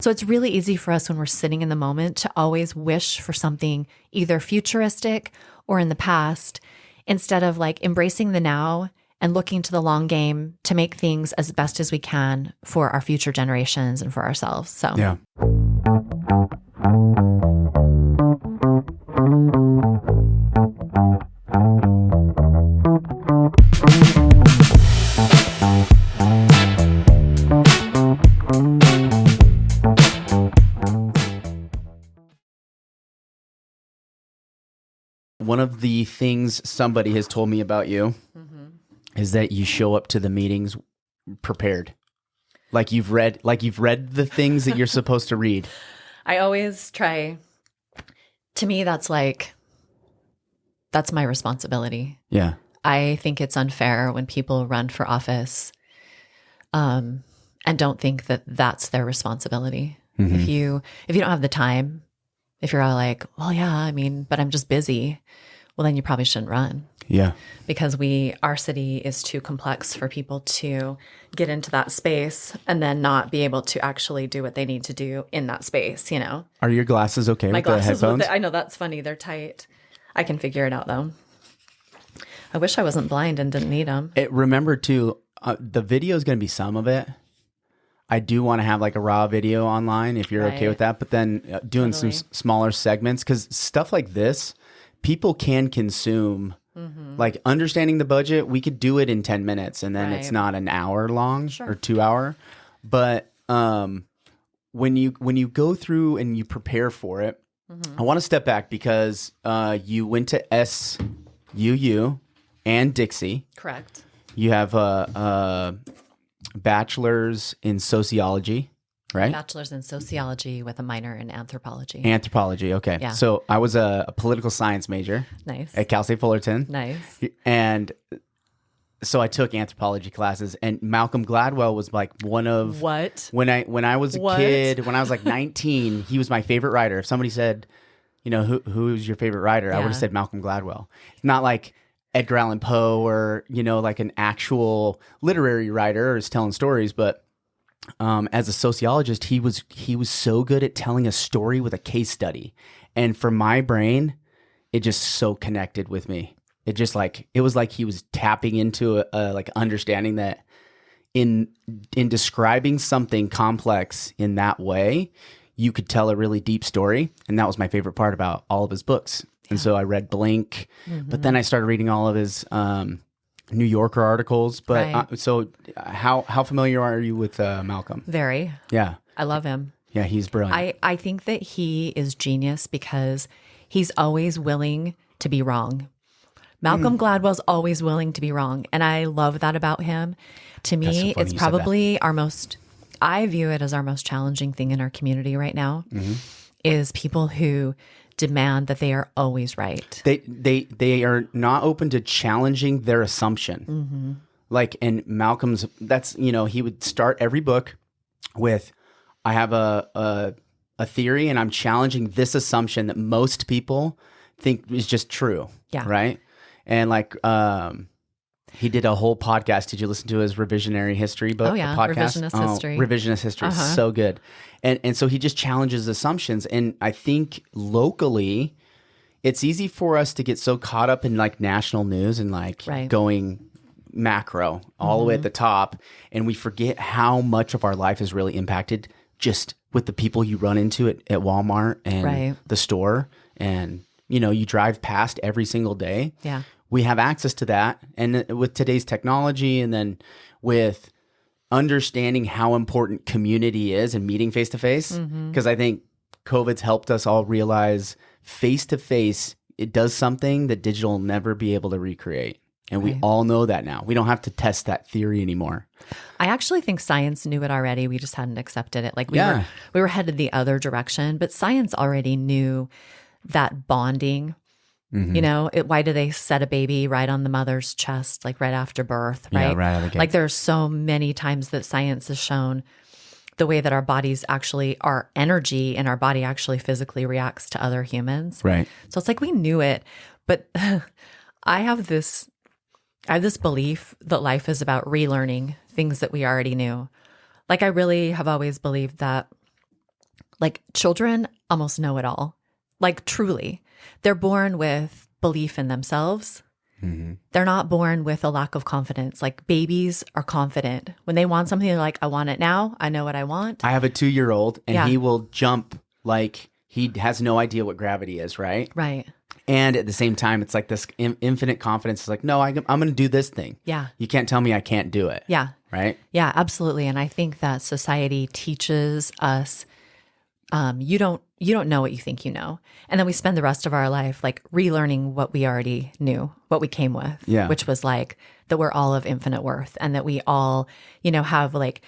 So it's really easy for us when we're sitting in the moment to always wish for something either futuristic or in the past, instead of like embracing the now and looking to the long game to make things as best as we can for our future generations and for ourselves. So yeah. One of the things somebody has told me about you is that you show up to the meetings prepared. Like you've read the things that you're supposed to read. I always try. To me, that's my responsibility. Yeah. I think it's unfair when people run for office and don't think that that's their responsibility. Mm-hmm. If you don't have the time, if you're all like, well, yeah, I mean, but I'm just busy, well, then you probably shouldn't run. Yeah. Because our city is too complex for people to get into that space and then not be able to actually do what they need to do in that space, you know? Are your glasses okay My with glasses the headphones? I know, that's funny. They're tight. I can figure it out though. I wish I wasn't blind and didn't need them. Remember too, the video is going to be some of it. I do want to have like a raw video online if you're okay with that, but then doing some smaller segments, because stuff like this, people can consume. Like understanding the budget, we could do it in 10 minutes and then it's not an hour long or 2 hour. But when you go through and you prepare for it, I want to step back because you went to SUU and Dixie. Correct. You have a bachelor's in sociology, right? Bachelor's in sociology with a minor in anthropology. Anthropology, okay. Yeah. So I was a political science major. Nice. At Cal State Fullerton. Nice. And so I took anthropology classes, and Malcolm Gladwell was like one of when I was a kid, when I was like 19, he was my favorite writer. If somebody said, you know, who's your favorite writer, I would have said Malcolm Gladwell. It's not like Edgar Allan Poe or, you know, like an actual literary writer or is telling stories, but as a sociologist, he was so good at telling a story with a case study. And for my brain, it just so connected with me. It just it was like he was tapping into a like understanding that in describing something complex in that way, you could tell a really deep story. And that was my favorite part about all of his books. And so I read Blink, but then I started reading all of his New Yorker articles. But so how familiar are you with Malcolm? Very. Yeah. I love him. Yeah, he's brilliant. I think that he is genius because he's always willing to be wrong. Malcolm Gladwell's always willing to be wrong. And I love that about him. To me, it's probably I view it as our most challenging thing in our community right now is people who demand that they are always right. They are not open to challenging their assumption. Like, and Malcolm's, that's, you know, he would start every book with, I have a theory and I'm challenging this assumption that most people think is just true. Yeah. Right. And like, he did a whole podcast. Did you listen to his revisionary history book? Oh yeah. Podcast? Revisionist history. Revisionist history. So good. And so he just challenges assumptions. And I think locally, it's easy for us to get so caught up in like national news and like going macro all the way at the top. And we forget how much of our life is really impacted just with the people you run into at Walmart and the store. And, you know, you drive past every single day. Yeah. We have access to that. And with today's technology and then with understanding how important community is and meeting face to face, because I think COVID's helped us all realize face to face, it does something that digital will never be able to recreate. And we all know that now. We don't have to test that theory anymore. I actually think science knew it already. We just hadn't accepted it. Like we were headed the other direction, but science already knew that bonding. You know, why do they set a baby right on the mother's chest, like right after birth, right? Yeah, right out of the gate. Like there's so many times that science has shown the way that our bodies actually, our energy in our body actually physically reacts to other humans. Right. So it's like we knew it, but I have this belief that life is about relearning things that we already knew. Like I really have always believed that Like children almost know it all. Like truly. They're born with belief in themselves. Mm-hmm. They're not born with a lack of confidence. Like babies are confident. When they want something, they're like, I want it now. I know what I want. I have a 2-year-old and he will jump like he has no idea what gravity is, right? Right. And at the same time, it's like this infinite confidence. It's like, no, I'm going to do this thing. Yeah. You can't tell me I can't do it. Yeah. Right? Yeah, absolutely. And I think that society teaches us, you don't know what you think you know. And then we spend the rest of our life like relearning what we already knew, what we came with, which was like that we're all of infinite worth and that we all, have like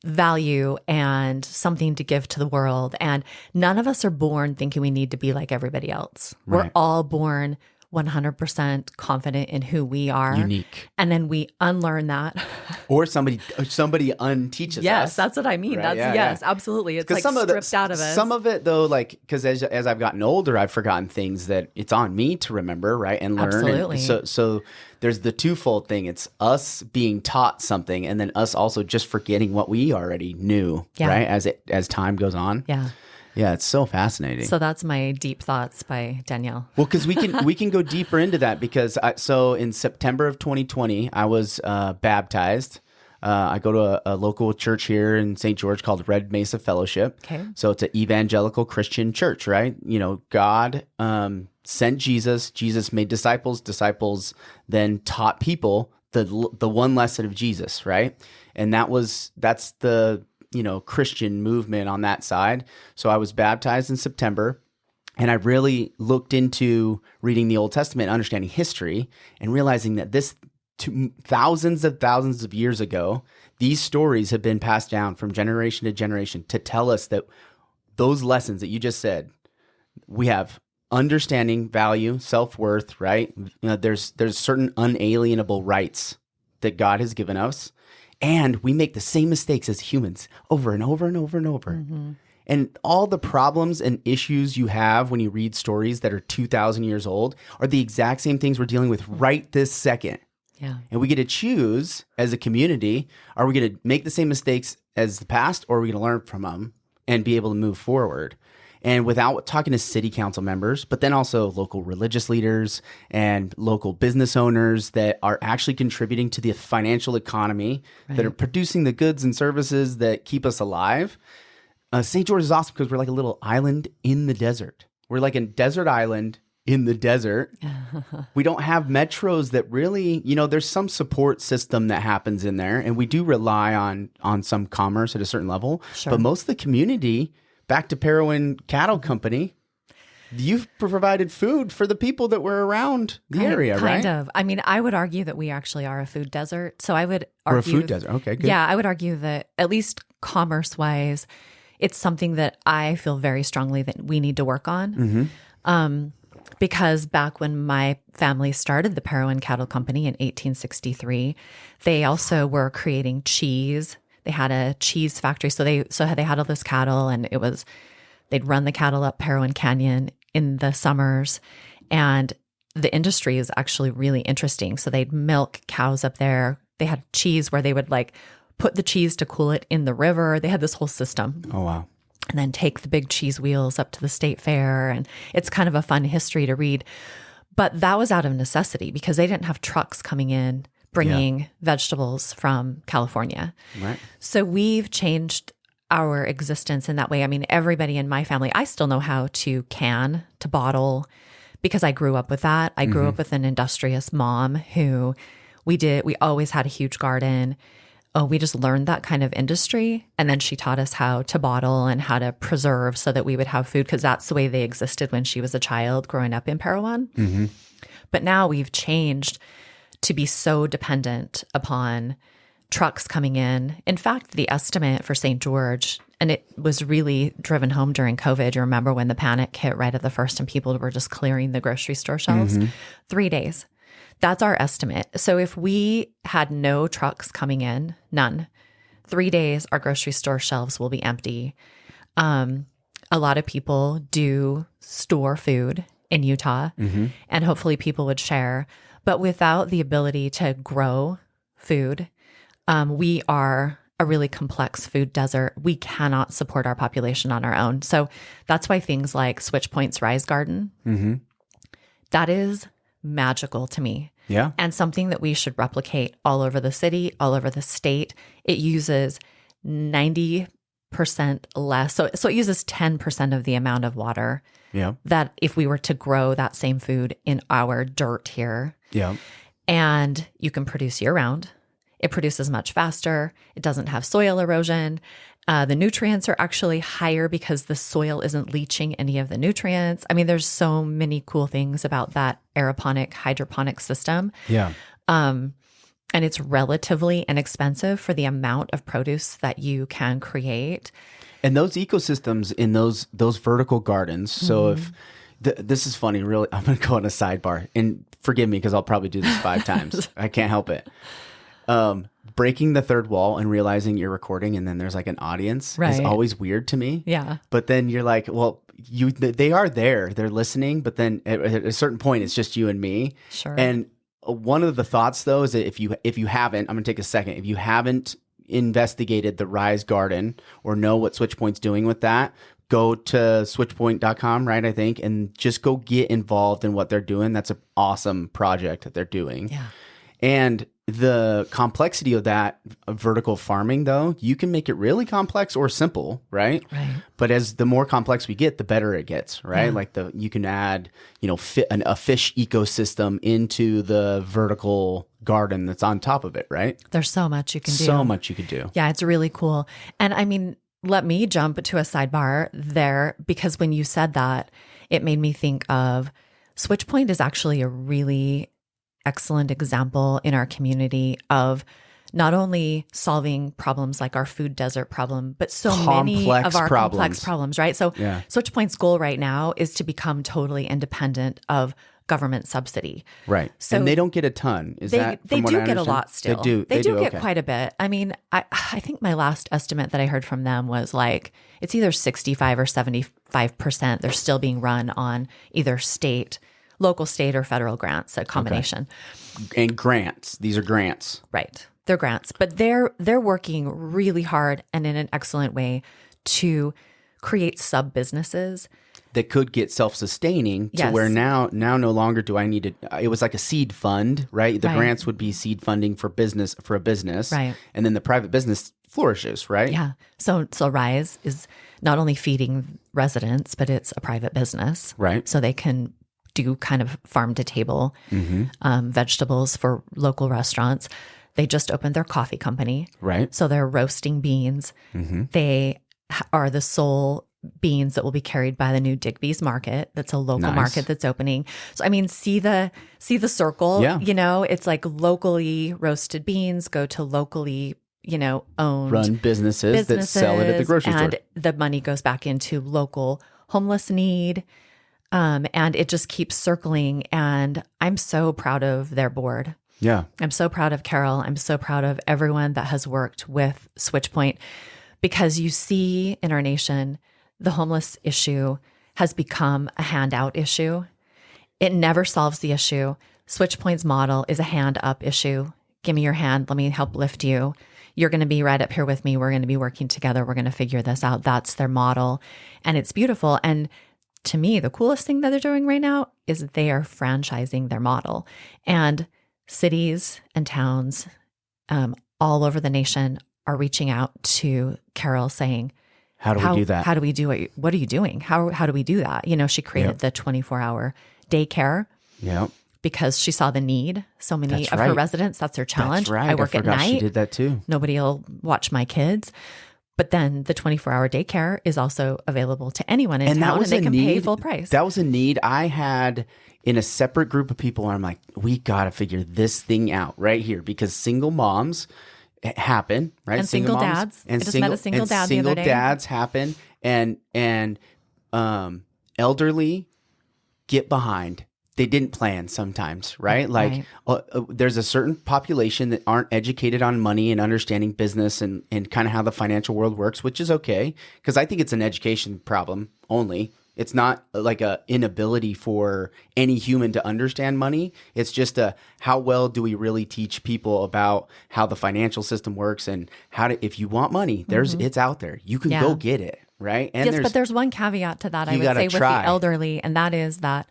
value and something to give to the world. And none of us are born thinking we need to be like everybody else. Right. We're all born 100% confident in who we are. Unique. And then we unlearn that. Or somebody unteaches us. Yes, that's what I mean. Right? Absolutely. It's like stripped out of us. Some of it though, like, because as I've gotten older, I've forgotten things that it's on me to remember, right? And learn. Absolutely. And so there's the twofold thing. It's us being taught something and then us also just forgetting what we already knew, right? As time goes on. Yeah. Yeah, it's so fascinating. So that's my deep thoughts by Dannielle. Well, because we can go deeper into that because so in September of 2020, I was baptized. I go to a local church here in St. George called Red Mesa Fellowship. Okay. So it's an evangelical Christian church, right? God sent Jesus. Jesus made disciples. Disciples then taught people the one lesson of Jesus, right? And that's the Christian movement on that side. So I was baptized in September and I really looked into reading the Old Testament, understanding history and realizing that thousands of years ago, these stories have been passed down from generation to generation to tell us that those lessons that you just said, we have understanding, value, self-worth, right? There's certain unalienable rights that God has given us. And we make the same mistakes as humans over and over and over and over. Mm-hmm. And all the problems and issues you have when you read stories that are 2,000 years old are the exact same things we're dealing with right this second. Yeah. And we get to choose as a community, are we going to make the same mistakes as the past or are we going to learn from them and be able to move forward? And without talking to city council members, but then also local religious leaders and local business owners that are actually contributing to the financial economy, that are producing the goods and services that keep us alive. St. George is awesome because we're like a little island in the desert. We're like a desert island in the desert. We don't have metros that really, there's some support system that happens in there. And we do rely on some commerce at a certain level. Sure. But most of the community... Back to Parowan Cattle Company, you've provided food for the people that were around the area, right? Kind of. I mean, I would argue that we actually are a food desert. So I would argue... We're a food desert. Okay, good. Yeah, I would argue that at least commerce-wise, it's something that I feel very strongly that we need to work on. Mm-hmm. Because back when my family started the Parowan Cattle Company in 1863, they also were creating cheese. They had a cheese factory. So they had all this cattle and they'd run the cattle up Parowan Canyon in the summers. And the industry is actually really interesting. So they'd milk cows up there. They had cheese where they would like put the cheese to cool it in the river. They had this whole system. Oh, wow. And then take the big cheese wheels up to the state fair. And it's kind of a fun history to read. But that was out of necessity because they didn't have trucks coming in bringing vegetables from California. Right. So we've changed our existence in that way. I mean, everybody in my family, I still know how to can, to bottle, because I grew up with that. I grew up with an industrious mom who we always had a huge garden. We just learned that kind of industry. And then she taught us how to bottle and how to preserve so that we would have food because that's the way they existed when she was a child growing up in Parowan. Mm-hmm. But now we've changed to be so dependent upon trucks coming in. In fact, the estimate for St. George, and it was really driven home during COVID. You remember when the panic hit right at the first and people were just clearing the grocery store shelves? 3 days. That's our estimate. So if we had no trucks coming in, none, 3 days, our grocery store shelves will be empty. A lot of people do store food in Utah, and hopefully people would share. But without the ability to grow food, we are a really complex food desert. We cannot support our population on our own. So that's why things like Switchpoint's Rise Garden, that is magical to me. Yeah. And something that we should replicate all over the city, all over the state. It uses 90% less. So it uses 10% of the amount of water that if we were to grow that same food in our dirt here. Yeah. And you can produce year round. It produces much faster. It doesn't have soil erosion. The nutrients are actually higher because the soil isn't leaching any of the nutrients. I mean, there's so many cool things about that aeroponic, hydroponic system. Yeah. And it's relatively inexpensive for the amount of produce that you can create. And those ecosystems in those vertical gardens. So if this is funny, really, I'm going to go on a sidebar and forgive me because I'll probably do this 5 times. I can't help it. Breaking the third wall and realizing you're recording and then there's like an audience is always weird to me. Yeah. But then you're like, well, they are there. They're listening. But then at a certain point, it's just you and me. Sure. And one of the thoughts, though, is that if you haven't, I'm going to take a second. If you haven't investigated the Rise Garden or know what Switchpoint's doing with that, go to switchpoint.com, right, I think, and just go get involved in what they're doing. That's an awesome project that they're doing. Yeah. And the complexity of that vertical farming, though, you can make it really complex or simple, right? Right. But as the more complex we get, the better it gets, right? Yeah. Like you can add, a fish ecosystem into the vertical garden that's on top of it, right? There's so much you can do. So much you could do. Yeah, it's really cool. And I mean, let me jump to a sidebar there because when you said that, it made me think of Switchpoint is actually a really excellent example in our community of not only solving problems like our food desert problem, but so many of our complex problems, right? So Switchpoint's goal right now is to become totally independent of government subsidy. Right. So, and they don't get a ton. They do get a lot still. They do get okay. quite a bit. I mean, I think my last estimate that I heard from them was like, it's either 65 or 75%. They're still being run on either local, state, or federal grants, a combination. Okay. And grants. These are grants. Right. They're grants. But they're working really hard and in an excellent way to create sub-businesses that could get self-sustaining to where now no longer do I need to, it was like a seed fund, right? The grants would be seed funding for a business. Right. And then the private business flourishes, right? Yeah. So Rise is not only feeding residents, but it's a private business. Right. So they can do kind of farm to table vegetables for local restaurants. They just opened their coffee company. Right. So they're roasting beans. They are the sole beans that will be carried by the new Digby's Market. That's a local market that's opening. So I mean, see the circle. Yeah. It's like locally roasted beans go to locally owned run businesses that sell it at the grocery store, and the money goes back into local homeless need. And it just keeps circling. And I'm so proud of their board. Yeah. I'm so proud of Carol. I'm so proud of everyone that has worked with Switchpoint, because you see in our nation, the homeless issue has become a handout issue. It never solves the issue. Switchpoint's model is a hand up issue. Give me your hand. Let me help lift you. You're going to be right up here with me. We're going to be working together. We're going to figure this out. That's their model. And it's beautiful. And to me, the coolest thing that they're doing right now is they are franchising their model. And cities and towns all over the nation are reaching out to Carol saying, how do we do that? How do we do it? What are you doing? How do we do that? She created the 24-hour daycare because she saw the need. So many of her residents, that's their challenge. That's right. I work at night. She did that too. Nobody will watch my kids. But then the 24-hour daycare is also available to anyone in town, and they can pay full price. That was a need I had in a separate group of people. I'm like, we got to figure this thing out right here, because single moms happen, right? And single dads. And I just met a single dad the other day. Single dads happen, and elderly get behind. They didn't plan sometimes, right? Like there's a certain population that aren't educated on money and understanding business and kind of how the financial world works, which is okay, because I think it's an education problem only. It's not like a inability for any human to understand money. It's just how well do we really teach people about how the financial system works and how to, if you want money, it's out there. You can go get it, right? And yes, but there's one caveat to that, I would say, with the elderly, and that is that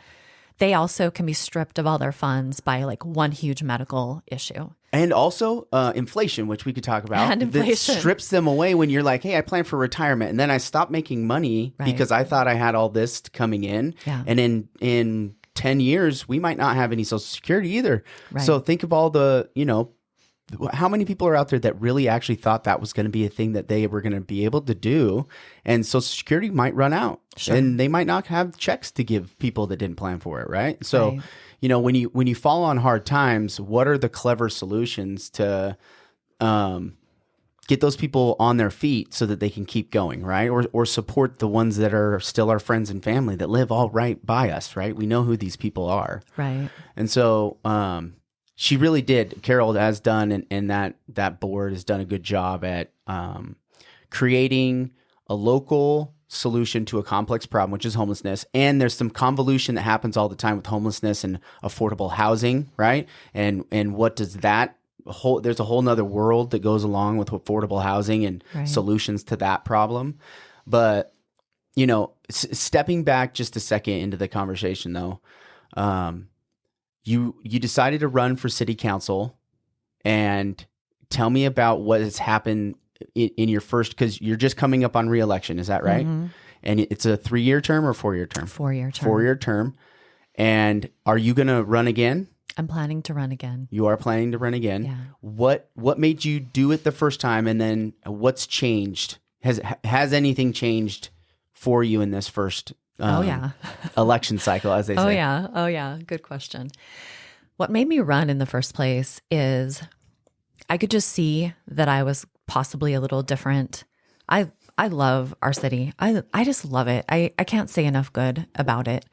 they also can be stripped of all their funds by like one huge medical issue. And also inflation, which we could talk about. And inflation. That strips them away when you're like, hey, I plan for retirement. And then I stopped making money because I thought I had all this coming in. Yeah. And in 10 years, we might not have any Social Security either. Right. So think of all the, how many people are out there that really actually thought that was going to be a thing that they were going to be able to do, and Social Security might run out, and they might not have checks to give people that didn't plan for it, right? So, when you fall on hard times, what are the clever solutions to get those people on their feet so that they can keep going, right? Or support the ones that are still our friends and family that live all right by us, right? We know who these people are, right? And so, she really did. Carol has done, and that board has done a good job at creating a local solution to a complex problem, which is homelessness. And there's some convolution that happens all the time with homelessness and affordable housing, right? And what does that there's a whole nother world that goes along with affordable housing and solutions to that problem. But, stepping back just a second into the conversation though, You decided to run for city council, and tell me about what has happened in your first, because you're just coming up on re-election. Is that right? Mm-hmm. And it's a 3-year term or 4-year term? 4-year term. 4-year term. And are you going to run again? I'm planning to run again. You are planning to run again. Yeah. What made you do it the first time, and then what's changed? Has anything changed for you in this first election cycle, as they say? Oh yeah. Good question. What made me run in the first place is I could just see that I was possibly a little different. I love our city. I just love it. I can't say enough good about it.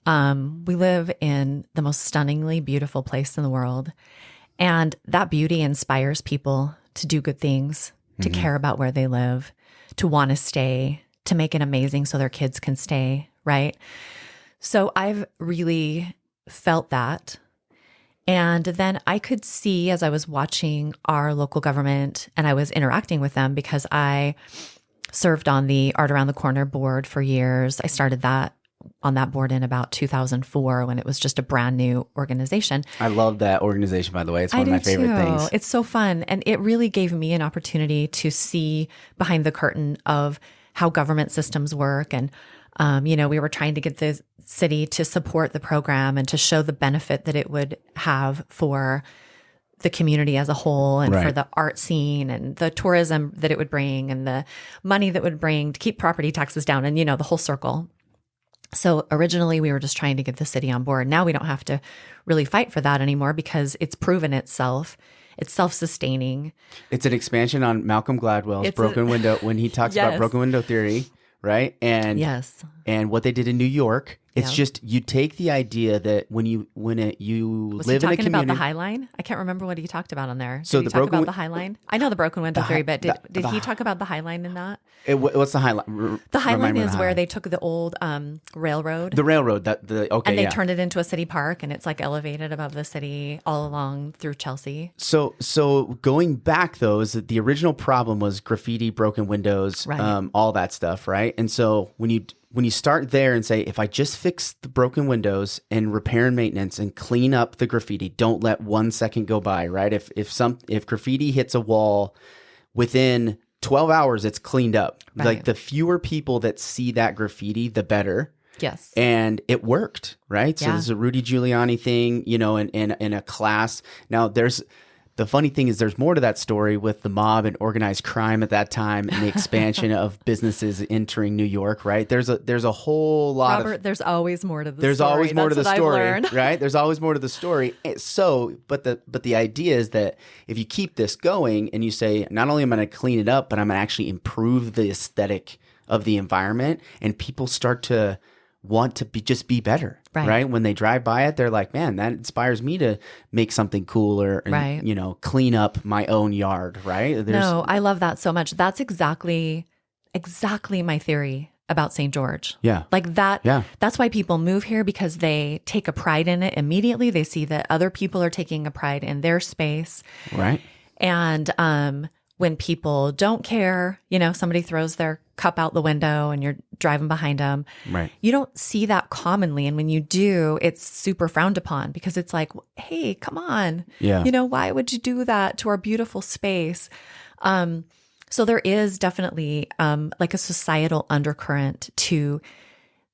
We live in the most stunningly beautiful place in the world, and that beauty inspires people to do good things, to care about where they live, to want to stay, to make it amazing so their kids can stay, right? So I've really felt that. And then I could see, as I was watching our local government and I was interacting with them, because I served on the Art Around the Corner board for years. I started on that board in about 2004 when it was just a brand new organization. I love that organization, by the way. It's one of my favorite things. It's so fun. And it really gave me an opportunity to see behind the curtain of how government systems work. And, we were trying to get the city to support the program and to show the benefit that it would have for the community as a whole, and for the art scene and the tourism that it would bring and the money that would bring to keep property taxes down and, the whole circle. So originally we were just trying to get the city on board. Now we don't have to really fight for that anymore because it's proven itself. It's self-sustaining. It's an expansion on Malcolm Gladwell's broken window, when he talks about broken window theory, right? And and what they did in New York. It's just, you take the idea that when you live in a community. Was he talking about the High Line? I can't remember what he talked about on there. Did he talk about the High Line? I know the broken window theory, but did he talk about the High Line in that? What's the High Line? The High Line is where they took the old railroad. The railroad, and they turned it into a city park, and it's like elevated above the city all along through Chelsea. So going back though, is that the original problem was graffiti, broken windows, all that stuff, right? And so when you start there and say, if I just fix the broken windows and repair and maintenance and clean up the graffiti, don't let 1 second go by, right? If graffiti hits a wall within 12 hours, it's cleaned up. Right. Like the fewer people that see that graffiti, the better. Yes. And it worked, right? So there's a Rudy Giuliani thing, in a class. Now the funny thing is there's more to that story with the mob and organized crime at that time and the expansion of businesses entering New York, right? There's a whole lot Robert, there's always more to the story. There's always more to the story, I've learned. Right? There's always more to the story. So, but the idea is that if you keep this going and you say, not only am I going to clean it up, but I'm going to actually improve the aesthetic of the environment, and people start to want to just be better, right? When they drive by it, they're like, man, that inspires me to make something cooler and, clean up my own yard, right? No, I love that so much. That's exactly my theory about St. George. Yeah. Like that. Yeah. That's why people move here, because they take a pride in it immediately. They see that other people are taking a pride in their space. Right. And when people don't care, somebody throws their cup out the window and you're driving behind them. Right. You don't see that commonly. And when you do, it's super frowned upon, because it's like, hey, come on. Yeah. Why would you do that to our beautiful space? So there is definitely like a societal undercurrent to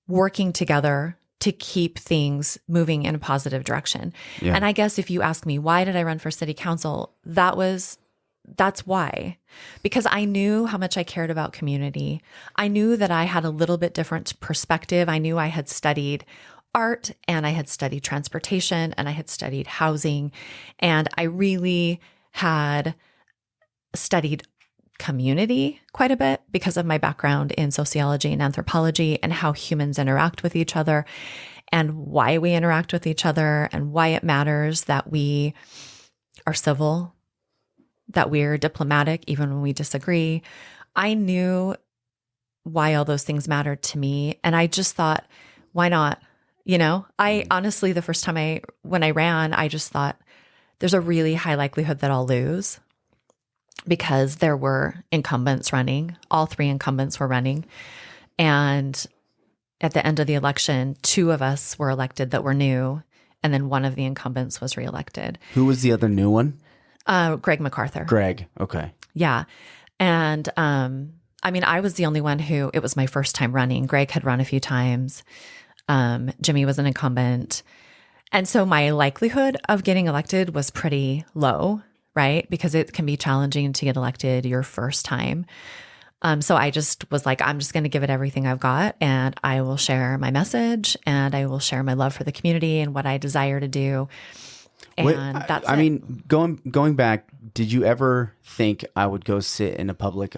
working together to keep things moving in a positive direction. Yeah. And I guess if you ask me, why did I run for city council? That's why. Because I knew how much I cared about community. I knew that I had a little bit different perspective. I knew I had studied art, and I had studied transportation, and I had studied housing, and I really had studied community quite a bit because of my background in sociology and anthropology, and how humans interact with each other, and why we interact with each other, and why it matters that we are civil, that we're diplomatic even when we disagree. I knew why all those things mattered to me, and I just thought, why not? I honestly, the first time when I ran, I just thought there's a really high likelihood that I'll lose, because there were incumbents running. All three incumbents were running. And at the end of the election, 2 of us were elected that were new, and then one of the incumbents was reelected. Who was the other new one? Greg MacArthur. Greg. Okay. Yeah. And I was the only one who, it was my first time running. Greg had run a few times. Jimmy was an incumbent. And so my likelihood of getting elected was pretty low, right? Because it can be challenging to get elected your first time. So I just was like, I'm just going to give it everything I've got, and I will share my message, and I will share my love for the community and what I desire to do. And that's it. Going back, did you ever think I would go sit in a public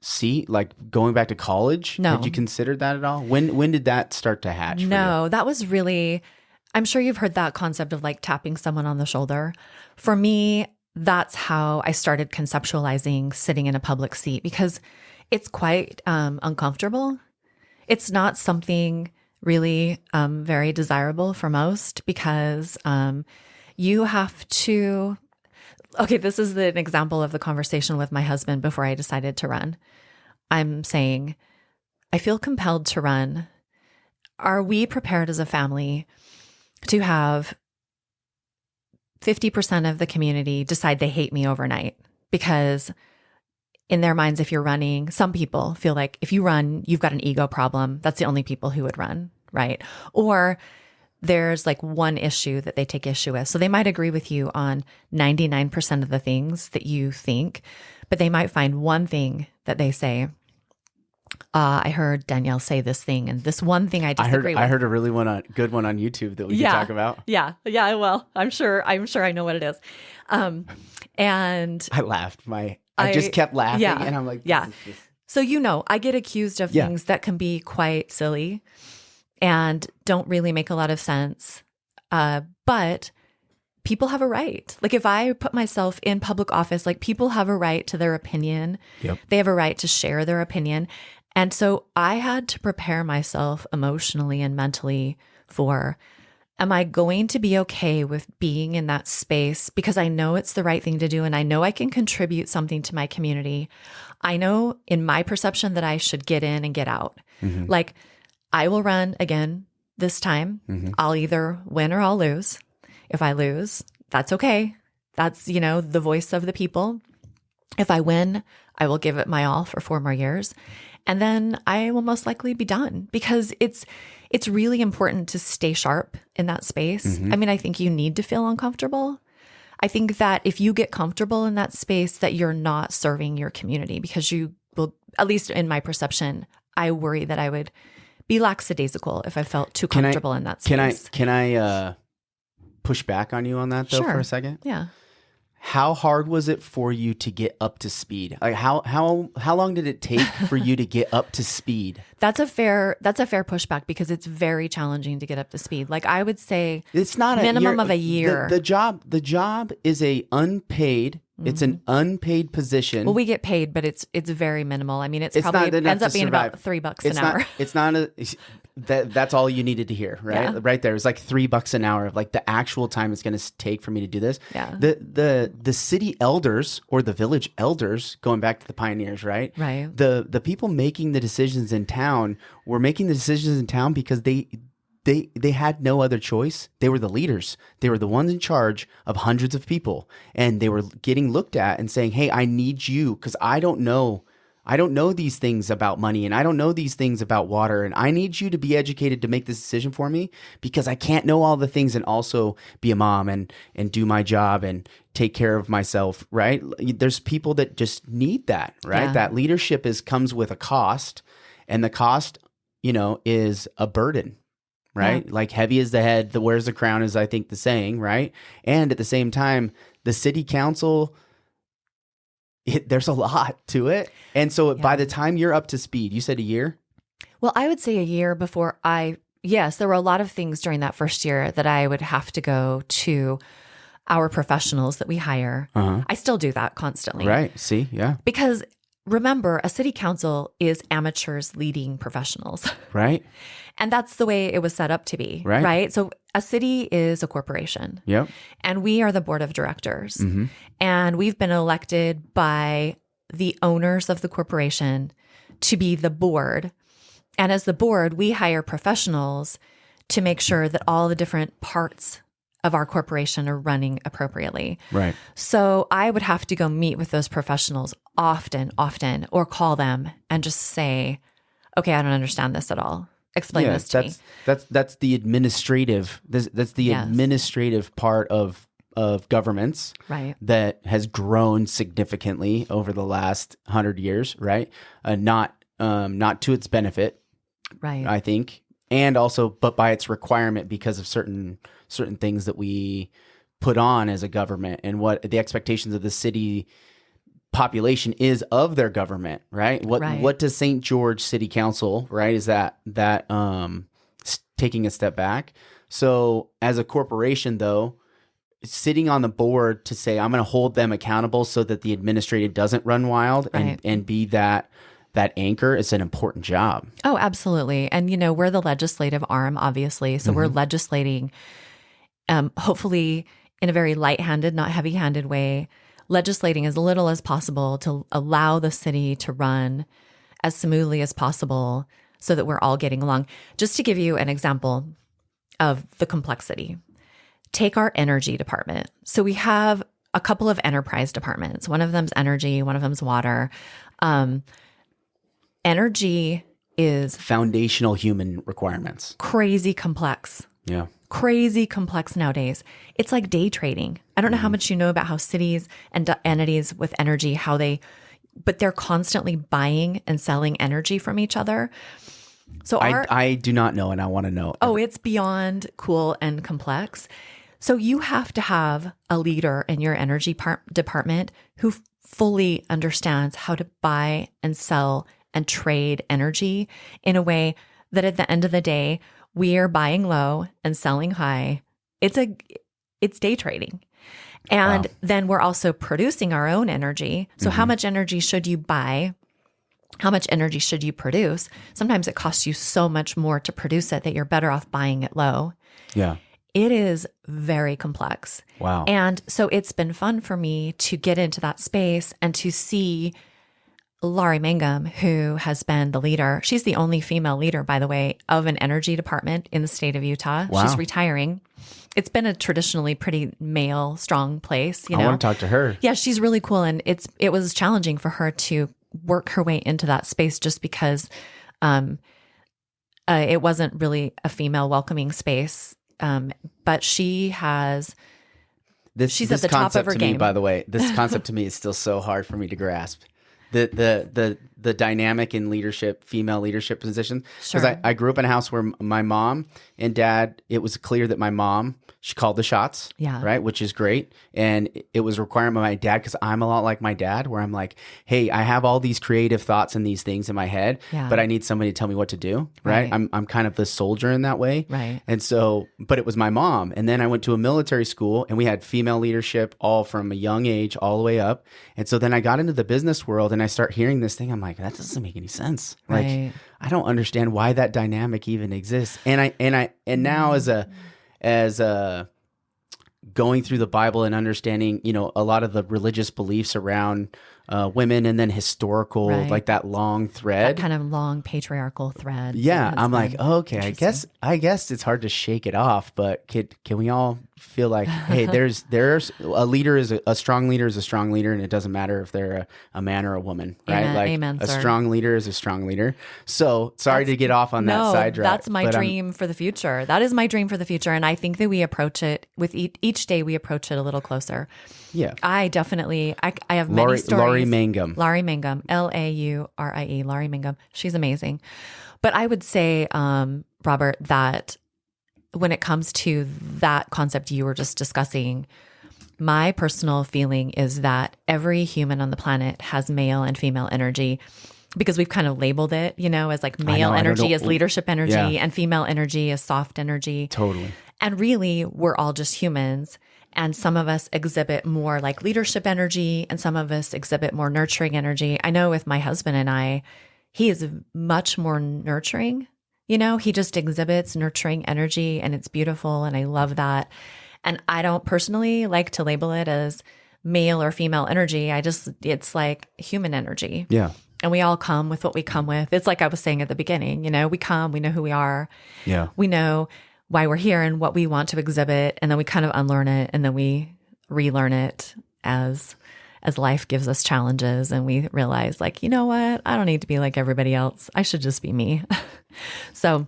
seat, like going back to college? No. Had you considered that at all? When did that start to hatch? No, that was really, I'm sure you've heard that concept of like tapping someone on the shoulder. For me, that's how I started conceptualizing sitting in a public seat, because it's quite uncomfortable. It's not something really very desirable for most, because you have to, okay, this is an example of the conversation with my husband before I decided to run. I'm saying, I feel compelled to run. Are we prepared as a family to have 50% of the community decide they hate me overnight? Because in their minds, if you're running, some people feel like if you run, you've got an ego problem. That's the only people who would run, right? Or there's like one issue that they take issue with. So they might agree with you on 99% of the things that you think, but they might find one thing that they say, I heard Dannielle say this thing, and this one thing I disagree with. I heard a really good one on YouTube that we can talk about. Yeah. Well, I'm sure I know what it is. And I laughed. I just kept laughing, and I'm like, yeah. So, I get accused of things that can be quite silly and don't really make a lot of sense. But people have a right. Like if I put myself in public office, like people have a right to their opinion. Yep. They have a right to share their opinion. And so I had to prepare myself emotionally and mentally for, am I going to be okay with being in that space? Because I know it's the right thing to do, and I know I can contribute something to my community. I know in my perception that I should get in and get out. Mm-hmm. Like I will run again this time. Mm-hmm. I'll either win or I'll lose. If I lose, that's okay. That's, the voice of the people. If I win, I will give it my all for 4 more years. And then I will most likely be done, because it's really important to stay sharp in that space. Mm-hmm. I think you need to feel uncomfortable. I think that if you get comfortable in that space, that you're not serving your community, because you will, at least in my perception, I worry that I would be lackadaisical if I felt too comfortable in that space. Can I push back on you on that though for a second? Yeah. How hard was it for you to get up to speed? Like how long did it take for you to get up to speed? That's a fair pushback, because it's very challenging to get up to speed. Like I would say it's not minimum of a year. The job is a unpaid It's an unpaid position. Well, we get paid, but it's very minimal. I mean, it's probably ends up being about $3 an hour. It's not that's all you needed to hear, right? Yeah. Right there. It's like $3 an hour of like the actual time it's going to take for me to do this. Yeah. The city elders or the village elders, going back to the pioneers, right? Right. The people making the decisions in town were making the decisions in town because they had no other choice. They were the leaders. They were the ones in charge of hundreds of people. And they were getting looked at and saying, hey, I need you because I don't know these things about money and I don't know these things about water. And I need you to be educated to make this decision for me because I can't know all the things and also be a mom and do my job and take care of myself, right? There's people that just need that, right? Yeah. That leadership comes with a cost, and the cost, is a burden. Right? Yeah. Like heavy is the head, the wears the crown is, I think, the saying, right? And at the same time, the city council, there's a lot to it. And so by the time you're up to speed, you said a year? Well, I would say a year before yes, there were a lot of things during that first year that I would have to go to our professionals that we hire. Uh-huh. I still do that constantly. Right. See? Yeah. Because remember, a city council is amateurs leading professionals. Right. And that's the way it was set up to be, right? So a city is a corporation. Yep. And we are the board of directors. Mm-hmm. And we've been elected by the owners of the corporation to be the board. And as the board, we hire professionals to make sure that all the different parts of our corporation are running appropriately. Right. So I would have to go meet with those professionals often, or call them and just say, okay, I don't understand this at all. Explain this to me. That's the administrative. That's the administrative part of governments, right? That has grown significantly over the last 100 years, right? Not to its benefit, right? I think, and also, but by its requirement because of certain things that we put on as a government and what the expectations of the city population is of their government, right? What does St. George City Council, right? Is that taking a step back? So as a corporation, though, sitting on the board to say I'm going to hold them accountable so that the administrative doesn't run wild and be that anchor is an important job. Oh, absolutely. And we're the legislative arm, obviously, so we're legislating, hopefully in a very light-handed, not heavy-handed way. Legislating as little as possible to allow the city to run as smoothly as possible so that we're all getting along. Just to give you an example of the complexity, take our energy department. So we have a couple of enterprise departments. One of them's energy, one of them's water. Energy is foundational human requirements. Crazy complex. Yeah. Crazy complex nowadays. It's like day trading. I don't know how much you know about how cities and entities with energy, but they're constantly buying and selling energy from each other. So I do not know, and I want to know. Oh, it's beyond cool and complex. So you have to have a leader in your energy department who fully understands how to buy and sell and trade energy in a way that at the end of the day, we are buying low and selling high. It's day trading. And then we're also producing our own energy. So how much energy should you buy? How much energy should you produce? Sometimes it costs you so much more to produce it that you're better off buying it low. Yeah. It is very complex. Wow. And so it's been fun for me to get into that space and to see Laurie Mangum, who has been the leader. She's the only female leader, by the way, of an energy department in the state of Utah. Wow. She's retiring. It's been a traditionally pretty male, strong place. I want to talk to her. Yeah, she's really cool. And it was challenging for her to work her way into that space just because it wasn't really a female welcoming space. But she has... she's at the top of her game. By the way, this concept to me is still so hard for me to grasp. The the dynamic in leadership, female leadership positions. Sure. Because I grew up in a house where my mom and dad, it was clear that my mom, she called the shots, right? Which is great. And it was a requirement of my dad, because I'm a lot like my dad, where I'm like, hey, I have all these creative thoughts and these things in my head, but I need somebody to tell me what to do, right? I'm kind of the soldier in that way. Right. And so, but it was my mom. And then I went to a military school, and we had female leadership all from a young age all the way up. And so then I got into the business world, and I start hearing this thing. I'm like, that doesn't make any sense. Like, I don't understand why that dynamic even exists. And now as a going through the Bible and understanding, a lot of the religious beliefs around women, and then historical, like that long thread, that kind of long patriarchal thread. Yeah, I'm like, okay, I guess it's hard to shake it off, but can we all feel like, hey, there's a leader a strong leader is a strong leader, and it doesn't matter if they're a man or a woman, right? Amen, a strong leader is a strong leader. So sorry to get off on that side track. That's my dream for the future. That is my dream for the future, and I think that we approach it with each day. We approach it a little closer. Yeah, I definitely. I have many stories. Laurie Mangum, Laurie, Laurie Mangum. She's amazing. But I would say, Robert, that when it comes to that concept you were just discussing, my personal feeling is that every human on the planet has male and female energy, because we've kind of labeled it, as like male energy is leadership energy, and female energy is soft energy. Totally. And really, we're all just humans. And some of us exhibit more like leadership energy, and some of us exhibit more nurturing energy. I know with my husband and I, he is much more nurturing. He just exhibits nurturing energy, and it's beautiful, and I love that. And I don't personally like to label it as male or female energy. It's like human energy. Yeah. And we all come with what we come with. It's like I was saying at the beginning, we come, we know who we are. Yeah. We know why we're here and what we want to exhibit. And then we kind of unlearn it, and then we relearn it as life gives us challenges, and we realize, like, you know what? I don't need to be like everybody else. I should just be me. So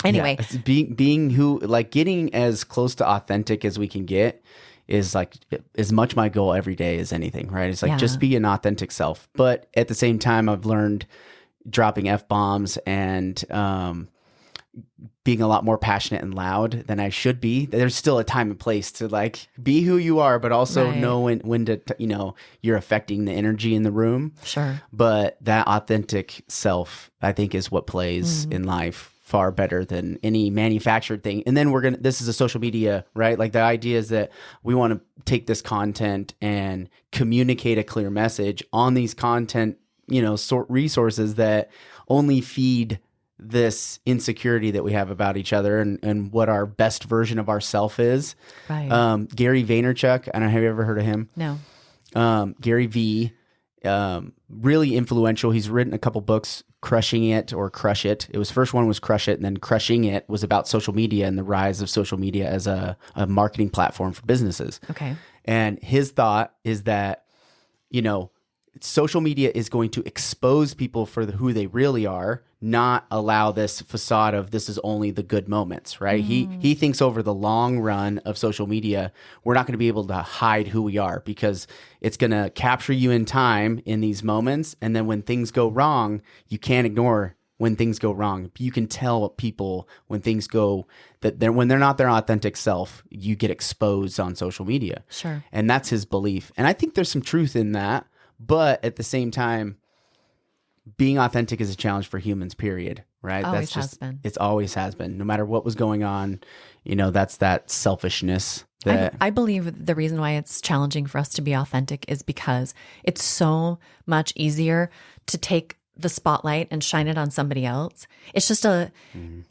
anyway, being who, like, getting as close to authentic as we can get is like as much my goal every day as anything, right? It's like, just be an authentic self. But at the same time, I've learned dropping F-bombs and, being a lot more passionate and loud than I should be. There's still a time and place to like be who you are, but also know when to, you're affecting the energy in the room. Sure. But that authentic self, I think, is what plays in life far better than any manufactured thing. And then this is a social media, right? Like, the idea is that we want to take this content and communicate a clear message on these content, resources that only feed this insecurity that we have about each other and what our best version of ourself is. Right. Gary Vaynerchuk, I don't know, have you ever heard of him? No. Gary V, really influential. He's written a couple books, Crushing It or Crush It. First one was Crush It, and then Crushing It was about social media and the rise of social media as a marketing platform for businesses. Okay. And his thought is that, social media is going to expose people for who they really are, not allow this facade of this is only the good moments, right? He thinks over the long run of social media, we're not going to be able to hide who we are, because it's going to capture you in time in these moments. And then when things go wrong, you can't ignore when things go wrong. You can tell people when things go when they're not their authentic self, you get exposed on social media. Sure. And that's his belief. And I think there's some truth in that. But at the same time, being authentic is a challenge for humans, period. Right? Always has been. It's always has been. No matter what was going on, that's that selfishness. I believe the reason why it's challenging for us to be authentic is because it's so much easier to take the spotlight and shine it on somebody else. It's just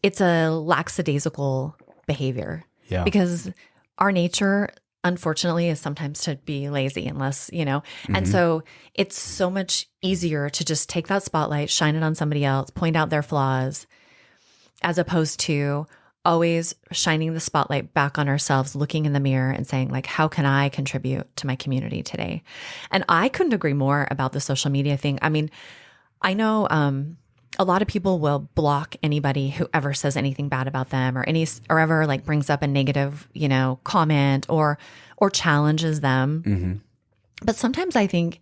it's a lackadaisical behavior. Yeah. Because our nature, unfortunately, is sometimes to be lazy unless, and so it's so much easier to just take that spotlight, shine it on somebody else, point out their flaws, as opposed to always shining the spotlight back on ourselves, looking in the mirror and saying, like, how can I contribute to my community today? And I couldn't agree more about the social media thing. I mean, I know a lot of people will block anybody who ever says anything bad about them or ever like brings up a negative, comment or challenges them. But sometimes I think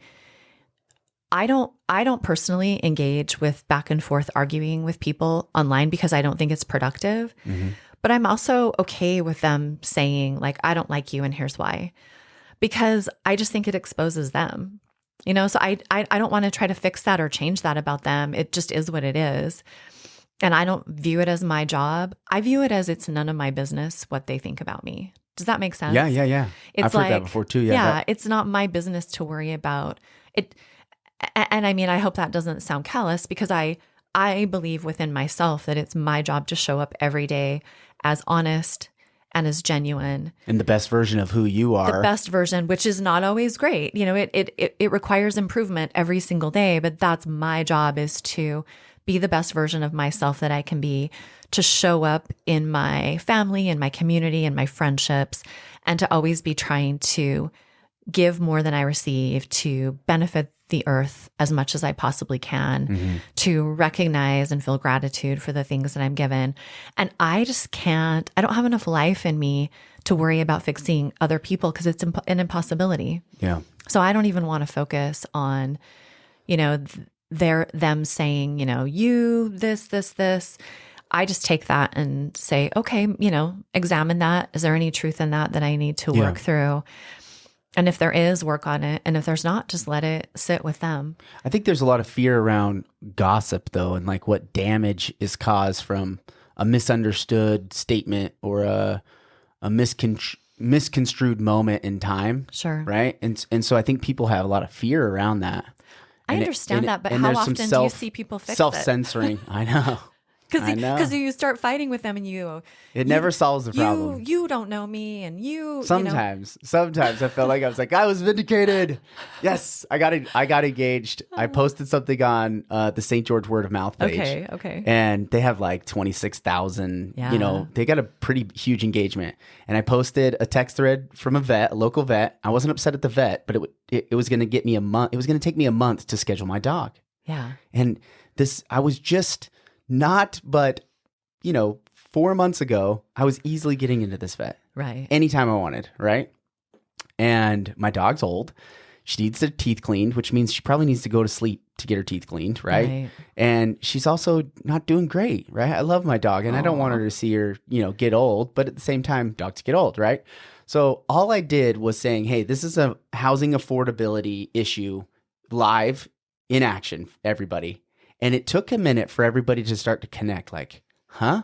I don't personally engage with back and forth arguing with people online because I don't think it's productive. Mm-hmm. But I'm also okay with them saying like, I don't like you and here's why, because I just think it exposes them, so I don't want to try to fix that or change that about them. It just is what it is. And I don't view it as my job. I view it as it's none of my business what they think about me. Does that make sense? Yeah. It's I've heard that before too. Yeah. It's not my business to worry about it. And I mean, I hope that doesn't sound callous because I believe within myself that it's my job to show up every day as honest and as genuine. And the best version of who you are. The best version, which is not always great. It requires improvement every single day, but that's my job, is to be the best version of myself that I can be, to show up in my family, in my community, in my friendships, and to always be trying to give more than I receive, to benefit the earth as much as I possibly can, to recognize and feel gratitude for the things that I'm given. And I just can't, I don't have enough life in me to worry about fixing other people because it's an impossibility. Yeah. So I don't even want to focus on, them saying, you, this. I just take that and say, okay, examine that. Is there any truth in that I need to work through? And if there is, work on it. And if there's not, just let it sit with them. I think there's a lot of fear around gossip, though, and like what damage is caused from a misunderstood statement or a misconstrued moment in time. Sure. Right. And so I think people have a lot of fear around that. I understand that, but how often do you see people fix self-censoring? I know. Because you start fighting with them and it never solves the problem. You don't know me and Sometimes I felt like I was vindicated. Yes, I got engaged. I posted something on the St. George Word of Mouth page. Okay. And they have like 26,000, they got a pretty huge engagement. And I posted a text thread from a local vet. I wasn't upset at the vet, but it was going to get me a month. It was going to take me a month to schedule my dog. Yeah. And I was just... but 4 months ago, I was easily getting into this vet. Right. Anytime I wanted, right? And my dog's old. She needs her teeth cleaned, which means she probably needs to go to sleep to get her teeth cleaned, right? And she's also not doing great, right? I love my dog, and I don't want her to see her, get old, but at the same time, dogs get old, right? So all I did was saying, hey, this is a housing affordability issue live in action, everybody. And it took a minute for everybody to start to connect, like, huh?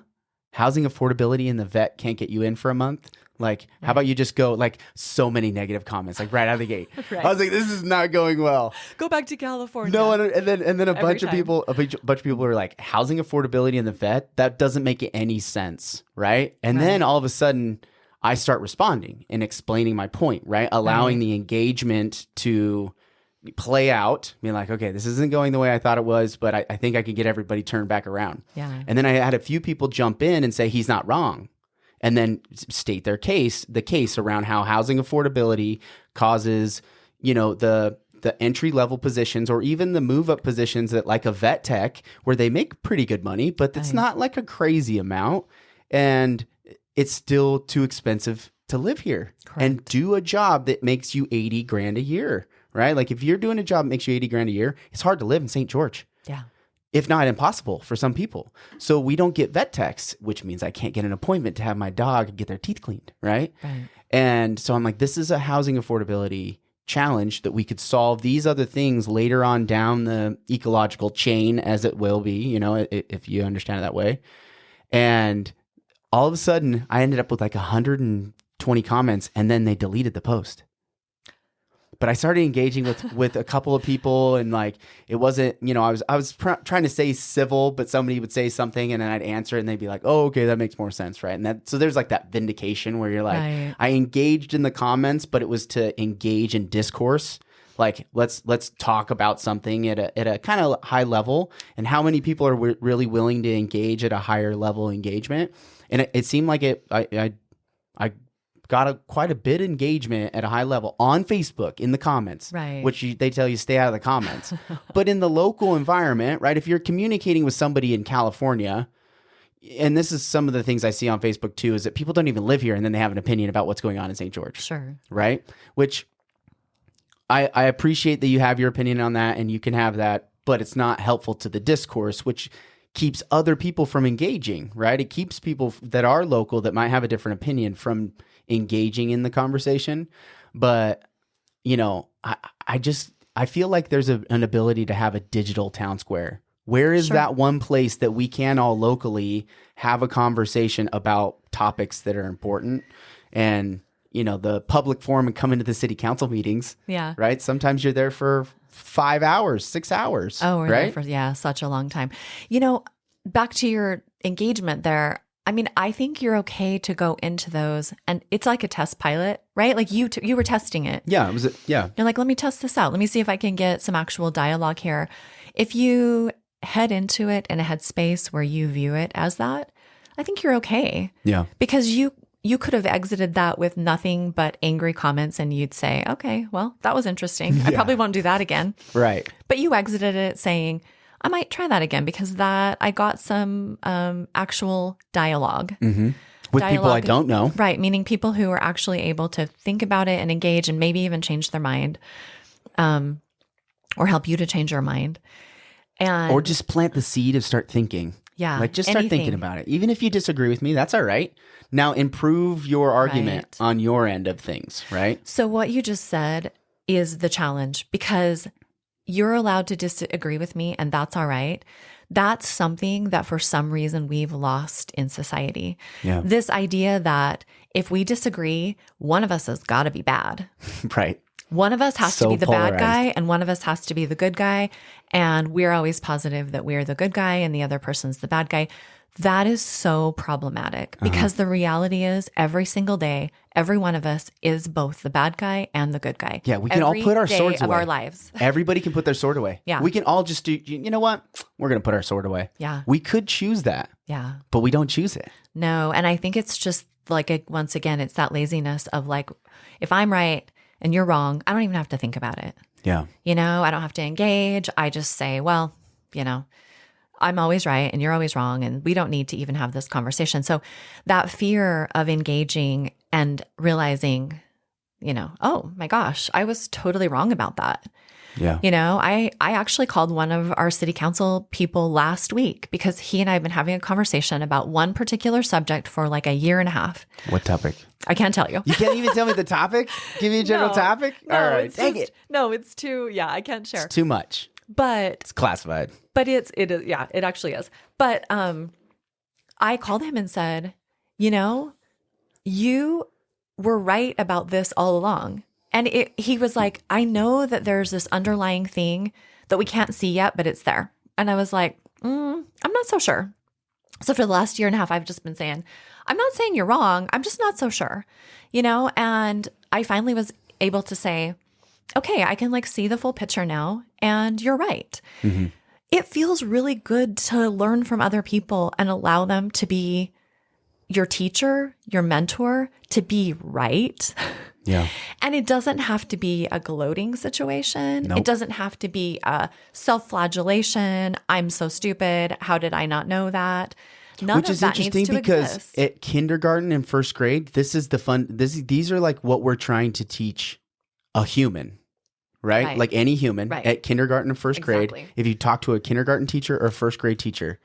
Housing affordability and the vet can't get you in for a month? Like, how about you just go, like, so many negative comments, like right out of the gate. Right. I was like, this is not going well. Go back to California. No, and then a bunch of people were like, housing affordability and the vet? That doesn't make any sense, right? And then all of a sudden, I start responding and explaining my point, right? Allowing the engagement to play out, being like, okay, this isn't going the way I thought it was, but I think I could get everybody turned back around. Yeah. And then I had a few people jump in and say he's not wrong, and then state the case around how housing affordability causes, the entry level positions or even the move up positions that like a vet tech where they make pretty good money, but it's not like a crazy amount, and it's still too expensive to live here. Correct. And do a job that makes you $80,000 a year. Right? Like if you're doing a job that makes you $80,000 a year, it's hard to live in St. George. Yeah. If not impossible for some people. So we don't get vet techs, which means I can't get an appointment to have my dog get their teeth cleaned. Right. And so I'm like, this is a housing affordability challenge that we could solve these other things later on down the ecological chain, as it will be, if you understand it that way. And all of a sudden I ended up with like 120 comments, and then they deleted the post. But I started engaging with a couple of people, and like it wasn't, I was trying to say civil, but somebody would say something, and then I'd answer it, and they'd be like, "Oh, okay, that makes more sense, right?" And so there's like that vindication where you're like, I engaged in the comments, but it was to engage in discourse. Like let's talk about something at a kind of high level, and how many people are really willing to engage at a higher level engagement. And it seemed like I got quite a bit of engagement at a high level on Facebook in the comments, which they tell you stay out of the comments. But in the local environment, right, if you're communicating with somebody in California, and this is some of the things I see on Facebook too, is that people don't even live here, and then they have an opinion about what's going on in St. George. Sure. Right? Which I appreciate that you have your opinion on that and you can have that, but it's not helpful to the discourse, which keeps other people from engaging, right? It keeps people that are local that might have a different opinion from engaging in the conversation. But, you know, I feel like there's an ability to have a digital town square. Where is that one place that we can all locally have a conversation about topics that are important? And, you know, the public forum and come into the city council meetings. Yeah. Right. Sometimes you're there for 5 hours, 6 hours. Oh, we're right? there for, such a long time. You know, back to your engagement there. I mean, I think you're okay to go into those, and it's like a test pilot, right? Like you were testing it. Yeah, it was. Yeah. You're like, let me test this out. Let me see if I can get some actual dialogue here. If you head into it in a headspace where you view it as that, I think you're okay. Yeah. Because you could have exited that with nothing but angry comments and you'd say, okay, well, that was interesting. I probably won't do that again. Right. But you exited it saying, I might try that again because I got some actual dialogue. Mm-hmm. With people I don't know. Right. Meaning people who are actually able to think about it and engage and maybe even change their mind or help you to change your mind. Or just plant the seed of start thinking. Yeah. Like just start thinking about it. Even if you disagree with me, that's all right. Now improve your argument on your end of things, right? So what you just said is the challenge because you're allowed to disagree with me and that's all right. That's something that for some reason we've lost in society. Yeah. This idea that if we disagree, one of us has got to be bad. Right. One of us has to be the bad guy and one of us has to be the good guy. And we're always positive that we're the good guy and the other person's the bad guy. That is so problematic because the reality is every single day, every one of us is both the bad guy and the good guy. Yeah, we can all put our swords away. Of our lives. Everybody can put their sword away. Yeah. We can all just do, you know what? We're going to put our sword away. Yeah. We could choose that. Yeah. But we don't choose it. No. And I think it's just like, once again, it's that laziness of like, if I'm right and you're wrong, I don't even have to think about it. Yeah. You know, I don't have to engage. I just say, well, you know, I'm always right and you're always wrong and we don't need to even have this conversation. So that fear of engaging and realizing, you know, oh my gosh, I was totally wrong about that. Yeah. You know, I actually called one of our city council people last week because he and I have been having a conversation about one particular subject for like a year and a half. What topic? I can't tell you. You can't even tell me the topic? Give me a general topic? No, all right. Dang it. No, it's too, I can't share. It's too much. But it's classified. But it is, it actually is. But I called him and said, you know, you were right about this all along. And he was like, I know that there's this underlying thing that we can't see yet, but it's there. And I was like, I'm not so sure. So for the last year and a half, I've just been saying, I'm not saying you're wrong. I'm just not so sure, you know? And I finally was able to say, okay, I can like see the full picture now. And you're right. Mm-hmm. It feels really good to learn from other people and allow them to be your teacher, your mentor, to be right. Yeah. And it doesn't have to be a gloating situation. Nope. It doesn't have to be a self-flagellation. I'm so stupid. How did I not know that? Which is interesting because at kindergarten and first grade, this is the fun. These are like what we're trying to teach a human, right? Like any human at kindergarten and first grade. If you talk to a kindergarten teacher or a first grade teacher,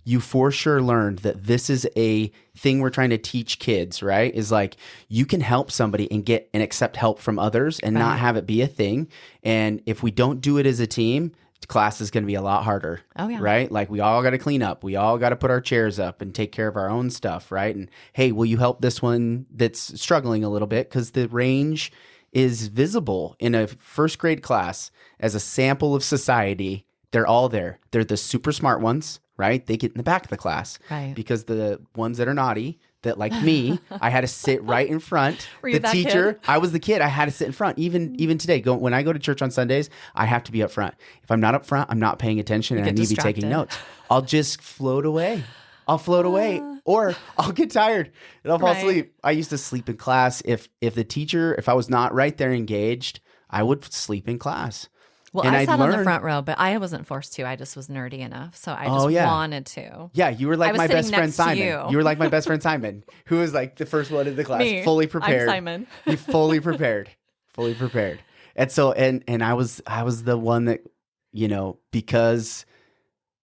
you for sure learned that this is a thing we're trying to teach kids, right? Is like you can help somebody and get and accept help from others and not have it be a thing. And if we don't do it as a team, class is going to be a lot harder. Oh, yeah. Right? Like we all got to clean up. We all got to put our chairs up and take care of our own stuff, right? And hey, will you help this one that's struggling a little bit? Because the range is visible in a first grade class as a sample of society. They're all there. They're the super smart ones, right? They get in the back of the class. Right. Because the ones that are naughty, that like me, I had to sit right in front. Were you the that teacher, kid? I was the kid. I had to sit in front. Even today, when I go to church on Sundays, I have to be up front. If I'm not up front, I'm not paying attention and I need to be taking notes. I'll just float away. I'll float away, or I'll get tired and I'll fall asleep. I used to sleep in class. If I was not right there engaged, I would sleep in class. Well, I sat on the front row, but I wasn't forced to. I just was nerdy enough, so I just wanted to. Yeah, you were like my best friend Simon. You were like my best friend Simon, who was like the first one in the class, fully prepared. I'm Simon. You fully prepared. Fully prepared. And so, and I was the one that, because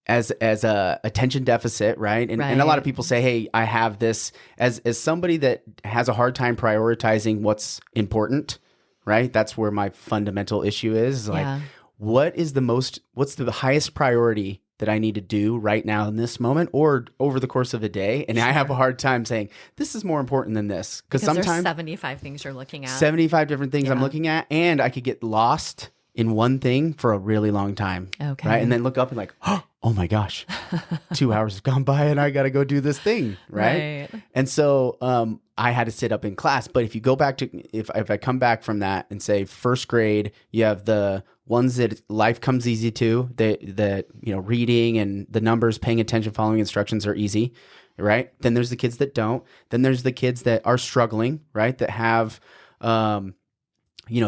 as a attention deficit, right? And a lot of people say, hey, I have this as somebody that has a hard time prioritizing what's important, right? That's where my fundamental issue is like, what's the highest priority that I need to do right now in this moment or over the course of a day? And I have a hard time saying this is more important than this because sometimes there's 75 things you're looking at, 75 different things I'm looking at, and I could get lost in one thing for a really long time. Okay. Right. And then look up and like, oh my gosh, 2 hours have gone by and I got to go do this thing. Right. And so I had to sit up in class. But if you go back to, if I come back from that and say first grade, you have the ones that life comes easy to, that reading and the numbers, paying attention, following instructions are easy. Right. Then there's the kids that don't. Then there's the kids that are struggling, right, that have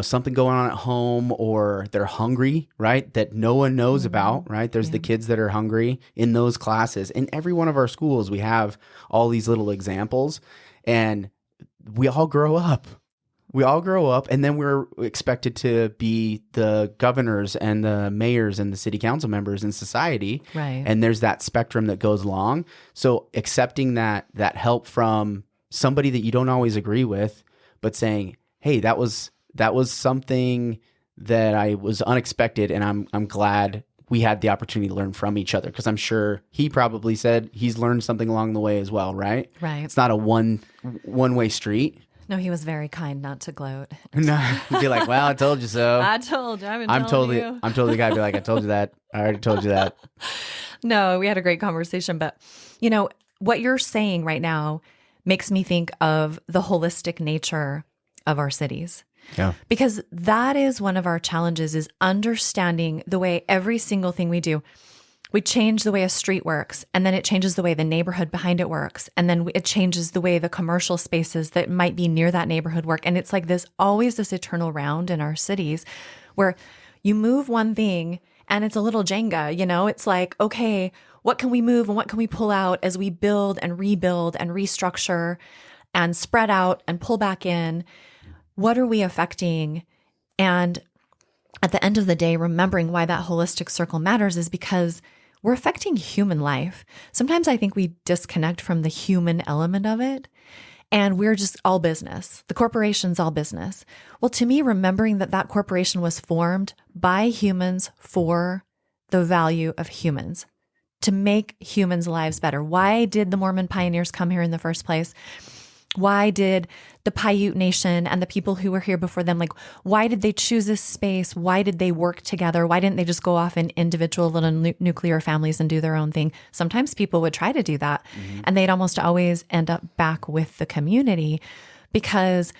something going on at home, or they're hungry, right, that no one knows about, right? There's the kids that are hungry in those classes. In every one of our schools, we have all these little examples, and we all grow up. And then we're expected to be the governors and the mayors and the city council members in society. Right. And there's that spectrum that goes along. So accepting that help from somebody that you don't always agree with, but saying, hey, that was something that I was unexpected, and I'm glad we had the opportunity to learn from each other, because I'm sure he probably said he's learned something along the way as well, right? Right. It's not a one-way street. No, he was very kind not to gloat. No, he'd be like, well, I told you so. I told you. I'm totally the guy to be like, I told you that. I already told you that. No, we had a great conversation. But, what you're saying right now makes me think of the holistic nature of our cities. Yeah. Because that is one of our challenges, is understanding the way every single thing we do. We change the way a street works, and then it changes the way the neighborhood behind it works. And then it changes the way the commercial spaces that might be near that neighborhood work. And it's like always this eternal round in our cities where you move one thing and it's a little Jenga, it's like, okay, what can we move and what can we pull out as we build and rebuild and restructure and spread out and pull back in? What are we affecting? And at the end of the day, remembering why that holistic circle matters is because we're affecting human life. Sometimes I think we disconnect from the human element of it, and we're just all business. The corporation's all business. Well, to me, remembering that corporation was formed by humans for the value of humans, to make humans' lives better. Why did the Mormon pioneers come here in the first place? Why did the Paiute Nation and the people who were here before them, why did they choose this space? Why did they work together? Why didn't they just go off in individual little nuclear families and do their own thing? Sometimes people would try to do that, and they'd almost always end up back with the community, because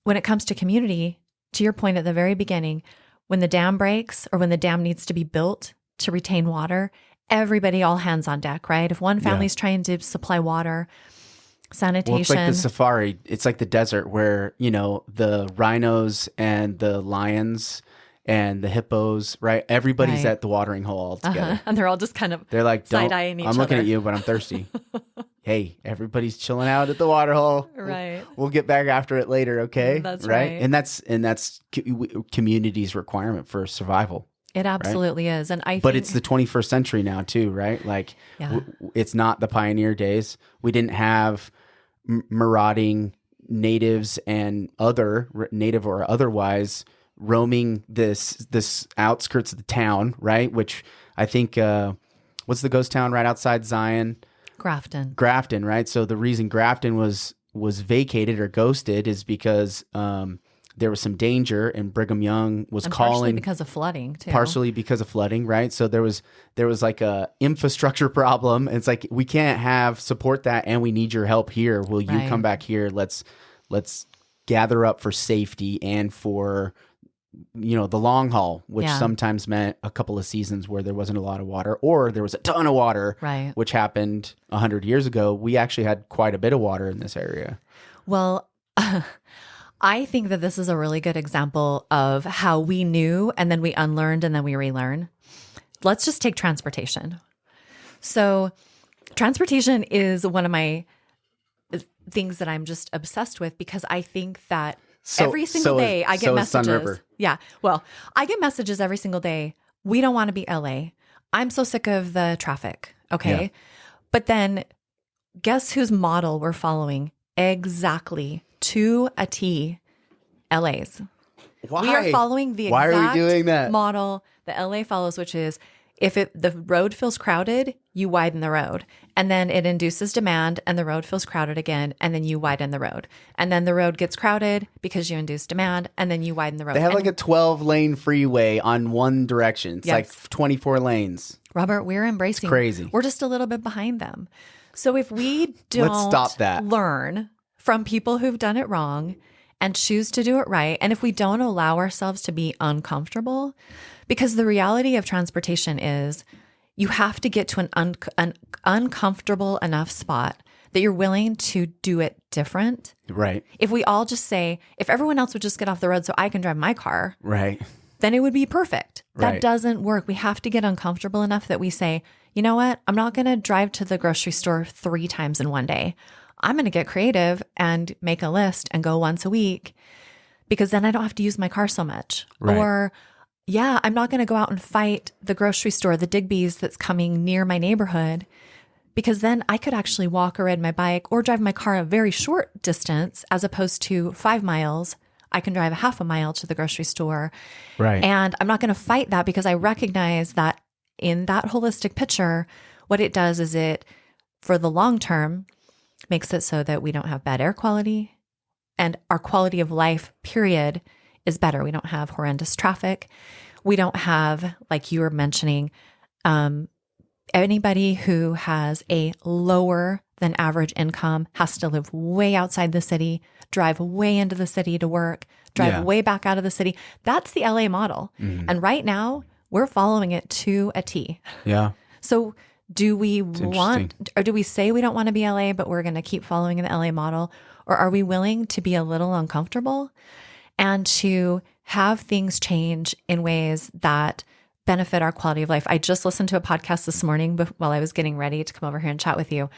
when it comes to community, to your point at the very beginning, when the dam breaks or when the dam needs to be built to retain water, everybody, all hands on deck, right? If one family's trying to supply water, sanitation. Well, it's like the safari. It's like the desert where, the rhinos and the lions and the hippos, right? Everybody's at the watering hole all together. And they're all just kind of side-eyeing each other. I'm looking at you, but I'm thirsty. Hey, everybody's chilling out at the water hole. Right. We'll get back after it later, okay? That's right. And that's community's requirement for survival. It absolutely is. And But it's the 21st century now too, right? It's not the pioneer days. We didn't have marauding natives and other native or otherwise roaming this outskirts of the town, right? Which I think, what's the ghost town right outside Zion? Grafton, right? So the reason Grafton was vacated or ghosted is because there was some danger, and Brigham Young was calling. Partially because of flooding, too. Partially because of flooding, right? So there was like a infrastructure problem. And it's like, we can't support that, and we need your help here. Will you come back here? Let's gather up for safety and for the long haul, which sometimes meant a couple of seasons where there wasn't a lot of water, or there was a ton of water, right? Which happened 100 years ago. We actually had quite a bit of water in this area. Well, I think that this is a really good example of how we knew and then we unlearned and then we relearn. Let's just take transportation. So transportation is one of my things that I'm just obsessed with, because I think that Every single day I get messages. Yeah. Well, I get messages every single day. We don't want to be LA. I'm so sick of the traffic. Okay. Yeah. But then guess whose model we're following? Exactly to a T, LA's. Why? We are following the Why exact are we doing that? model that LA follows, which is if the road feels crowded, you widen the road. And then it induces demand and the road feels crowded again. And then you widen the road. And then the road gets crowded because you induce demand. And then you widen the road. They have like a 12-lane freeway on one direction. It's like 24 lanes. Robert, we're embracing. It's crazy. We're just a little bit behind them. So if we don't Let's stop that. Learn from people who've done it wrong and choose to do it right, and if we don't allow ourselves to be uncomfortable, because the reality of transportation is you have to get to an uncomfortable enough spot that you're willing to do it different. Right. If we all just say, if everyone else would just get off the road so I can drive my car, right, then it would be perfect. Right. That doesn't work. We have to get uncomfortable enough that we say, you know what? I'm not going to drive to the grocery store 3 times in one day. I'm going to get creative and make a list and go once a week because then I don't have to use my car so much. Right. Or, yeah, I'm not going to go out and fight the grocery store, the Digby's that's coming near my neighborhood, because then I could actually walk or ride my bike or drive my car a very short distance as opposed to 5 miles. I can drive a half a mile to the grocery store. Right. And I'm not going to fight that because I recognize that in that holistic picture, what it does is it, for the long term, makes it so that we don't have bad air quality and our quality of life, period, is better. We don't have horrendous traffic. We don't have, like you were mentioning, anybody who has a lower than average income has to live way outside the city, drive way into the city to work, drive way back out of the city. That's the LA model. Mm-hmm. And right now we're following it to a T. Yeah. So do we want, or do we say we don't want to be LA, but we're going to keep following the LA model? Or are we willing to be a little uncomfortable and to have things change in ways that benefit our quality of life? I just listened to a podcast this morning while I was getting ready to come over here and chat with you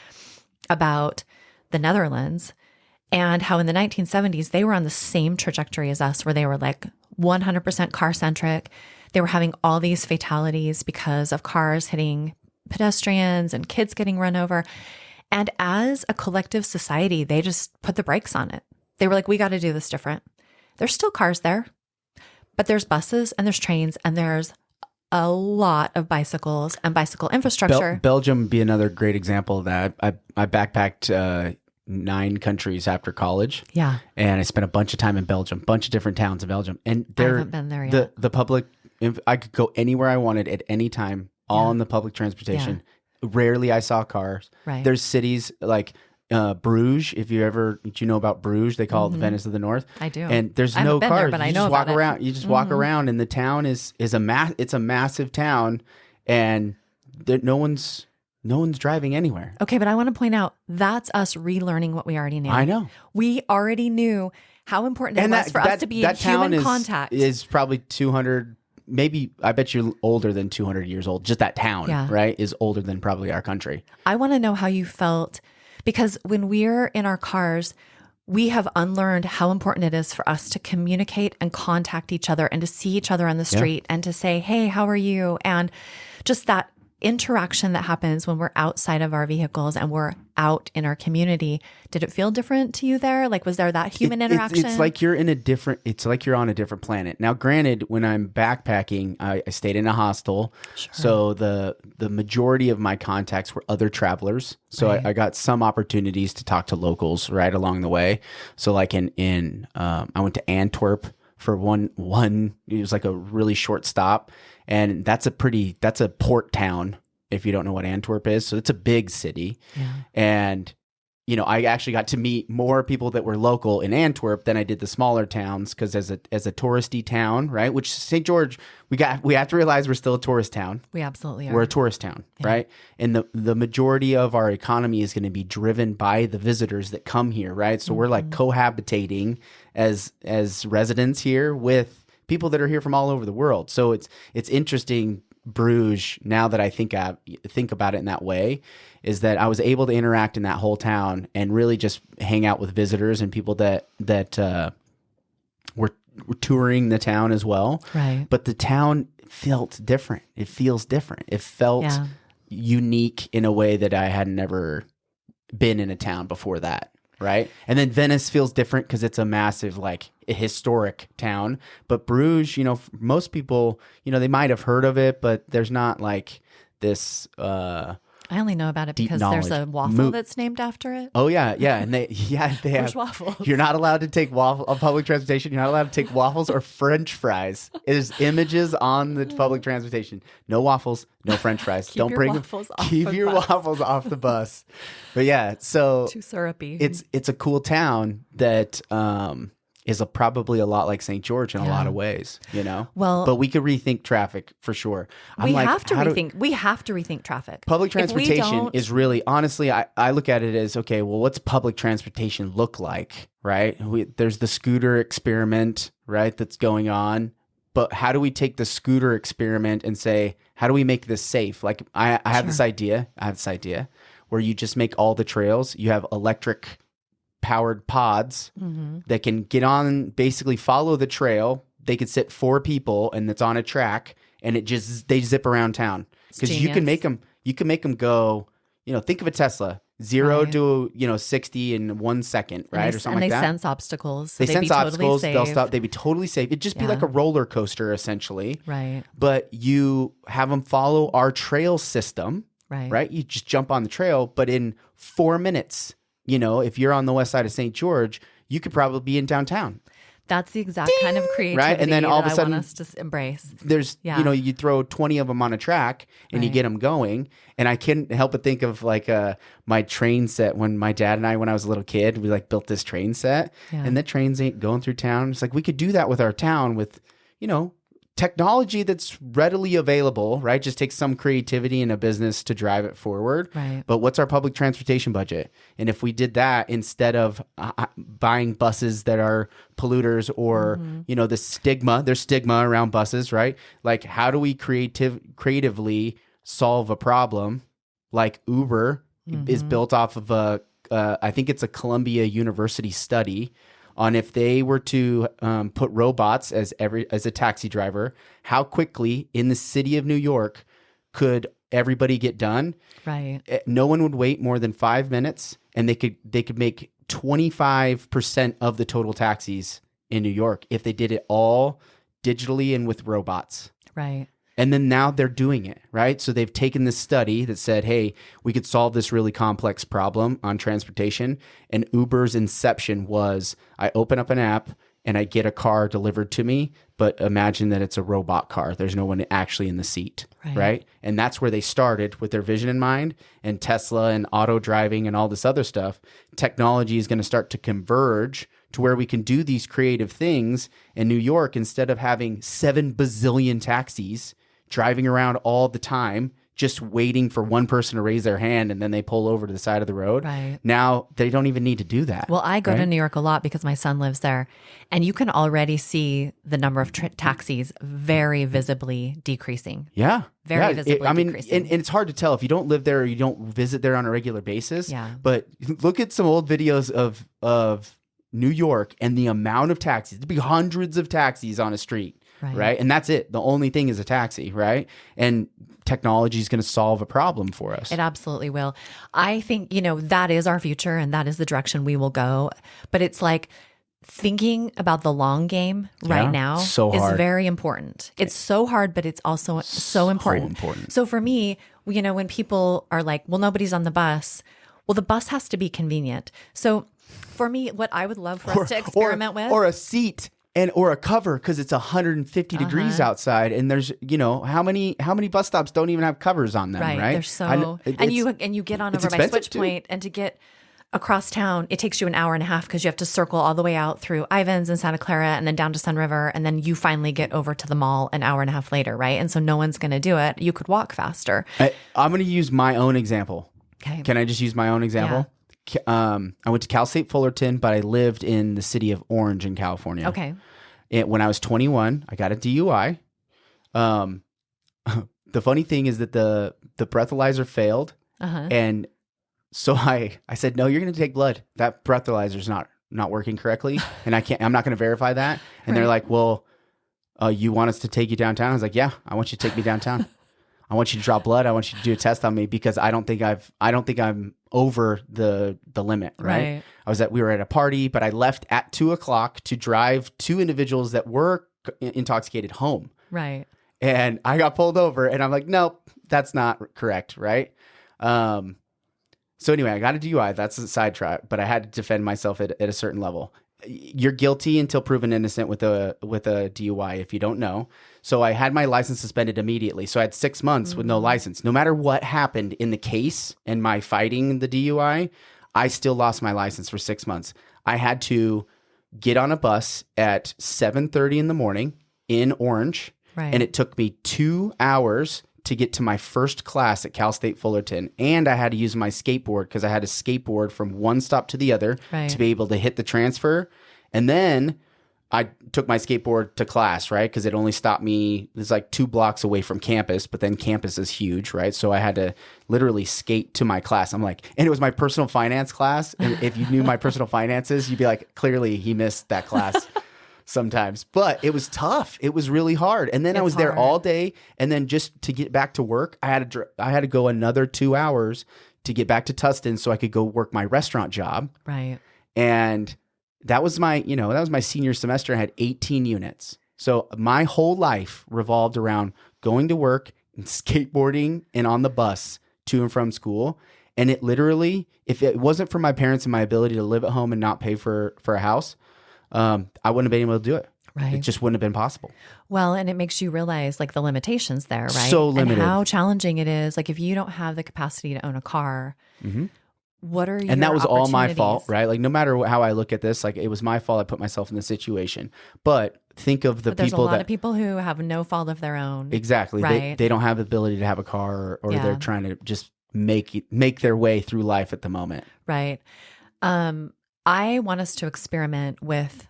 about the Netherlands and how in the 1970s, they were on the same trajectory as us, where they were like 100% car centric. They were having all these fatalities because of cars hitting pedestrians and kids getting run over. And as a collective society, they just put the brakes on it. They were like, we got to do this different. There's still cars there, but there's buses and there's trains and there's a lot of bicycles and bicycle infrastructure. Belgium would be another great example of that. I backpacked 9 countries after college. Yeah. And I spent a bunch of time in Belgium, bunch of different towns in Belgium. And I haven't been there yet. The public, I could go anywhere I wanted at any time, all in the public transportation. Yeah. Rarely I saw cars. Right. There's cities like Bruges. If you know about Bruges, they call it the Venice of the North. I do. And there's no cars. There, but I know about it. You just walk around, and the town is it's a massive town, and no one's driving anywhere. Okay, but I want to point out that's us relearning what we already knew. I know. We already knew how important it was for us to be in human contact. Is probably 200. Maybe I bet you're older than 200 years old. Just that town, right, is older than probably our country. I want to know how you felt, because when we're in our cars, we have unlearned how important it is for us to communicate and contact each other and to see each other on the street and to say, hey, how are you? And just that interaction that happens when we're outside of our vehicles and we're out in our community. Did it feel different to you there? Like, was there that human interaction? It's like you're on a different planet. Now, granted, when I'm backpacking, I stayed in a hostel. Sure. So the majority of my contacts were other travelers. So right. I got some opportunities to talk to locals right along the way. So like I went to Antwerp for one, it was like a really short stop. And that's a port town, if you don't know what Antwerp is. So it's a big city. Yeah. And, I actually got to meet more people that were local in Antwerp than I did the smaller towns, because as a touristy town, right? Which St. George, we have to realize we're still a tourist town. We absolutely are. We're a tourist town, right? And the majority of our economy is going to be driven by the visitors that come here, right? So we're like cohabitating as residents here with people that are here from all over the world. So it's interesting. Bruges, now that I think about it in that way, is that I was able to interact in that whole town and really just hang out with visitors and people that touring the town as well. Right. But the town felt different. It feels different. It felt unique in a way that I had never been in a town before that. Right. And then Venice feels different because it's a massive, like, a historic town. But Bruges, you know, most people, you know, they might have heard of it, but there's not like this. I only know about it because there's a waffle that's named after it. Oh yeah, yeah, and they have waffles. You're not allowed to take waffle on public transportation. You're not allowed to take waffles or French fries. There's images on the public transportation. No waffles, no French fries. Keep your waffles off the bus. But yeah, so too syrupy. It's a cool town that is probably a lot like St. George in a lot of ways, you know? Well, but we could rethink traffic for sure. We have to rethink traffic. Public transportation is really, honestly, I look at it as, okay, well, what's public transportation look like, right? There's the scooter experiment, right, that's going on. But how do we take the scooter experiment and say, how do we make this safe? Like, I have this idea. Where you just make all the trails. You have electric powered pods that can get on, basically follow the trail. They could sit 4 people and it's on a track and they zip around town because you can make them go, you know, think of a Tesla 0 to, you know, 60 in 1 second, right? Or something like that. And they sense obstacles. So they sense obstacles. They'll stop. They'd be totally safe. It'd just be like a roller coaster essentially. Right. But you have them follow our trail system, right? You just jump on the trail, but in 4 minutes, you know, if you're on the west side of St. George, you could probably be in downtown. That's the exact kind of creativity right? And then all of a sudden, I want us to embrace. There's, you know, you throw 20 of them on a track and you get them going. And I can't help but think of like my train set when my dad and I, when I was a little kid, we like built this train set and the trains ain't going through town. It's like we could do that with our town with, you know, technology that's readily available, right? Just takes some creativity in a business to drive it forward. Right. But what's our public transportation budget? And if we did that instead of buying buses that are polluters or, you know, there's stigma around buses, right? Like, how do we creatively solve a problem? Like Uber is built off of I think it's a Columbia University study on if they were to put robots as a taxi driver, how quickly in the city of New York could everybody get done? Right. No one would wait more than 5 minutes, and they could make 25% of the total taxis in New York if they did it all digitally and with robots. Right. And then now they're doing it, right? So they've taken this study that said, hey, we could solve this really complex problem on transportation. And Uber's inception was, I open up an app and I get a car delivered to me, but imagine that it's a robot car. There's no one actually in the seat, right? And that's where they started with their vision in mind. And Tesla and auto driving and all this other stuff, technology is going to start to converge to where we can do these creative things in New York instead of having 7 bazillion taxis driving around all the time, just waiting for one person to raise their hand and then they pull over to the side of the road. Right. Now they don't even need to do that. Well, I go to New York a lot because my son lives there, and you can already see the number of taxis very visibly decreasing. Yeah. Very visibly decreasing. And it's hard to tell if you don't live there or you don't visit there on a regular basis. Yeah. But look at some old videos of New York and the amount of taxis. There'd be hundreds of taxis on a street. Right. And that's it. The only thing is a taxi, right? And technology is going to solve a problem for us. It absolutely will. I think, you know, that is our future and that is the direction we will go. But it's like thinking about the long game right now is very important. It's so hard, but it's also so important. So for me, you know, when people are like, well, nobody's on the bus. Well, the bus has to be convenient. So for me, what I would love for us to experiment with. Or a seat. Or a cover because it's 150 degrees outside, and there's, you know, how many bus stops don't even have covers on them, right? They're so and you get on over by Switch Point, and to get across town, it takes you an hour and a half because you have to circle all the way out through Ivans and Santa Clara, and then down to Sun River, and then you finally get over to the mall an hour and a half later, right? And so no one's going to do it. You could walk faster. I'm going to use my own example. Okay. Can I just use my own example? Yeah. I went to Cal State Fullerton, but I lived in the city of Orange in California. Okay. When I was 21, I got a DUI. The funny thing is that the breathalyzer failed. And so I said, no, you're going to take blood. That breathalyzer's not working correctly, and I'm not going to verify that. And they're like, well, you want us to take you downtown? I was like, yeah, I want you to take me downtown. I want you to draw blood. I want you to do a test on me because I don't think I'm over the limit. Right. We were at a party, but I left at 2:00 to drive 2 individuals that were intoxicated home. Right. And I got pulled over and I'm like, nope, that's not correct. Right. So anyway, I got a DUI. That's a sidetrack, but I had to defend myself at a certain level. You're guilty until proven innocent with a DUI if you don't know. So I had my license suspended immediately. So I had 6 months with no license. No matter what happened in the case and my fighting the DUI, I still lost my license for 6 months. I had to get on a bus at 7:30 in the morning in Orange. Right. And it took me 2 hours to get to my first class at Cal State Fullerton. And I had to use my skateboard because I had to skateboard from one stop to the other to be able to hit the transfer. And then I took my skateboard to class, right? Because it only stopped me, it's like 2 blocks away from campus, but then campus is huge, right? So I had to literally skate to my class. I'm like, and it was my personal finance class. And if you knew my personal finances, you'd be like, clearly he missed that class. Sometimes, but it was tough. It was really hard. And then I was there all day. And then just to get back to work, I had to go another 2 hours to get back to Tustin so I could go work my restaurant job. Right. And that was my senior semester. I had 18 units. So my whole life revolved around going to work and skateboarding and on the bus to and from school. And it literally, if it wasn't for my parents and my ability to live at home and not pay for a house, I wouldn't have been able to do it. Right. It just wouldn't have been possible. Well, and it makes you realize like the limitations there, right? So limited. And how challenging it is. Like if you don't have the capacity to own a car, what are your And that was all my fault, right? Like no matter how I look at this, like it was my fault. I put myself in this situation. But think of the people there's a lot of people who have no fault of their own. Exactly. Right? They don't have the ability to have a car or they're trying to just make their way through life at the moment. Right. I want us to experiment with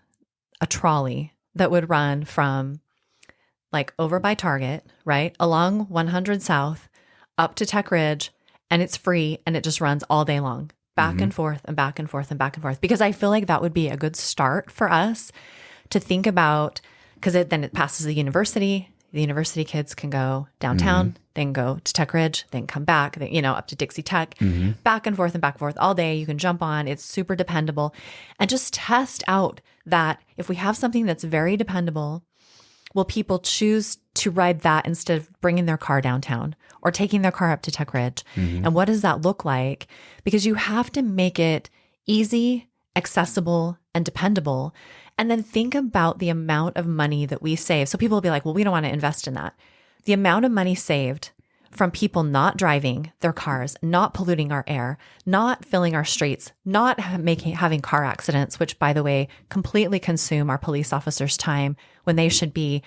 a trolley that would run from like over by Target, right? Along 100 South up to Tech Ridge, and it's free and it just runs all day long, back and forth and back and forth and back and forth. Because I feel like that would be a good start for us to think about, because then it passes the university. The university kids can go downtown, then go to Tech Ridge, then come back, up to Dixie Tech, back and forth all day. You can jump on. It's super dependable. And just test out that if we have something that's very dependable, will people choose to ride that instead of bringing their car downtown or taking their car up to Tech Ridge? And what does that look like? Because you have to make it easy, accessible, and dependable. And then think about the amount of money that we save. So people will be like, well, we don't want to invest in that. The amount of money saved from people not driving their cars, not polluting our air, not filling our streets, not having car accidents, which, by the way, completely consume our police officers' time when they should be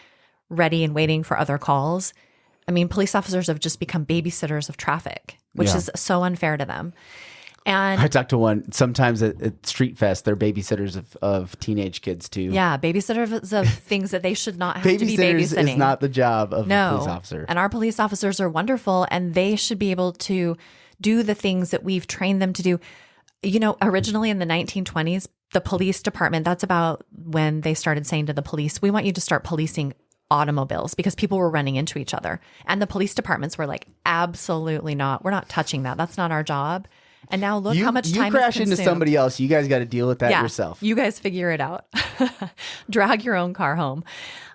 ready and waiting for other calls. I mean, police officers have just become babysitters of traffic, which is so unfair to them. And I talked to one sometimes at Street Fest. They're babysitters of teenage kids too. Yeah, babysitters of things that they should not have to be babysitting. Babysitters is not the job of a police officer. And our police officers are wonderful, and they should be able to do the things that we've trained them to do. Originally in the 1920s, the police department, that's about when they started saying to the police, we want you to start policing automobiles because people were running into each other. And the police departments were like, absolutely not. We're not touching that. That's not our job. And now look how much time you crash into somebody else. You guys got to deal with that yourself. You guys figure it out. Drag your own car home.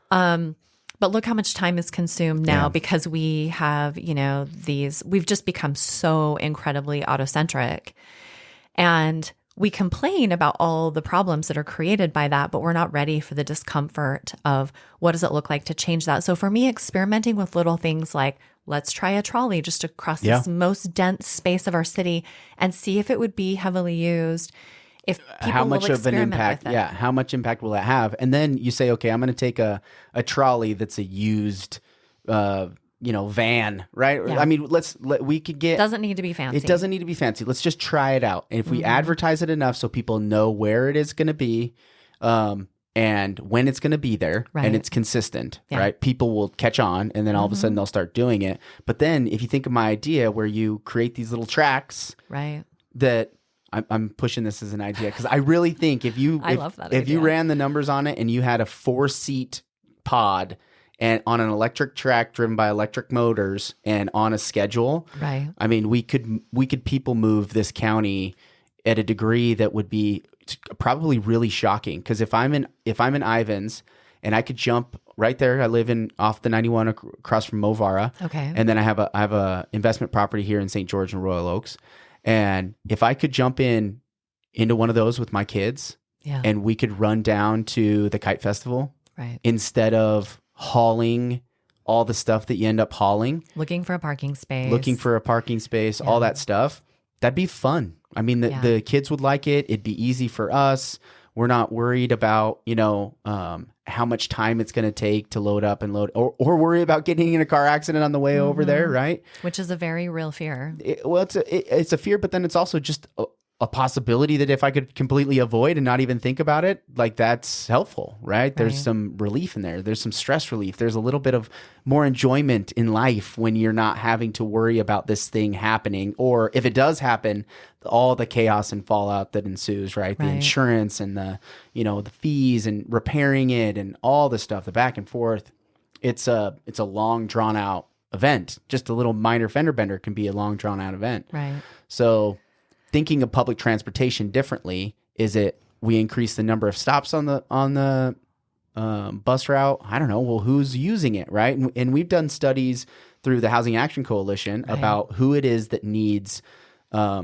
But look how much time is consumed now because we have, we've just become so incredibly autocentric. And we complain about all the problems that are created by that, but we're not ready for the discomfort of what does it look like to change that. So for me, experimenting with little things like, let's try a trolley just across this most dense space of our city and see if it would be heavily used. If people how much will of an impact? with it. How much impact will it have? And then you say, okay, I'm going to take a trolley that's a used, van, right? Yeah. I mean, we could get. Doesn't need to be fancy. It doesn't need to be fancy. Let's just try it out. And if we advertise it enough so people know where it is going to be, and when it's going to be there, and it's consistent, right? People will catch on, and then all of a sudden they'll start doing it. But then if you think of my idea where you create these little tracks right, that I'm pushing this as an idea because I really think if you idea. ran the numbers on it and you had a 4-seat pod and on an electric track driven by electric motors and on a schedule, right? I mean, we could people move this county at a degree that would be probably really shocking. Because if I'm in Ivins and I could jump right there, I live off the 91 across from Movara. Okay. And then I have a investment property here in St. George and Royal Oaks. And if I could jump into one of those with my kids, and we could run down to the Kite Festival, right, instead of hauling all the stuff that you end up hauling, looking for a parking space, all that stuff, that'd be fun. I mean, the kids would like it. It'd be easy for us. We're not worried about, how much time it's going to take to load up and load, or worry about getting in a car accident on the way over there, right? Which is a very real fear. It's a fear, but then it's also just a possibility that if I could completely avoid and not even think about it, like that's helpful, right? There's some relief in there. There's some stress relief. There's a little bit of more enjoyment in life when you're not having to worry about this thing happening. Or if it does happen, all the chaos and fallout that ensues, right? The insurance and the fees and repairing it and all the stuff, the back and forth. It's a long drawn out event. Just a little minor fender bender can be a long drawn out event. Right. So thinking of public transportation differently, is it we increase the number of stops on the bus route? I don't know. Well, who's using it, right? And we've done studies through the Housing Action Coalition about who it is that needs 30%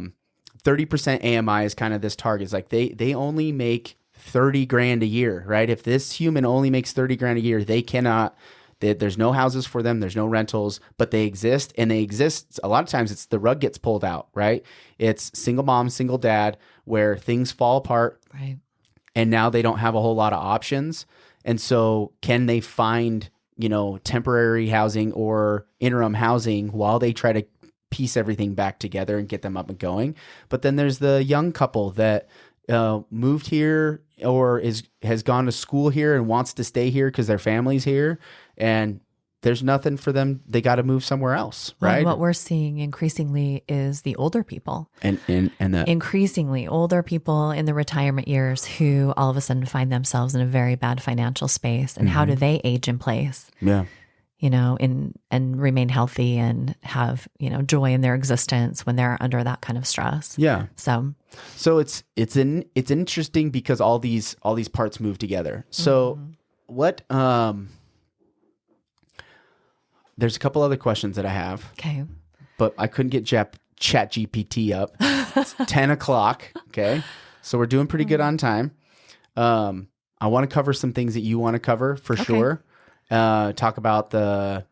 AMI is kind of this target. It's like they only make $30,000 a year, right? If this human only makes $30,000 a year, they cannot. There's no houses for them. There's no rentals, but they exist. And they exist. A lot of times it's the rug gets pulled out, right? It's single mom, single dad, where things fall apart. Right. And now they don't have a whole lot of options. And so can they find, temporary housing or interim housing while they try to piece everything back together and get them up and going? But then there's the young couple that moved here or has gone to school here and wants to stay here because their family's here, and there's nothing for them. They got to move somewhere else, right? Well, what we're seeing increasingly is the older people, and increasingly older people in the retirement years who all of a sudden find themselves in a very bad financial space. And how do they age in place? Yeah. And remain healthy and have, joy in their existence when they're under that kind of stress. Yeah. So it's interesting because all these parts move together. So what, there's a couple other questions that I have. Okay. But I couldn't get Chat GPT up. It's 10 o'clock. Okay. So we're doing pretty good on time. I want to cover some things that you want to cover for sure. Talk about the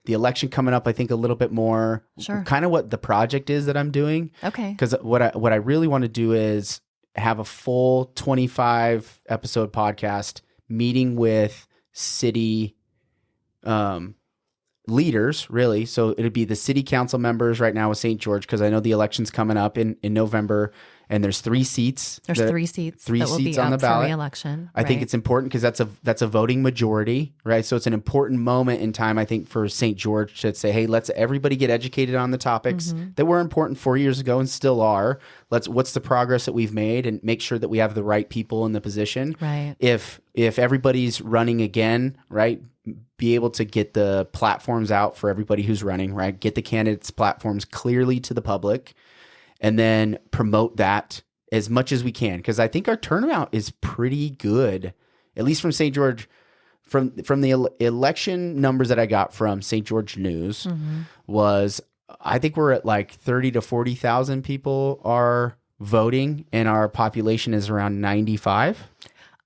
election coming up, I think a little bit more. Sure. Kind of what the project is that I'm doing. Okay. Because what I really want to do is have a full 25 episode podcast meeting with city leaders, really. So it'd be the city council members right now with St. George, because I know the election's coming up in November, and there's 3 seats. There's 3 seats. Three that will seats be on up the ballot. for re-election. I think it's important because that's a voting majority, right? So it's an important moment in time, I think, for St. George to say, hey, let's everybody get educated on the topics that were important 4 years ago and still are. What's the progress that we've made, and make sure that we have the right people in the position. Right. If everybody's running again, right, be able to get the platforms out for everybody who's running, right? Get the candidates' platforms clearly to the public, and then promote that as much as we can. Because I think our turnout is pretty good, at least from St. George. From the election numbers that I got from St. George News was, I think we're at like 30 to 40,000 people are voting, and our population is around 95.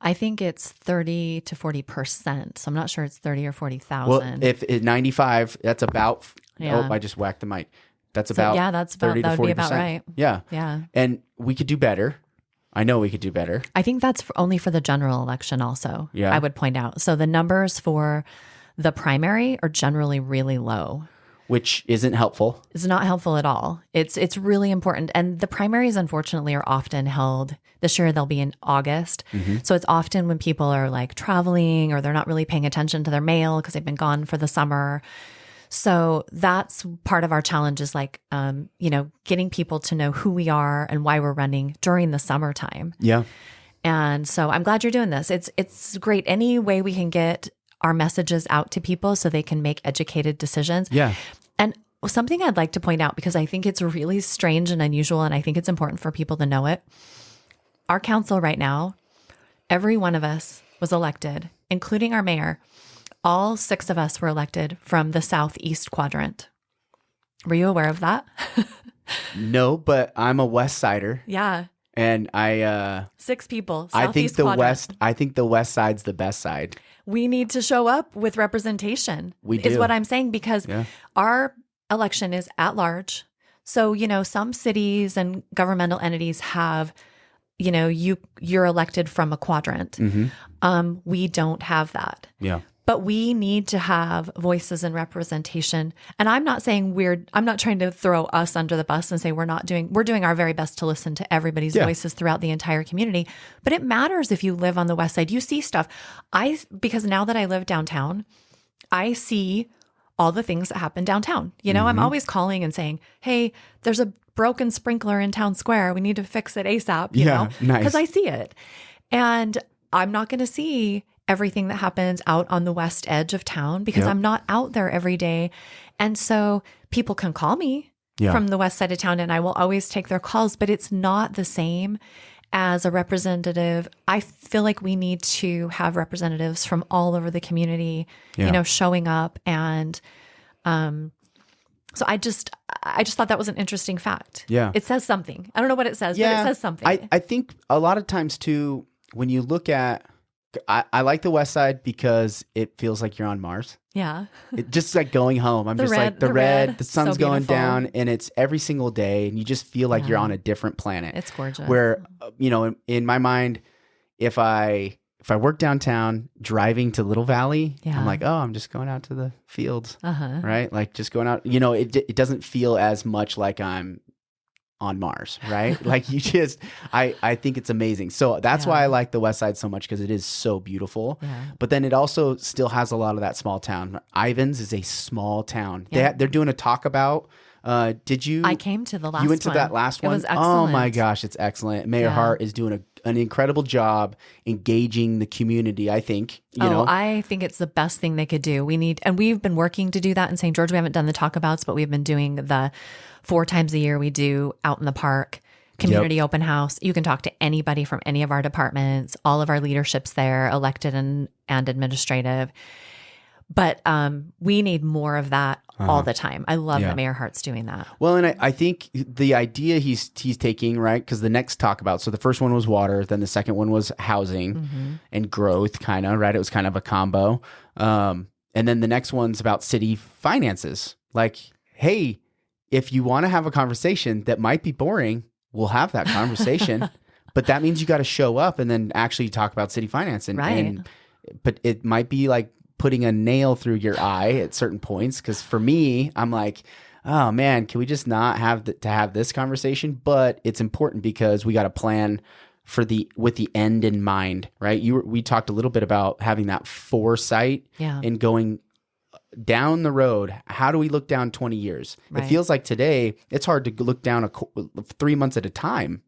I think it's 30 to 40%. So I'm not sure it's 30 or 40,000. Well, if it's 95, that's about. Yeah. Oh, I just whacked the mic. That's about. Yeah, that's about. 30 that to 40%. would be about right. Yeah. Yeah. And we could do better. I know we could do better. I think that's only for the general election. Also, yeah. I would point out. So the numbers for the primary are generally really low, which isn't helpful. It's not helpful at all. It's really important. And the primaries, unfortunately, are often held. This year, they'll be in August. So it's often when people are like traveling, or they're not really paying attention to their mail because they've been gone for the summer. So that's part of our challenge is like, getting people to know who we are and why we're running during the summertime. Yeah. And so I'm glad you're doing this. It's great. Any way we can get our messages out to people so they can make educated decisions. Yeah. And something I'd like to point out, because I think it's really strange and unusual, and I think it's important for people to know it. Our council right now, every one of us was elected, including our mayor. All 6 of us were elected from the southeast quadrant. Were you aware of that? No, but I'm a West Sider. Yeah. And I 6 people. I think the quadrant. West side's the best side. We need to show up with representation. We do. Is what I'm saying, because our election is at large. So, some cities and governmental entities have, you're elected from a quadrant. Mm-hmm. We don't have that. Yeah. But we need to have voices and representation. And I'm not saying I'm not trying to throw us under the bus and say we're doing our very best to listen to everybody's voices throughout the entire community. But it matters if you live on the West Side. You see stuff. Because now that I live downtown, I see all the things that happen downtown. I'm always calling and saying, hey, there's a broken sprinkler in town square. We need to fix it ASAP, nice. Because I see it. And I'm not going to see everything that happens out on the west edge of town because I'm not out there every day. And so people can call me from the west side of town and I will always take their calls, but it's not the same as a representative. I feel like we need to have representatives from all over the community, showing up. And so I just thought that was an interesting fact. Yeah. It says something. I don't know what it says, but it says something. I think a lot of times too, when you look at, I like the West Side because it feels like you're on Mars. Yeah. It just like going home. I'm just like the red, the sun's going down and it's every single day. And you just feel like you're on a different planet. It's gorgeous. Where, in my mind, if I work downtown driving to Little Valley, I'm like, oh, I'm just going out to the fields, right? Like just going out, it doesn't feel as much like I'm on Mars, right? Like you just, I think it's amazing. So that's why I like the West Side so much because it is so beautiful. Yeah. But then it also still has a lot of that small town. Ivins is a small town. Yeah. They're doing a talk about. Did you? I came to the last one. You went to that last one? It was excellent. Oh my gosh, it's excellent. Mayor Hart is doing an incredible job engaging the community, I think. I think it's the best thing they could do. We've been working to do that in St. George. We haven't done the talkabouts, but we've been doing the 4 times a year we do out in the park, community open house. You can talk to anybody from any of our departments, all of our leadership's there, elected and administrative. But we need more of that all the time. I love that Mayor Hart's doing that. Well, and I think the idea he's taking, right, because the next talk about, so the first one was water, then the second one was housing and growth, kind of, right? It was kind of a combo. And then the next one's about city finances. Like, hey, if you want to have a conversation that might be boring, we'll have that conversation. But that means you got to show up and then actually talk about city finance. But it might be like putting a nail through your eye at certain points. Because for me, I'm like, oh man, can we just not have to have this conversation? But it's important because we got a plan with the end in mind, right? We talked a little bit about having that foresight and going down the road. How do we look down 20 years? Right. It feels like today it's hard to look down 3 months at a time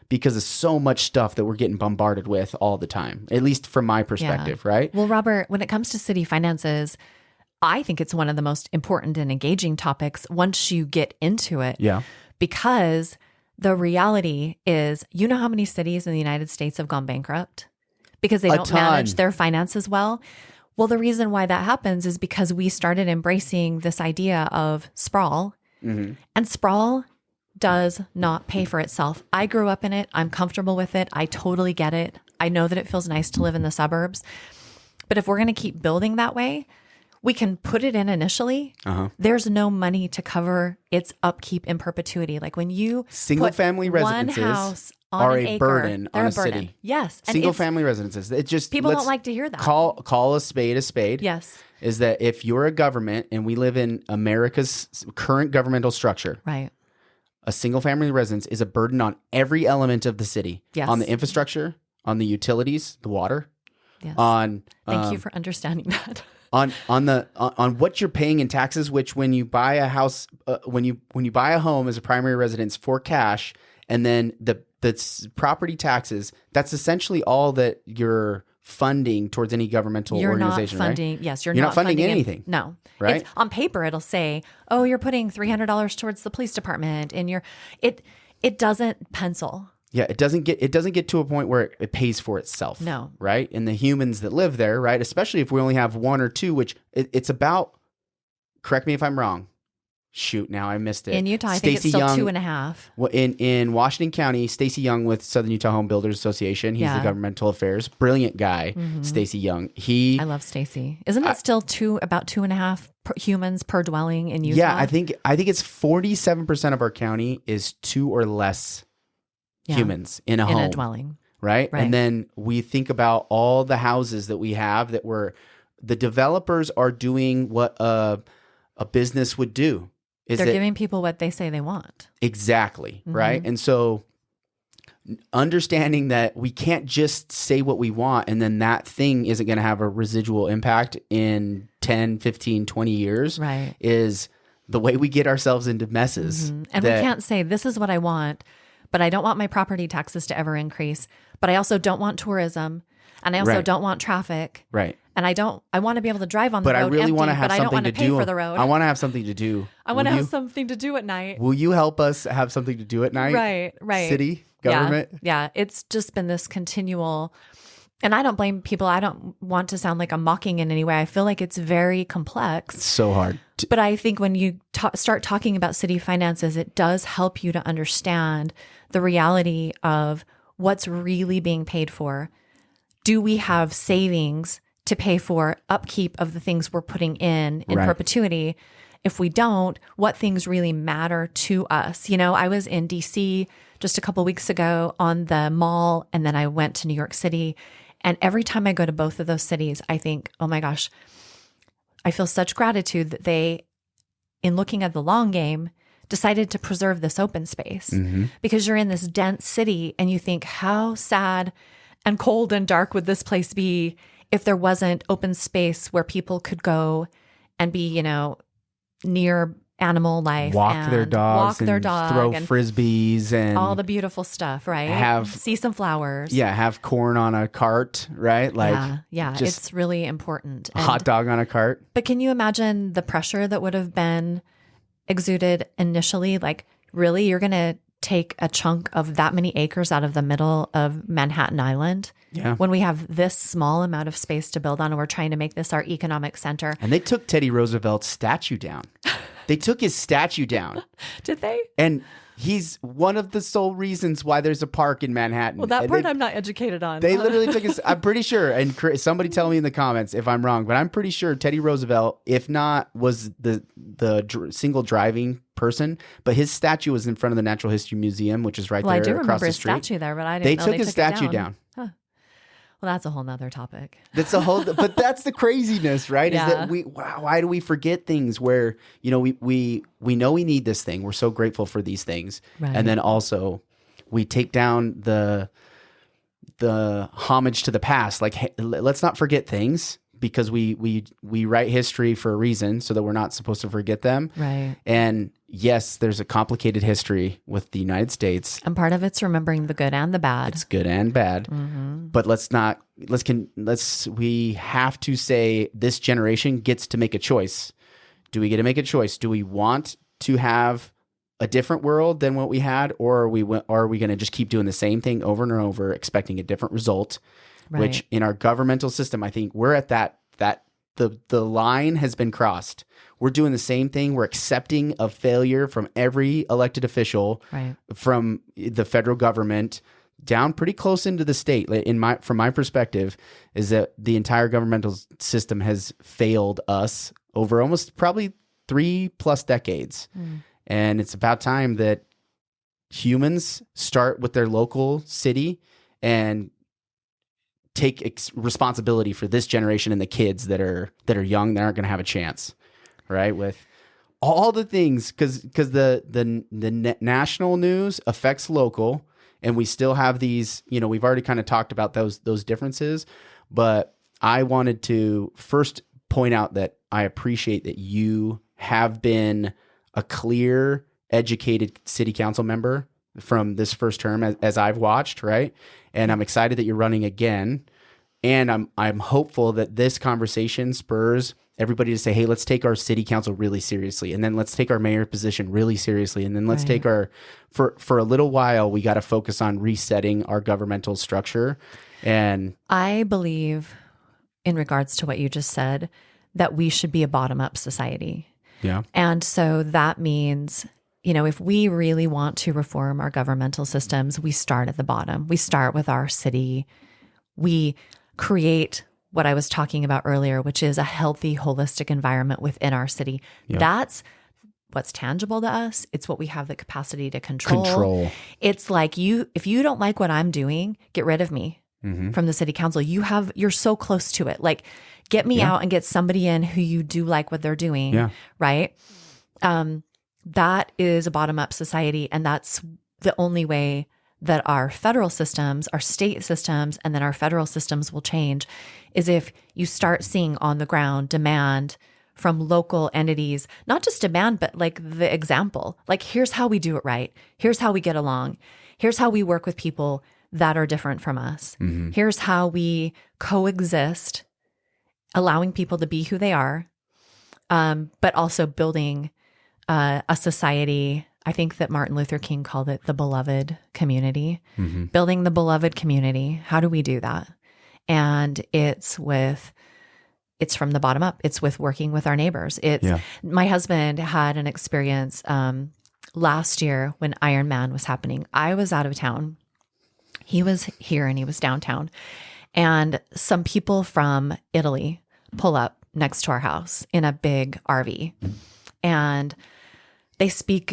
because of so much stuff that we're getting bombarded with all the time, at least from my perspective, right? Well, Robert, when it comes to city finances, I think it's one of the most important and engaging topics once you get into it. Yeah. Because the reality is, how many cities in the United States have gone bankrupt because they don't manage their finances well? Well, the reason why that happens is because we started embracing this idea of sprawl, and sprawl does not pay for itself. I grew up in it. I'm comfortable with it. I totally get it. I know that it feels nice to live in the suburbs. But if we're going to keep building that way, we can put it in initially. There's no money to cover its upkeep in perpetuity. Like when you single-family residences one house are an a acre, burden on a burden. city. Yes. Single-family residences. It just people don't like to hear that. Call a spade a spade. Yes. Is that if you're a government and we live in America's current governmental structure, right? A single-family residence is a burden on every element of the city. Yes. On the infrastructure, on the utilities, the water. Yes. On Thank you for understanding that. on what you're paying in taxes, which when you buy a house, when you buy a home as a primary residence for cash, and then the property taxes, that's essentially all that you're funding towards any governmental organization, not funding, right? Yes, you're not funding anything. No. Right? On paper, it'll say, oh, you're putting $300 towards the police department, and it doesn't pencil. Yeah, it doesn't get to a point where it pays for itself. No. Right? And the humans that live there, right? Especially if we only have one or two, which it's about, correct me if I'm wrong. Shoot, now I missed it. In Utah, I think it's still 2.5. Well, in Washington County, Stacey Young with Southern Utah Home Builders Association. He's the governmental affairs. Brilliant guy, Stacey Young. I love Stacey. Isn't it still about 2.5 humans per dwelling in Utah? Yeah, I think it's 47% of our county is 2 or less humans in a home. In a dwelling. Right? And then we think about all the houses that we have that the developers are doing what a business would do. They're giving people what they say they want. Exactly. Right. And so understanding that we can't just say what we want and then that thing isn't going to have a residual impact in 10, 15, 20 years is the way we get ourselves into messes. And we can't say, this is what I want, but I don't want my property taxes to ever increase. But I also don't want tourism. And I also don't want traffic. Right. And I want to be able to drive on the road I really empty, want to have but I don't something want to pay do. for the road. I want to have something to do. I want to have something to do at night. Will you help us have something to do at night? Right. City, government? Yeah. It's just been this continual, and I don't blame people. I don't want to sound like I'm mocking in any way. I feel like it's very complex. It's so hard. But I think when you start talking about city finances, it does help you to understand the reality of what's really being paid for. Do we have savings to pay for upkeep of the things we're putting in perpetuity? If we don't, what things really matter to us? You know, I was in DC just a couple weeks ago on the mall, and then I went to New York City. And every time I go to both of those cities, I think, oh my gosh, I feel such gratitude that they, in looking at the long game, decided to preserve this open space. Because you're in this dense city and you think, how sad and cold and dark would this place be if there wasn't open space where people could go and be, you know, near animal life, walk their dogs, throw frisbees and all the beautiful stuff, right? See some flowers. Yeah, have corn on a cart, right? Like it's really important. And hot dog on a cart. But can you imagine the pressure that would have been exuded initially? Like, really, you're going to take a chunk of that many acres out of the middle of Manhattan Island when we have this small amount of space to build on, and we're trying to make this our economic center. And they took Teddy Roosevelt's statue down. They took his statue down. Did they? And he's one of the sole reasons why there's a park in Manhattan. Well, that part I'm not educated on. They literally took his, I'm pretty sure, and somebody tell me in the comments if I'm wrong, but I'm pretty sure Teddy Roosevelt, if not was the single driving person, but his statue was in front of the Natural History Museum, which is right there across the street. I do remember his statue there, but I didn't know they took his statue down. Huh. Well, that's a whole nother topic. But that's the craziness, right? Yeah. Is that why do we forget things where, you know, we know we need this thing. We're so grateful for these things. Right. And then also we take down the homage to the past. Like, hey, let's not forget things, because we write history for a reason so that we're not supposed to forget them. Right. And yes, there's a complicated history with the United States. And part of it's remembering the good and the bad. It's good and bad. But we have to say this generation gets to make a choice. Do we get to make a choice? Do we want to have a different world than what we had, or are we going to just keep doing the same thing over and over, expecting a different result? Right. Which in our governmental system, I think we're at that the line has been crossed. We're doing the same thing. We're accepting a failure from every elected official, from the federal government down pretty close into the state. From my perspective, is that the entire governmental system has failed us over almost probably 3+ decades. And it's about time that humans start with their local city and take responsibility for this generation and the kids that are young, that aren't going to have a chance, right? With all the things, because the national news affects local, and we still have these, you know, we've already kind of talked about those differences, but I wanted to first point out that I appreciate that you have been a clear, educated city council member from this first term as I've watched, right? And I'm excited that you're running again. And I'm hopeful that this conversation spurs everybody to say, hey, let's take our city council really seriously. And then let's take our mayor position really seriously. And then let's take for a little while, we got to focus on resetting our governmental structure. And I believe, in regards to what you just said, that we should be a bottom-up society. Yeah. And so that means, if we really want to reform our governmental systems, we start at the bottom. We start with our city. We create what I was talking about earlier, which is a healthy, holistic environment within our city. Yeah. That's what's tangible to us. It's what we have the capacity to control. It's like if you don't like what I'm doing, get rid of me from the city council. You're so close to it. Like, get me out and get somebody in who you do like what they're doing. Right. That is a bottom-up society. And that's the only way that our federal systems, our state systems, and then our federal systems will change, is if you start seeing on the ground demand from local entities, not just demand, but like the example, like, here's how we do it right. Here's how we get along. Here's how we work with people that are different from us. Here's how we coexist, allowing people to be who they are, but also building a society. I think that Martin Luther King called it the beloved community, building the beloved community. How do we do that? And it's from the bottom up. It's with working with our neighbors. My husband had an experience last year when Iron Man was happening. I was out of town. He was here and he was downtown. And some people from Italy pull up next to our house in a big RV. And they speak,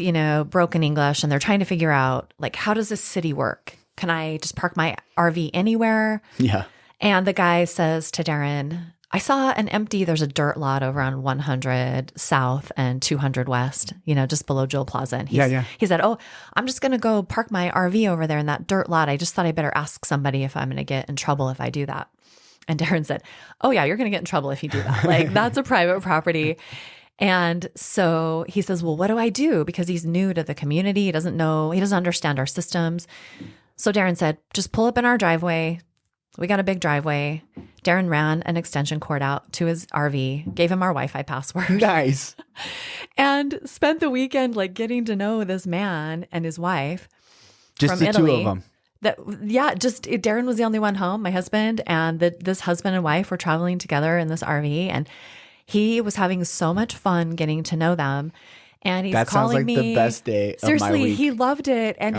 broken English, and they're trying to figure out, like, how does this city work? Can I just park my RV anywhere? Yeah. And the guy says to Darren, I saw there's a dirt lot over on 100 South and 200 West, just below Joel Plaza. And he said, oh, I'm just going to go park my RV over there in that dirt lot. I just thought I better ask somebody if I'm going to get in trouble if I do that. And Darren said, oh yeah, you're going to get in trouble if you do that. Like, that's a private property. And so he says, well, what do I do? Because he's new to the community. He doesn't understand our systems. So Darren said, just pull up in our driveway. We got a big driveway. Darren ran an extension cord out to his RV, gave him our Wi-Fi password. Nice. And spent the weekend like getting to know this man and his wife just from the Italy. Two of them. Darren was the only one home, my husband, and this husband and wife were traveling together in this RV, and he was having so much fun getting to know them. And he's calling me. That sounds like the best day of seriously, my week. He loved it. And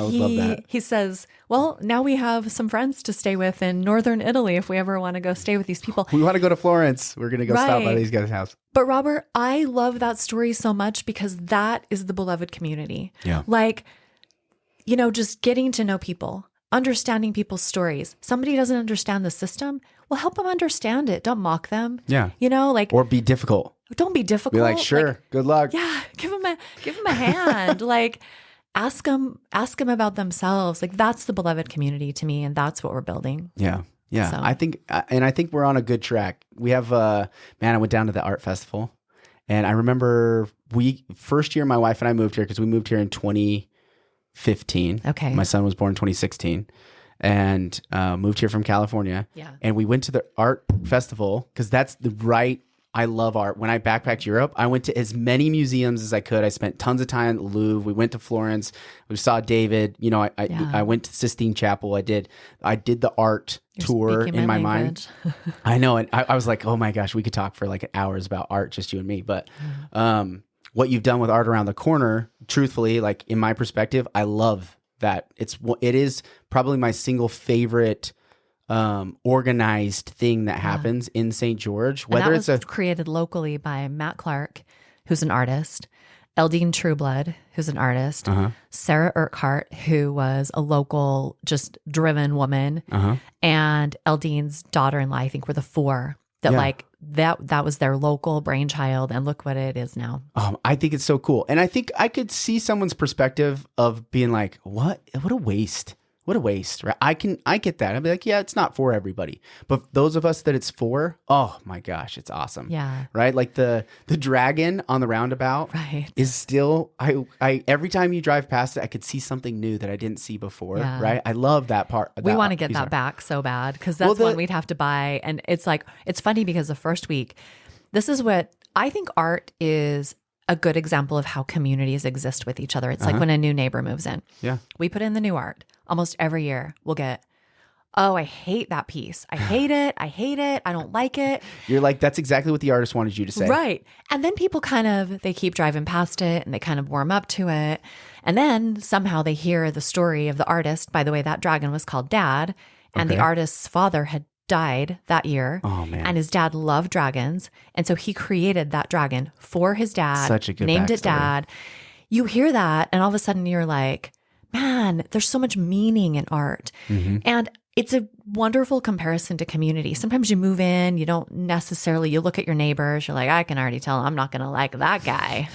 he says, well, now we have some friends to stay with in northern Italy if we ever want to go stay with these people. We want to go to Florence. We're going to go stop by these guys' house. But Robert, I love that story so much because that is the beloved community. Yeah. Like, just getting to know people, understanding people's stories. Somebody doesn't understand the system. Well, help them understand it. Don't mock them. Yeah. Or be difficult. Don't be difficult. Be like, sure, good luck. Yeah, give them a hand. Like, ask them about themselves. Like, that's the beloved community to me, and that's what we're building. Yeah, yeah. So. I think we're on a good track. We have I went down to the art festival, and I remember first year my wife and I moved here because we moved here in 2015. Okay, my son was born in 2016. And moved here from California. Yeah. And we went to the art festival because that's I love art. When I backpacked Europe, I went to as many museums as I could. I spent tons of time at the Louvre. We went to Florence. We saw David. I went to Sistine Chapel. I did the art tour in my mind. I know. And I was like, oh my gosh, we could talk for like hours about art, just you and me. But what you've done with art around the corner, truthfully, like in my perspective, I love that. It is probably my single favorite organized thing that happens in St. George. Whether it's created locally by Matt Clark, who's an artist, Eldine Trueblood, who's an artist, Sarah Urquhart, who was a local, just driven woman, and Eldine's daughter-in-law, I think, were the four that that was their local brainchild, and look what it is now. I think it's so cool. And I think I could see someone's perspective of being like, what a waste. what a waste, right? I get that. I'd be like, yeah, it's not for everybody. But those of us that it's for, oh my gosh, it's awesome. Yeah. Right? Like the dragon on the roundabout is still, I every time you drive past it, I could see something new that I didn't see before, right? I love that part. We want to get that back so bad because that's one we'd have to buy. And it's like, it's funny because the first week, this is what I think art is a good example of how communities exist with each other. It's like when a new neighbor moves in. Yeah. We put in the new art. Almost every year we'll get, oh, I hate that piece. I hate it. I hate it. I don't like it. You're like, that's exactly what the artist wanted you to say. Right. And then people they keep driving past it and they kind of warm up to it. And then somehow they hear the story of the artist. By the way, that dragon was called Dad. And the artist's father had died that year. Oh, man. And his dad loved dragons. And so he created that dragon for his dad. Such a good named backstory. It Dad. You hear that and all of a sudden you're like, man, there's so much meaning in art. And it's a wonderful comparison to community. Sometimes you move in, you don't necessarily, you look at your neighbors, you're like, I can already tell I'm not going to like that guy.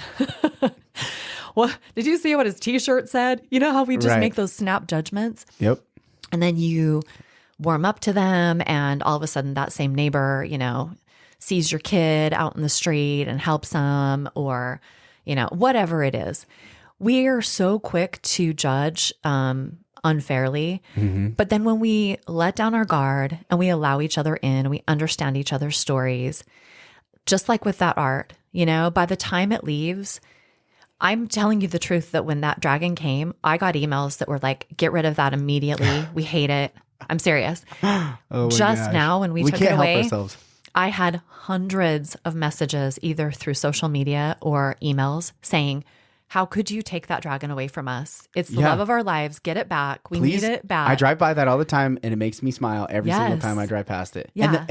Well, did you see what his t-shirt said? You know how we just make those snap judgments? Yep. And then you warm up to them and all of a sudden that same neighbor, sees your kid out in the street and helps them or, whatever it is. We are so quick to judge unfairly. But then when we let down our guard and we allow each other in, we understand each other's stories, just like with that art, by the time it leaves, I'm telling you the truth that when that dragon came, I got emails that were like, get rid of that immediately. We hate it. I'm serious. Just now when we took it away, I had hundreds of messages either through social media or emails saying, how could you take that dragon away from us? It's the love of our lives. Get it back. We need it back. I drive by that all the time and it makes me smile every single time I drive past it. Yeah.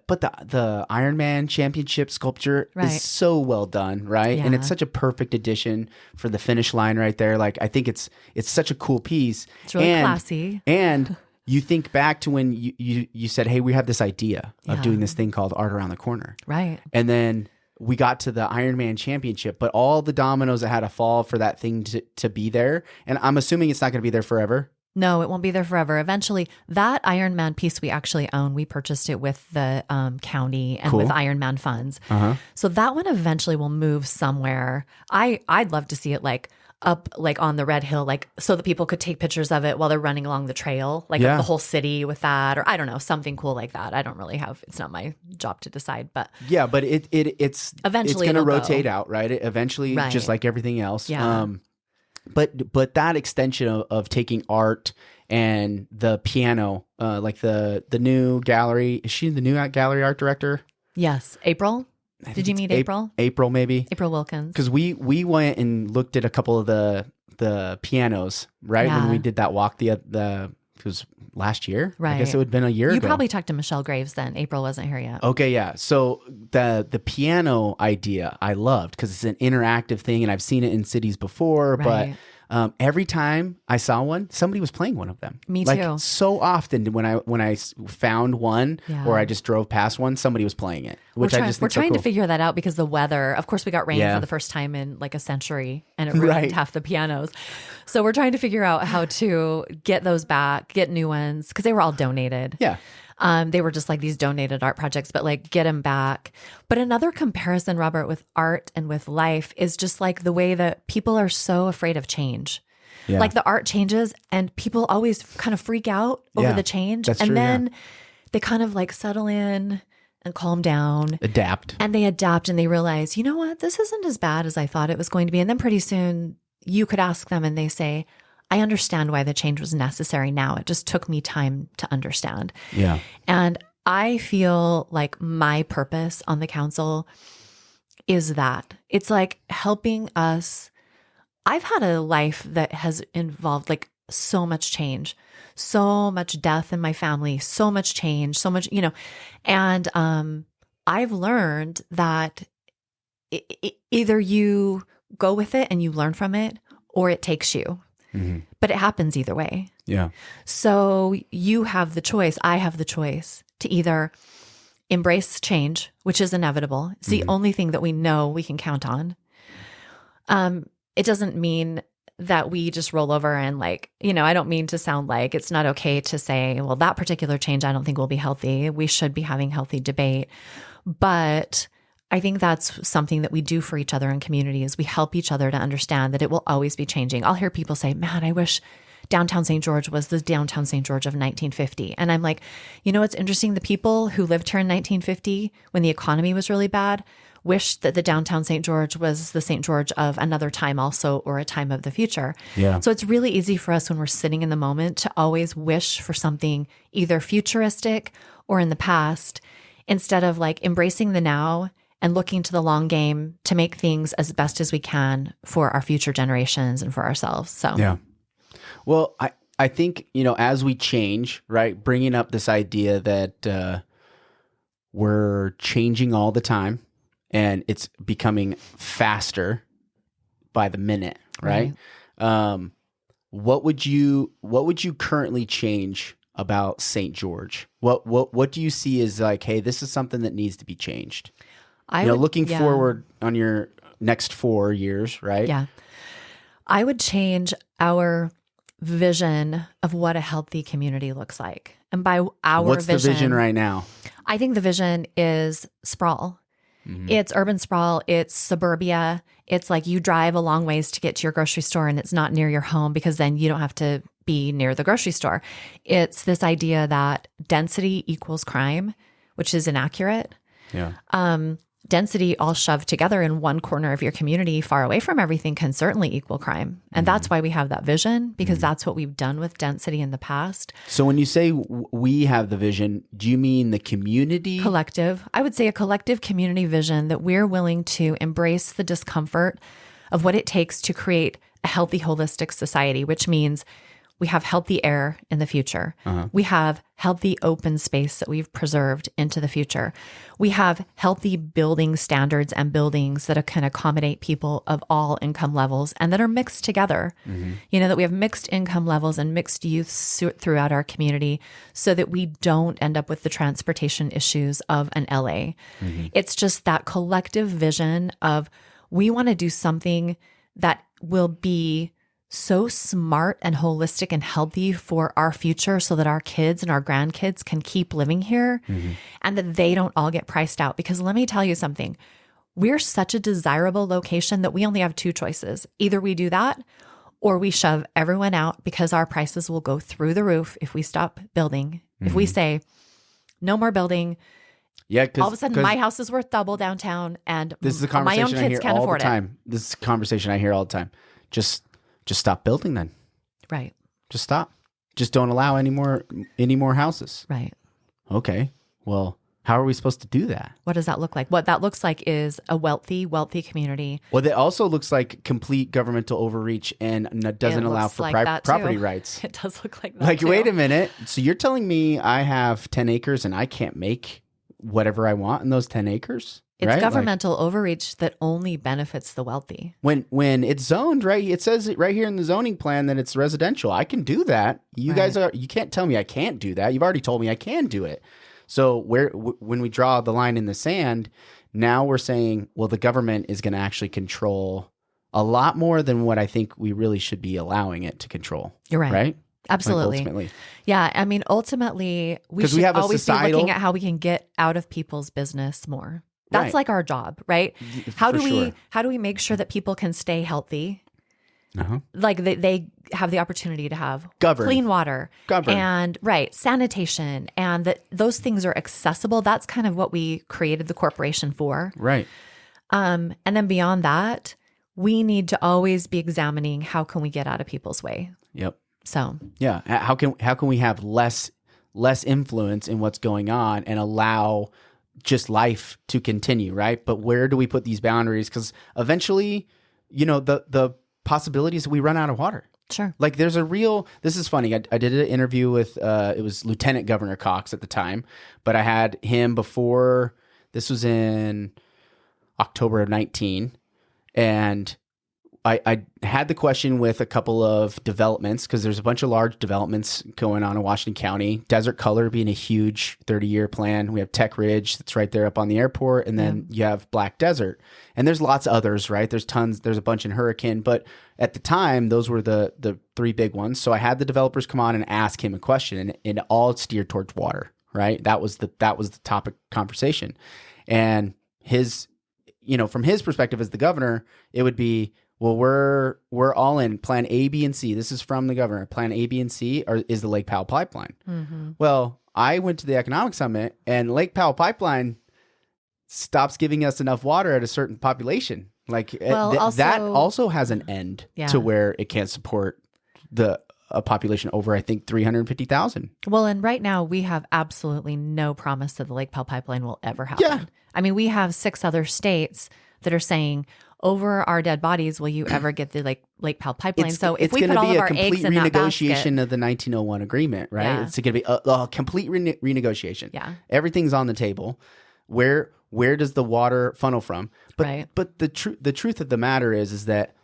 But the Iron Man championship sculpture is so well done, right? Yeah. And it's such a perfect addition for the finish line right there. Like I think it's such a cool piece. It's really classy. And you think back to when you said, hey, we have this idea of doing this thing called Art Around the Corner. Right. And then we got to the Iron Man championship, but all the dominoes that had to fall for that thing to be there. And I'm assuming it's not going to be there forever. No, it won't be there forever. Eventually, that Iron Man piece we actually own, we purchased it with the county and with Iron Man funds. So that one eventually will move somewhere. I'd love to see it up on the Red Hill, so that people could take pictures of it while they're running along the trail, of the whole city with that, or I don't know, something cool like that. I don't really it's not my job to decide, but yeah, but it's eventually going to rotate out, right? Eventually, just like everything else. Yeah. But that extension of taking art and the piano, like the new gallery, is she the new gallery art director? Yes. April? Did you meet April? April, maybe. April Wilkins. Because we went and looked at a couple of the pianos, right? Yeah. When we did that walk, it was last year. Right. I guess it would have been a year ago. You probably talked to Michelle Graves then. April wasn't here yet. Okay, yeah. So the piano idea I loved because it's an interactive thing, and I've seen it in cities before, but every time I saw one, somebody was playing one of them. Me too. So often when I found one or I just drove past one, somebody was playing it. Which I just think we're trying so to figure that out because the weather. Of course, we got rain for the first time in a century, and it ruined half the pianos. So we're trying to figure out how to get those back, get new ones because they were all donated. Yeah. They were just these donated art projects, but get them back. But another comparison, Robert, with art and with life is just the way that people are so afraid of change. Yeah. The art changes and people always kind of freak out over the change. That's and true, then they kind of settle in and calm down. Adapt. And they adapt and they realize, you know what, this isn't as bad as I thought it was going to be. And then pretty soon you could ask them and they say, I understand why the change was necessary now. It just took me time to understand. Yeah. And I feel like my purpose on the council is that it's helping us. I've had a life that has involved so much change, so much death in my family, so much change, so much, and I've learned that either you go with it and you learn from it or it takes you. But it happens either way. Yeah. So you have the choice. I have the choice to either embrace change, which is inevitable. It's the only thing that we know we can count on. It doesn't mean that we just roll over and like, I don't mean to sound like it's not okay to say, well, that particular change I don't think will be healthy. We should be having healthy debate. But I think that's something that we do for each other in communities. We help each other to understand that it will always be changing. I'll hear people say, man, I wish downtown St. George was the downtown St. George of 1950. And I'm like, what's interesting? The people who lived here in 1950 when the economy was really bad wish that the downtown St. George was the St. George of another time also, or a time of the future. Yeah. So it's really easy for us when we're sitting in the moment to always wish for something either futuristic or in the past, instead of like embracing the now and looking to the long game to make things as best as we can for our future generations and for ourselves. So, yeah. Well, I think, as we change, right, bringing up this idea that we're changing all the time and it's becoming faster by the minute, right? What would you currently change about St. George? What do you see as like, hey, this is something that needs to be changed? Looking forward on your next 4 years, right? Yeah. I would change our vision of what a healthy community looks like. And by our What's the vision right now? I think the vision is sprawl. Mm-hmm. It's urban sprawl. It's suburbia. It's like you drive a long ways to get to your grocery store and it's not near your home because then you don't have to be near the grocery store. It's this idea that density equals crime, which is inaccurate. Yeah. Density all shoved together in one corner of your community far away from everything can certainly equal crime. And that's why we have that vision, because that's what we've done with density in the past. So when you say we have the vision, do you mean the community? Collective. I would say a collective community vision that we're willing to embrace the discomfort of what it takes to create a healthy, holistic society, which means we have healthy air in the future. Uh-huh. We have healthy open space that we've preserved into the future. We have healthy building standards and buildings that can accommodate people of all income levels and that are mixed together. Mm-hmm. That we have mixed income levels and mixed youth throughout our community so that we don't end up with the transportation issues of an LA. Mm-hmm. It's just that collective vision of we want to do something that will be so smart and holistic and healthy for our future so that our kids and our grandkids can keep living here and that they don't all get priced out. Because let me tell you something, we're such a desirable location that we only have two choices. Either we do that or we shove everyone out because our prices will go through the roof if we stop building. If we say no more building, all of a sudden my house is worth double downtown and this is a my own conversation I kids hear can't all afford the time. This is a conversation I hear all the time. Just stop building then. Right. Just stop. Just don't allow any more houses. Right. Okay. Well, how are we supposed to do that? What does that look like? What that looks like is a wealthy community. Well, it also looks like complete governmental overreach and doesn't allow for property rights. It does look like that. Like, wait a minute. So you're telling me I have 10 acres and I can't make whatever I want in those 10 acres? It's right? governmental overreach that only benefits the wealthy. When it's zoned, right? It says it right here in the zoning plan that it's residential. I can do that. You guys you can't tell me I can't do that. You've already told me I can do it. So when we draw the line in the sand, now we're saying, well, the government is going to actually control a lot more than what I think we really should be allowing it to control. You're right. Right? Absolutely. Like ultimately. Yeah. I mean, ultimately, we should always be looking at how we can get out of people's business more. That's like our job, right? How do we make sure that people can stay healthy? Uh-huh. Like they have the opportunity to have clean water and sanitation, and that those things are accessible. That's kind of what we created the corporation for. Right. And then beyond that, we need to always be examining how can we get out of people's way. Yep. So yeah, how can we have less influence in what's going on and allow just life to continue, right? But where do we put these boundaries? Because eventually, the possibilities we run out of water. Sure. Like there's this is funny. I did an interview with, it was Lieutenant Governor Cox at the time, but I had him before, this was in October of 19. And I had the question with a couple of developments because there's a bunch of large developments going on in Washington County. Desert Color being a huge 30-year plan. We have Tech Ridge that's right there up on the airport. And then you have Black Desert. And there's lots of others, right? There's tons. There's a bunch in Hurricane. But at the time, those were the three big ones. So I had the developers come on and ask him a question, and it all steered towards water, right? That was the topic conversation. And his, from his perspective as the governor, it would be, well, we're all in plan A, B, and C. This is from the governor. Plan A, B, and C is the Lake Powell Pipeline. Mm-hmm. Well, I went to the economic summit, and Lake Powell Pipeline stops giving us enough water at a certain population. Like that also has an end to where it can't support a population over, I think, 350,000. Well, and right now we have absolutely no promise that the Lake Powell Pipeline will ever happen. Yeah. I mean, we have 6 other states that are saying, over our dead bodies, will you ever get the Lake Powell Pipeline? So if we put all of our eggs in that basket, it's going to be a complete renegotiation of the 1901 agreement, right? Yeah. It's going to be a complete renegotiation. Yeah, everything's on the table. Where does the water funnel from? But the truth of the matter is that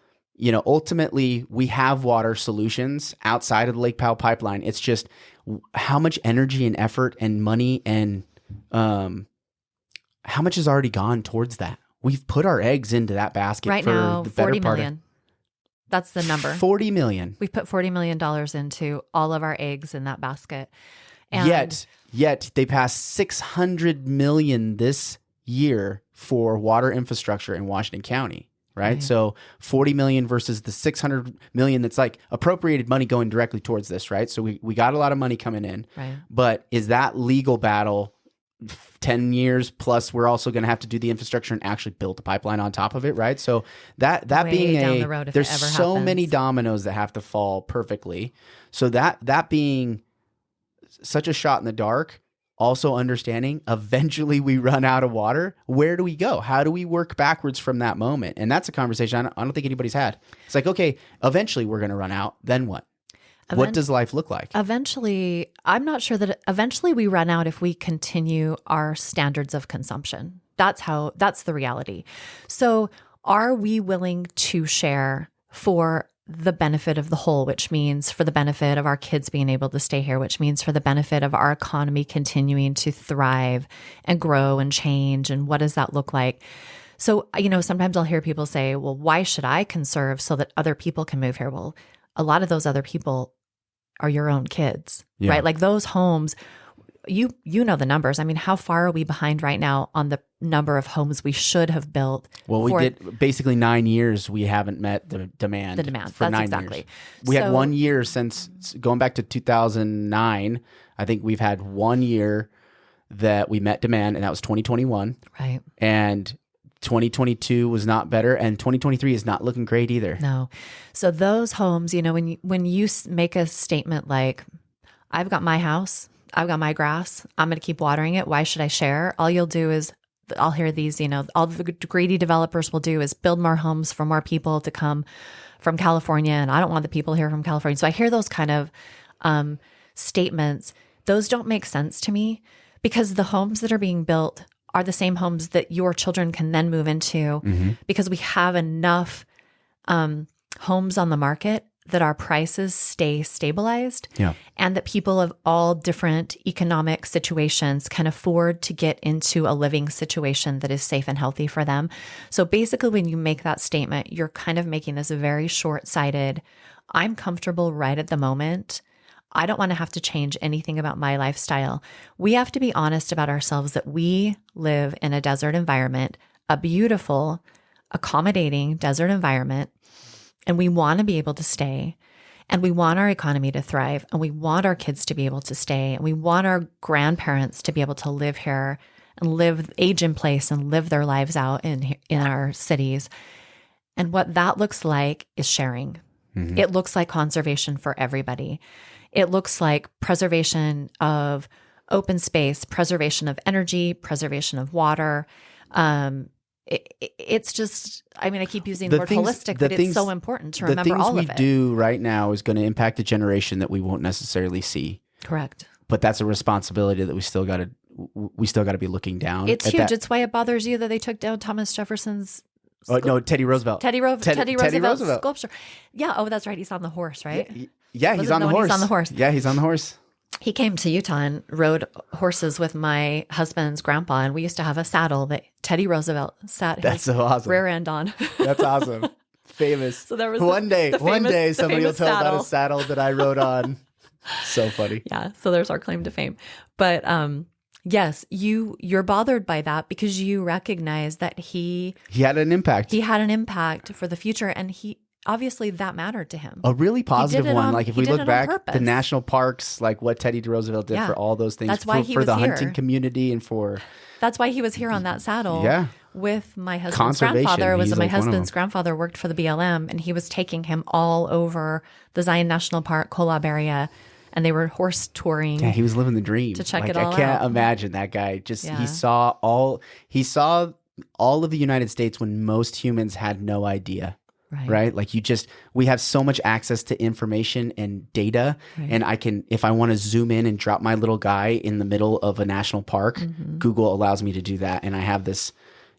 ultimately we have water solutions outside of the Lake Powell Pipeline. It's just how much energy and effort and money and how much has already gone towards that. We've put our eggs into that basket right for now, the better $40 million. That's the number. $40 million. We've put $40 million into all of our eggs in that basket. And Yet they passed $600 million this year for water infrastructure in Washington County, right? So $40 million versus the $600 million that's like appropriated money going directly towards this, right? So we got a lot of money coming in. Right. But is that legal battle 10 years plus we're also going to have to do the infrastructure and actually build the pipeline on top of it, right? So that way being down the road, if there's it ever so happens. many dominoes that have to fall perfectly. So that being such a shot in the dark, also understanding eventually we run out of water. Where do we go? How do we work backwards from that moment? And that's a conversation I don't think anybody's had. It's like, okay, eventually we're going to run out. Then what? What does life look like? Eventually, I'm not sure that eventually we run out if we continue our standards of consumption. That's the reality. So are we willing to share for the benefit of the whole, which means for the benefit of our kids being able to stay here, which means for the benefit of our economy continuing to thrive and grow and change? And what does that look like? So, sometimes I'll hear people say, well, why should I conserve so that other people can move here? Well, a lot of those other people are your own kids, right? Like those homes, you know the numbers. I mean, how far are we behind right now on the number of homes we should have built? Well, we did basically 9 years. We haven't met the demand. The demand. For That's 9 exactly. years. We had 1 year since going back to 2009. I think we've had 1 year that we met demand, and that was 2021. Right. And 2022 was not better, and 2023 is not looking great either. No. So those homes, when you make a statement like, I've got my house, I've got my grass, I'm going to keep watering it, why should I share? All you'll do is, I'll hear these, all the greedy developers will do is build more homes for more people to come from California, and I don't want the people here from California. So I hear those kind of statements. Those don't make sense to me, because the homes that are being built are the same homes that your children can then move into, because we have enough homes on the market that our prices stay stabilized, and that people of all different economic situations can afford to get into a living situation that is safe and healthy for them. So basically, when you make that statement, you're kind of making this very short-sighted, I'm comfortable right at the moment, I don't want to have to change anything about my lifestyle. We have to be honest about ourselves that we live in a desert environment, a beautiful, accommodating desert environment, and we want to be able to stay, and we want our economy to thrive, and we want our kids to be able to stay, and we want our grandparents to be able to live here and age in place and live their lives out in our cities. And what that looks like is sharing. It looks like conservation for everybody. It looks like preservation of open space, preservation of energy, preservation of water. It's just, I keep using the word holistic, but it's so important to remember all of it. The things we do right now is going to impact a generation that we won't necessarily see. Correct. But that's a responsibility that we still got to be looking down. It's huge. It's why it bothers you that they took down Thomas Jefferson's Oh, no, Teddy Roosevelt. Teddy Roosevelt sculpture. Yeah. Oh, that's right. He's on the horse, right? Yeah, he's on the horse. He's on the horse. Yeah, he's on the horse. He came to Utah and rode horses with my husband's grandpa, and we used to have a saddle that Teddy Roosevelt sat his rear end on. That's awesome. Famous. So there was one day somebody will tell about a saddle that I rode on. So funny. Yeah. So there's our claim to fame. But yes, you're bothered by that because you recognize that he had an impact. He had an impact for the future, and obviously that mattered to him. A really positive one. Like if we look back, the national parks, like what Teddy Roosevelt did for all those things. That's why he for was the here. Hunting community and for. That's why he was here on that saddle. Yeah. With my husband's grandfather. My husband's grandfather worked for the BLM, and he was taking him all over the Zion National Park, Kolob area, and they were horse touring. Yeah, he was living the dream to check it all out. I can't imagine that guy. Just he saw all of the United States when most humans had no idea. Right? Like we have so much access to information and data. Right. And if I want to zoom in and drop my little guy in the middle of a national park, Google allows me to do that. And I have this,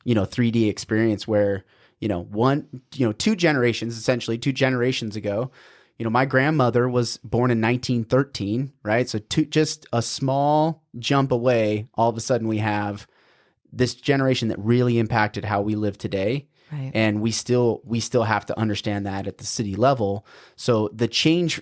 3D experience where, two generations ago, my grandmother was born in 1913, right? So just a small jump away, all of a sudden we have this generation that really impacted how we live today. Right. And we still have to understand that at the city level. So the change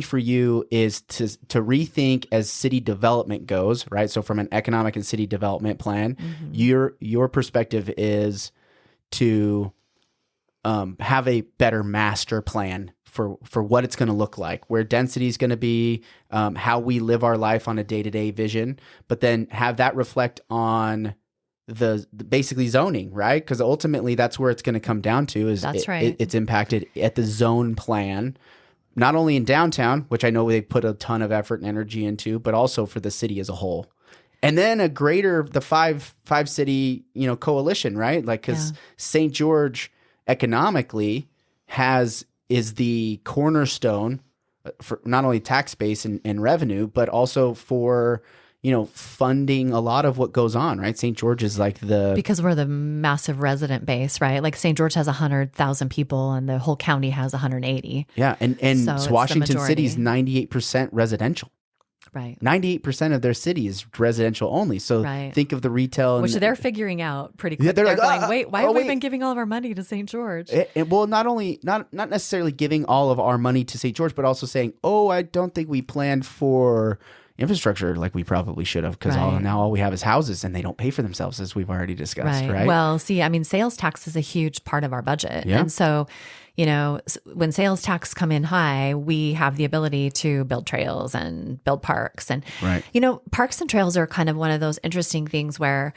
for you is to rethink as city development goes, right? So from an economic and city development plan, your perspective is to have a better master plan for what it's going to look like, where density is going to be, how we live our life on a day-to-day vision, but then have that reflect on the basically zoning, right? Because ultimately that's where it's going to come down to it's impacted at the zone plan, not only in downtown, which I know they put a ton of effort and energy into, but also for the city as a whole. And then the five city, coalition, right? Like, because St. George economically is the cornerstone for not only tax base and revenue, but also for funding a lot of what goes on, right? St. George is like because we're the massive resident base, right? Like St. George has 100,000 people and the whole county has 180. Yeah. And so Washington City is 98% residential. Right. 98% of their city is residential only. So think of the retail. Which they're figuring out pretty quick. They're like, going, wait, why have we been giving all of our money to St. George? Well, not necessarily giving all of our money to St. George, but also saying, I don't think we planned for infrastructure like we probably should have, because now all we have is houses and they don't pay for themselves, as we've already discussed, right? Well, see, I mean, sales tax is a huge part of our budget. Yeah. And so, when sales tax come in high, we have the ability to build trails and build parks. And, parks and trails are kind of one of those interesting things where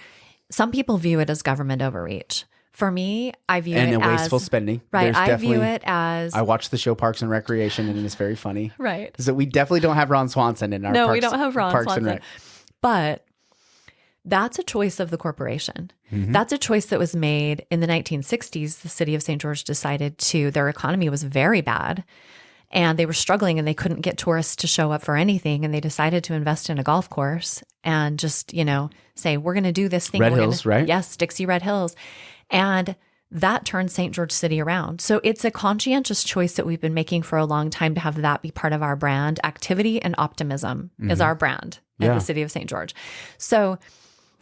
some people view it as government overreach. For me, I view it as wasteful spending. Right. I view it as I watch the show Parks and Recreation, and it's very funny. Right. So we definitely don't have Ron Swanson in our No, Parks, we don't have Ron Parks Swanson. And Rec. But that's a choice of the corporation. That's a choice that was made in the 1960s. The city of St. George decided their economy was very bad and they were struggling and they couldn't get tourists to show up for anything. And they decided to invest in a golf course and just, say, we're going to do this thing. Red Hills, right? Yes, Dixie Red Hills. And that turned St. George City around. So it's a conscientious choice that we've been making for a long time to have that be part of our brand. Activity and optimism is our brand at the city of St. George. So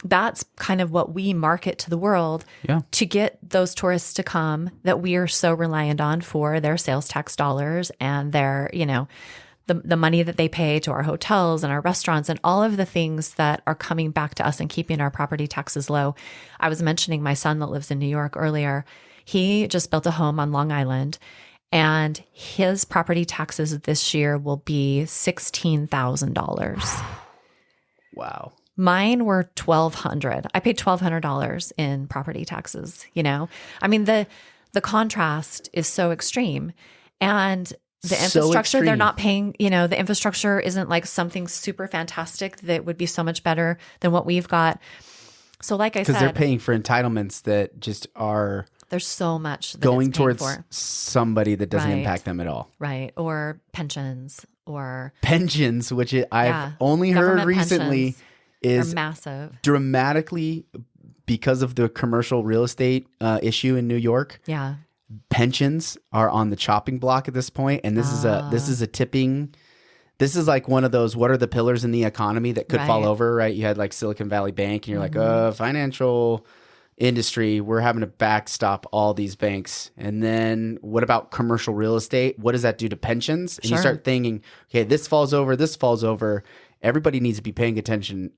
that's kind of what we market to the world to get those tourists to come that we are so reliant on for their sales tax dollars and their, the money that they pay to our hotels and our restaurants and all of the things that are coming back to us and keeping our property taxes low. I was mentioning my son that lives in New York earlier. He just built a home on Long Island and his property taxes this year will be $16,000. Wow. Mine were $1,200. I paid $1,200 in property taxes, I mean, the contrast is so extreme. And the infrastructure, they're not paying, the infrastructure isn't like something super fantastic that would be so much better than what we've got. So like I said, because they're paying for entitlements that just are there's so much that going towards somebody that doesn't impact them at all. Right. Or pensions, which I've only heard recently is massive, dramatically because of the commercial real estate issue in New York. Yeah. Pensions are on the chopping block at this point, and this is a tipping. This is like one of those, what are the pillars in the economy that could fall over, right? You had like Silicon Valley Bank, and you're like, financial industry, we're having to backstop all these banks. And then what about commercial real estate? What does that do to pensions? And you start thinking, okay, this falls over. Everybody needs to be paying attention,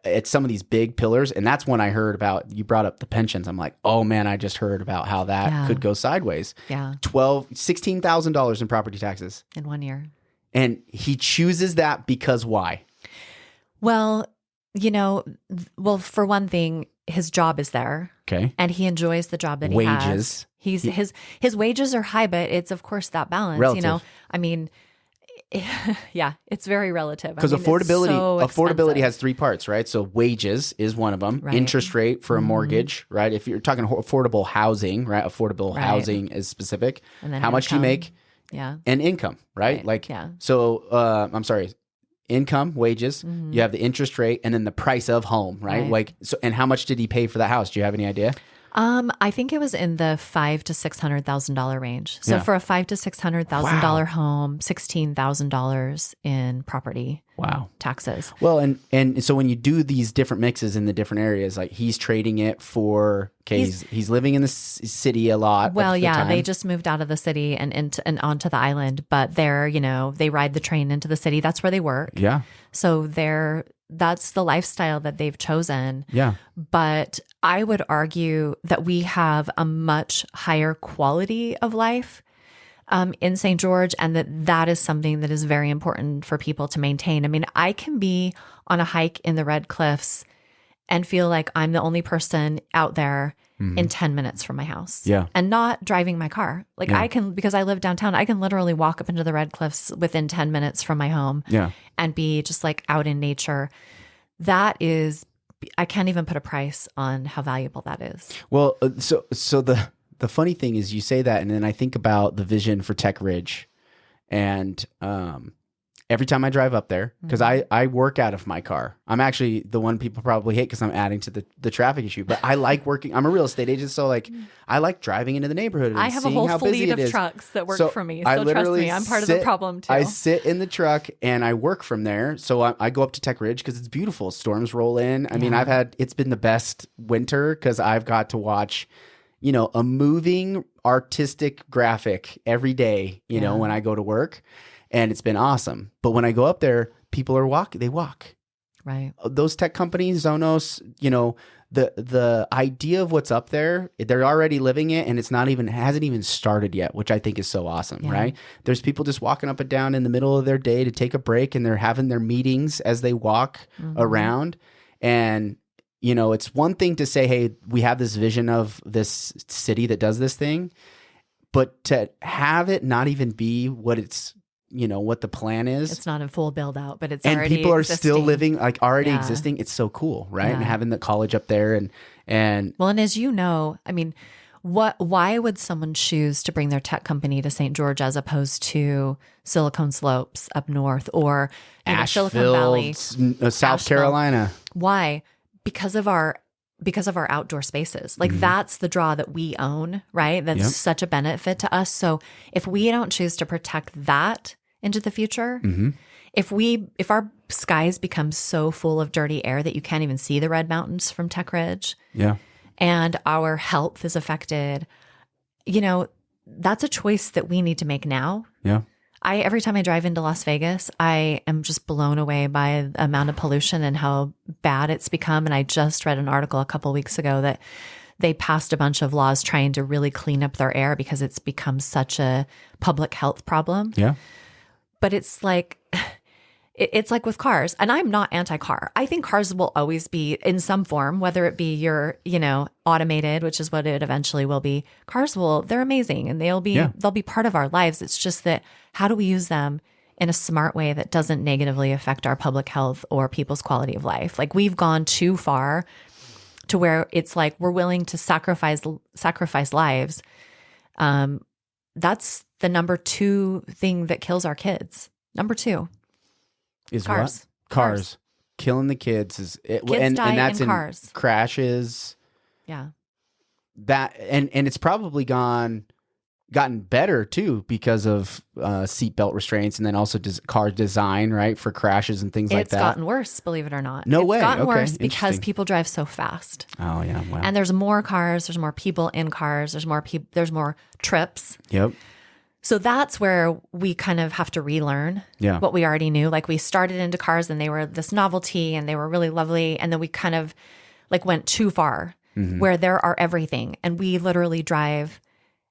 at some of these big pillars. And that's when I heard about, you brought up the pensions. I'm like, oh man, I just heard about how that could go sideways. Yeah. $16,000 in property taxes. In 1 year. And he chooses that because why? Well, for one thing, his job is there. Okay. And he enjoys the job that he has. His wages are high, but it's of course that balance, relative. It's very relative. Because affordability has three parts, right? So wages is one of them. Right. Interest rate for a mortgage, right? If you're talking affordable housing, right? Affordable housing is specific. And then how much you make, and income, right? I'm sorry. Income, wages, you have the interest rate, and then the price of home, right? And how much did he pay for that house? Do you have any idea? I think it was in the $500,000 to $600,000 range. So for a $500,000 to $600,000 home, $16,000 in property taxes. Well, and so when you do these different mixes in the different areas, like he's trading it for, he's living in the city a lot. Well, they just moved out of the city and onto the island, but they're, they ride the train into the city. That's where they work. Yeah. So that's the lifestyle that they've chosen. Yeah. But I would argue that we have a much higher quality of life in St. George, and that is something that is very important for people to maintain. I mean, I can be on a hike in the Red Cliffs and feel like I'm the only person out there in 10 minutes from my house. Yeah. And not driving my car. Like I can, because I live downtown, I can literally walk up into the Red Cliffs within 10 minutes from my home and be just like out in nature. That is, I can't even put a price on how valuable that is. Well, so the funny thing is you say that, and then I think about the vision for Tech Ridge, and every time I drive up there, because I work out of my car. I'm actually the one people probably hate because I'm adding to the traffic issue. But I like working. I'm a real estate agent, so I like driving into the neighborhood and I have a seeing whole how busy fleet it of is. trucks that work for me. So trust me, I'm part of the problem too. I sit in the truck and I work from there. So I go up to Tech Ridge because it's beautiful. Storms roll in. I mean, it's been the best winter because I've got to watch, a moving artistic graphic every day, when I go to work. And it's been awesome. But when I go up there, people they walk. Right. Those tech companies, Zonos, the idea of what's up there, they're already living it, and hasn't even started yet, which I think is so awesome, right? There's people just walking up and down in the middle of their day to take a break, and they're having their meetings as they walk around. And, it's one thing to say, hey, we have this vision of this city that does this thing, but to have it not even be what it's, what the plan is. It's not in full build out, but it's and already people are existing. still living existing. It's so cool, right? And having the college up there and well, and as you know, I mean, why would someone choose to bring their tech company to St. George as opposed to Silicon Slopes up north or Silicon Valley, South Carolina? Why? Because of our outdoor spaces. Like that's the draw that we own, right? That's such a benefit to us. So if we don't choose to protect that into the future, if our skies become so full of dirty air that you can't even see the Red Mountains from Tech Ridge, and our health is affected, that's a choice that we need to make now. Yeah. Every time I drive into Las Vegas, I am just blown away by the amount of pollution and how bad it's become. And I just read an article a couple of weeks ago that they passed a bunch of laws trying to really clean up their air because it's become such a public health problem. Yeah. But it's like with cars, and I'm not anti-car. I think cars will always be in some form, whether it be your, automated, which is what it eventually will be. They're amazing and they'll be part of our lives. It's just that how do we use them in a smart way that doesn't negatively affect our public health or people's quality of life? Like we've gone too far to where it's like we're willing to sacrifice lives. That's the number 2 thing that kills our kids. Number 2 is cars. What? Cars. killing the kids is kids die and that's in cars. Crashes. Yeah. That and it's probably gotten better too because of seatbelt restraints and then also car design, right, for crashes and things like that. It's gotten worse, believe it or not. No way. It's gotten worse because people drive so fast. Oh yeah, wow. And there's more cars, there's more people in cars, there's more trips. Yep. So that's where we kind of have to relearn what we already knew. Like we started into cars and they were this novelty and they were really lovely, and then we kind of like went too far where there are everything, and we literally drive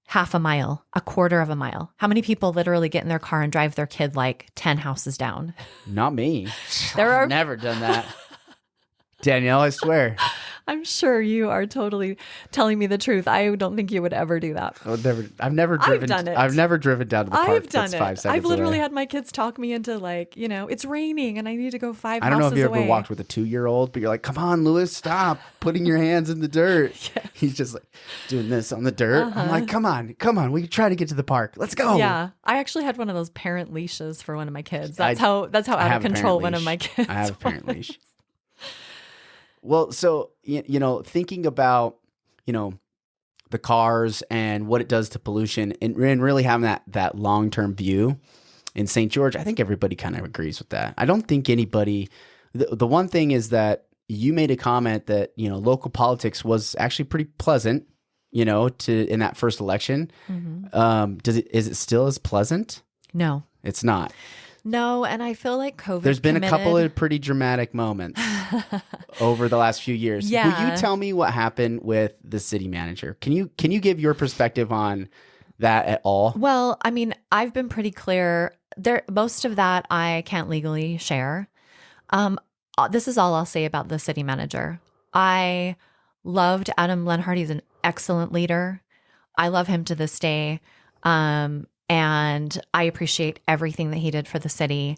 half a mile, a quarter of a mile. How many people literally get in their car and drive their kid like 10 houses down? Not me. I've never done that. Dannielle, I swear. I'm sure you are totally telling me the truth. I don't think you would ever do that. I've never driven. I've done it. I've never driven down to the park. I've done that's it. 5 seconds I've literally away. had my kids talk me into like, it's raining and I need to go 5 houses away. I don't know if you ever walked with a 2-year-old, but you're like, come on, Lewis, stop putting your hands in the dirt. Yes. He's just like doing this on the dirt. I'm like, come on, we can try to get to the park. Let's go. Yeah, I actually had one of those parent leashes for one of my kids. That's how out of control one of my kids. I have a parent leash. Well, so thinking about the cars and what it does to pollution, and really having that long-term view in St. George, I think everybody kind of agrees with that. I don't think anybody. The one thing is that you made a comment that local politics was actually pretty pleasant, in that first election. Mm-hmm. Is it still as pleasant? No, it's not. No, and I feel like COVID. There's been a couple of pretty dramatic moments over the last few years. Yeah. Will you tell me what happened with the city manager? Can you give your perspective on that at all? Well, I mean, I've been pretty clear. Most of that I can't legally share. This is all I'll say about the city manager. I loved Adam Lenhart. He's an excellent leader. I love him to this day. And I appreciate everything that he did for the city.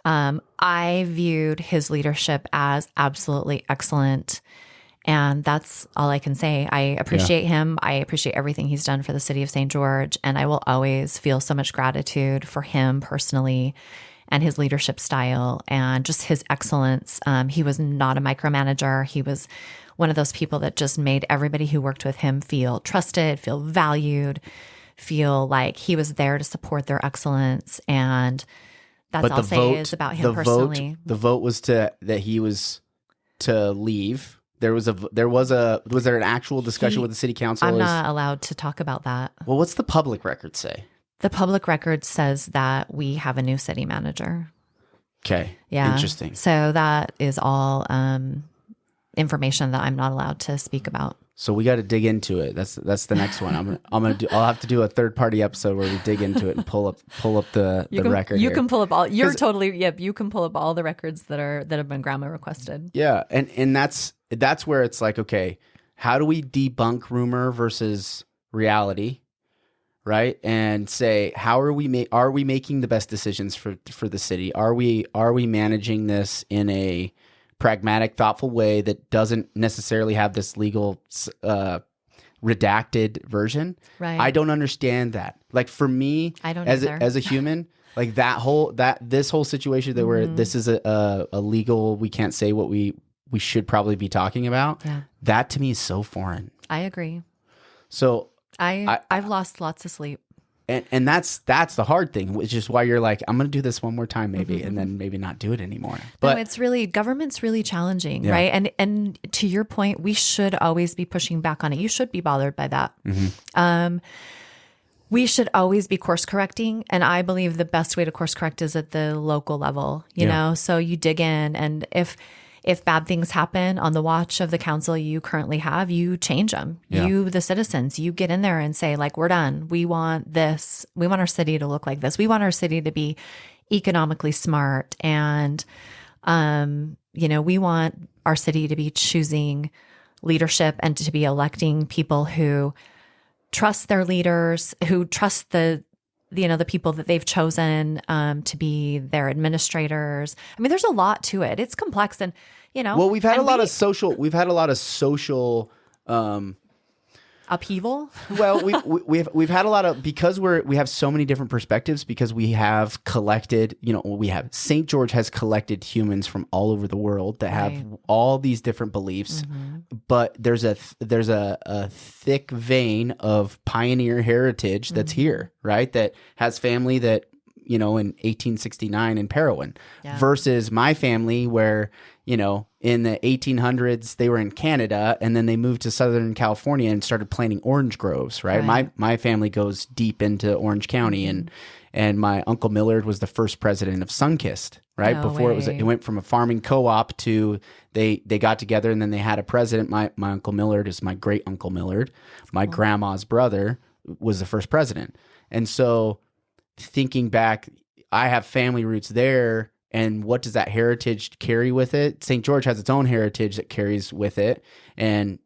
I viewed his leadership as absolutely excellent. And that's all I can say. I appreciate him. I appreciate everything he's done for the city of St. George. And I will always feel so much gratitude for him personally and his leadership style and just his excellence. He was not a micromanager. He was one of those people that just made everybody who worked with him feel trusted, feel valued, feel like he was there to support their excellence. And that's all I'll say is about him personally. The vote was that he was to leave. Was there an actual discussion with the city council? I'm not allowed to talk about that. Well, what's the public record say? The public record says that we have a new city manager. Okay. Yeah. Interesting. So that is all information that I'm not allowed to speak about. So we got to dig into it. That's the next one. I'll have to do a 3rd-party episode where we dig into it and pull up the record. You can pull up all. You can pull up all the records that have been grandma requested. Yeah, and that's where it's like, okay, how do we debunk rumor versus reality, right? And say, how are we making the best decisions for the city? Are we managing this in a pragmatic, thoughtful way that doesn't necessarily have this legal redacted version? Right. I don't understand that. Like for me, I don't as either. As a human, like this whole situation that where this is a legal, we can't say what we should probably be talking about. Yeah. That to me is so foreign. I agree. So I've lost lots of sleep. And that's the hard thing, which is why you're like, I'm going to do this one more time maybe, and then maybe not do it anymore. But no, it's really, government's really challenging, right? And to your point, we should always be pushing back on it. You should be bothered by that. Mm-hmm. We should always be course correcting. And I believe the best way to course correct is at the local level, you know? So you dig in, and if bad things happen on the watch of the council you currently have, you change them. Yeah. You, the citizens, you get in there and say, like, we're done. We want this. We want our city to look like this. We want our city to be economically smart. And, we want our city to be choosing leadership and to be electing people who trust their leaders, who trust the people that they've chosen to be their administrators. I mean, there's a lot to it. It's complex, and well, we've had a lot of social. upheaval? Well, we've had a lot of, because we have so many different perspectives, because we have collected, we have St. George has collected humans from all over the world that have all these different beliefs, but there's a thick vein of pioneer heritage that's here, right? That has family that, in 1869 in Parowan versus my family where, in the 1800s, they were in Canada and then they moved to Southern California and started planting orange groves, right? My family goes deep into Orange County and my Uncle Millard was the first president of Sunkist, right? No Before way. it went from a farming co-op to they got together and then they had a president. My Uncle Millard is my great Uncle Millard. My grandma's brother was the first president. And so thinking back, I have family roots there. And what does that heritage carry with it? St. George has its own heritage that carries with it. And,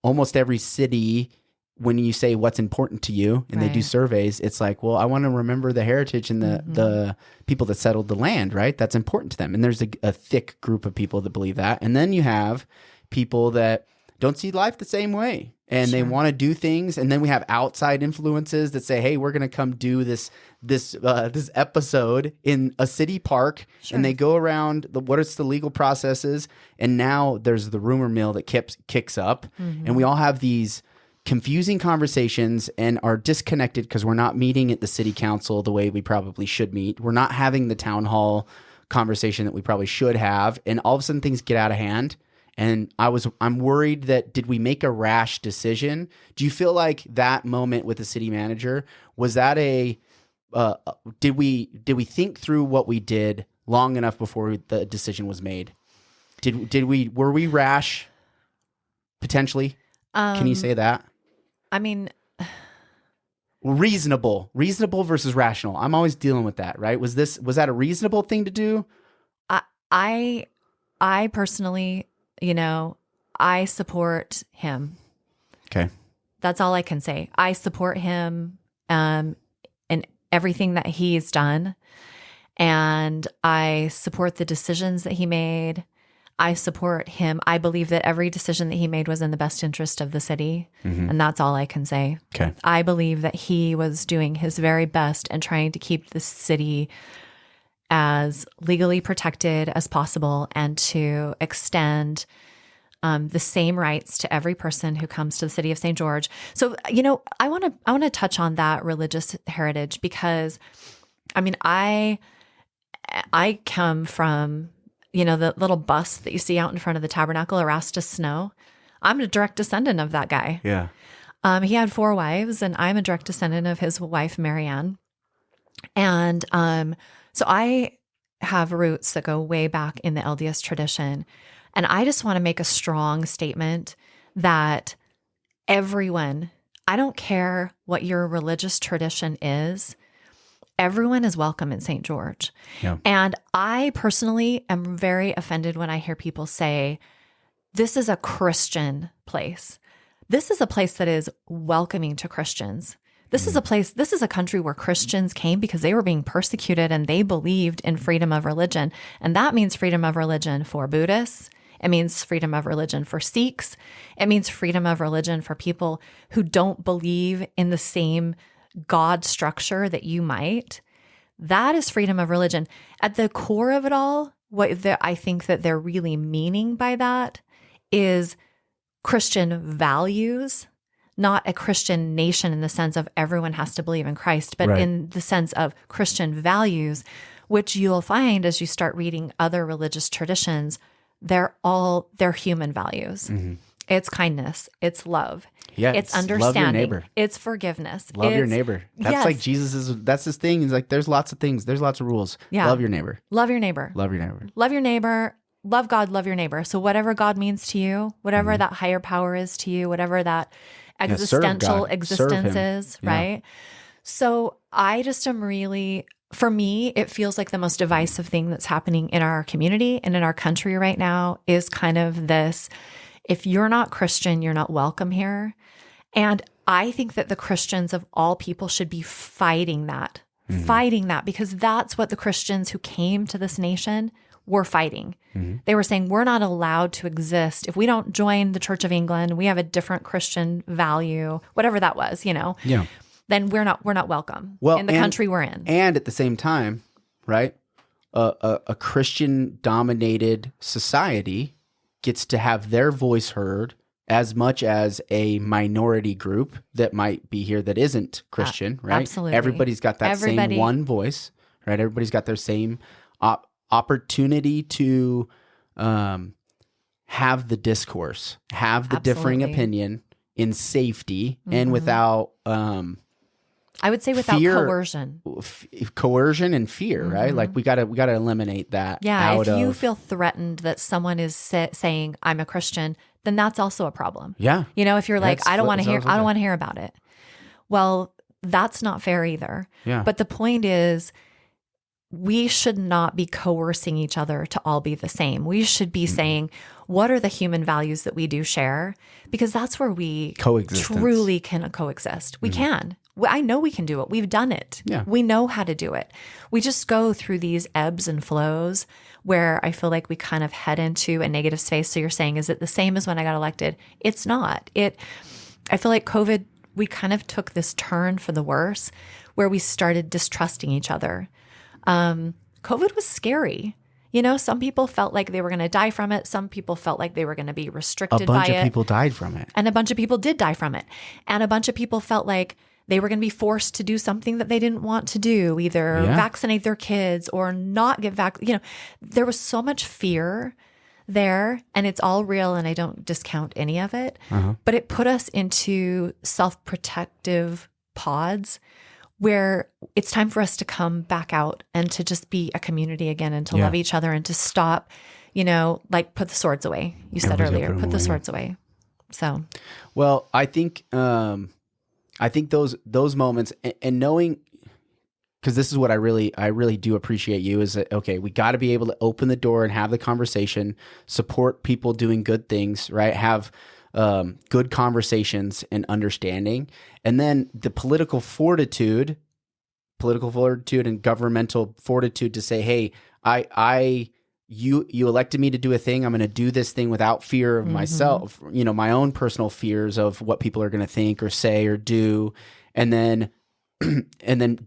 almost every city, when you say what's important to you and they do surveys, it's like, well, I want to remember the heritage and the people that settled the land, right? That's important to them. And there's a thick group of people that believe that. And then you have people that don't see life the same way. And they want to do things, and then we have outside influences that say, "Hey, we're going to come do this episode in a city park," and they go around what is the legal processes, and now there's the rumor mill that kicks up, and we all have these confusing conversations and are disconnected because we're not meeting at the city council the way we probably should meet. We're not having the town hall conversation that we probably should have, and all of a sudden things get out of hand. And I'm worried that, did we make a rash decision? Do you feel like that moment with the city manager, was that did we think through what we did long enough before the decision was made? Were we rash potentially? Can you say that? I mean, reasonable versus rational. I'm always dealing with that, right? Was that a reasonable thing to do? I personally, I support him. Okay. That's all I can say. I support him in everything that he's done. And I support the decisions that he made. I support him. I believe that every decision that he made was in the best interest of the city. And that's all I can say. Okay. I believe that he was doing his very best and trying to keep the city as legally protected as possible and to extend the same rights to every person who comes to the city of St. George. So, I want to touch on that religious heritage because, I come from, the little bus that you see out in front of the tabernacle, Erastus Snow. I'm a direct descendant of that guy. Yeah. He had 4 wives, and I'm a direct descendant of his wife, Marianne. And so I have roots that go way back in the LDS tradition. And I just want to make a strong statement that everyone, I don't care what your religious tradition is, everyone is welcome in St. George. Yeah. And I personally am very offended when I hear people say, this is a Christian place. This is a place that is welcoming to Christians. This is a country where Christians came because they were being persecuted and they believed in freedom of religion. And that means freedom of religion for Buddhists. It means freedom of religion for Sikhs. It means freedom of religion for people who don't believe in the same God structure that you might. That is freedom of religion. At the core of it all, I think that they're really meaning by that is Christian values. Not a Christian nation in the sense of everyone has to believe in Christ, but in the sense of Christian values, which you'll find as you start reading other religious traditions, they're human values. It's kindness. It's love. Yeah, it's understanding. Love your neighbor. It's forgiveness. Love your neighbor. That's like that's his thing. He's like, there's lots of things. There's lots of rules. Yeah. Love your neighbor. Love your neighbor. Love your neighbor. Love your neighbor. Love God, love your neighbor. So whatever God means to you, whatever that higher power is to you, whatever that existential existence is, right? So I just am really, for me, it feels like the most divisive thing that's happening in our community and in our country right now is kind of this, if you're not Christian, you're not welcome here. And I think that the Christians of all people should be fighting that because that's what the Christians who came to this nation were fighting. They were saying, we're not allowed to exist. If we don't join the Church of England, we have a different Christian value, whatever that was, then we're not welcome in the country we're in. And at the same time, right, a Christian-dominated society gets to have their voice heard as much as a minority group that might be here that isn't Christian, right? Absolutely. Everybody's got that same one voice, right? Everybody's got their same opportunity to have the discourse, have the differing opinion in safety and without I would say without coercion. Coercion and fear, right? Like we gotta eliminate that. Yeah, if you feel threatened that someone is saying I'm a Christian, then that's also a problem. Yeah, if you're like, I don't want to hear about it. Well, that's not fair either. Yeah. But the point is, we should not be coercing each other to all be the same. We should be saying, what are the human values that we do share? Because that's where we truly can coexist. We can. I know we can do it. We've done it. Yeah. We know how to do it. We just go through these ebbs and flows where I feel like we kind of head into a negative space. So you're saying, is it the same as when I got elected? It's not. I feel like COVID, we kind of took this turn for the worse where we started distrusting each other. COVID was scary. Some people felt like they were going to die from it. Some people felt like they were going to be restricted by it. A bunch of people died from it. And a bunch of people did die from it. And a bunch of people felt like they were going to be forced to do something that they didn't want to do, either vaccinate their kids or not get vaccinated. There was so much fear there, and it's all real, and I don't discount any of it. But it put us into self-protective pods where it's time for us to come back out and to just be a community again and to love each other and to stop, like put the swords away. You said earlier, put the swords away. So, well, I think those moments and knowing, because this is what I really do appreciate you is that, okay, we got to be able to open the door and have the conversation, support people doing good things, right? Have good conversations and understanding. And then the political fortitude and governmental fortitude to say, hey, you elected me to do a thing. I'm going to do this thing without fear of myself, my own personal fears of what people are going to think or say or do. And then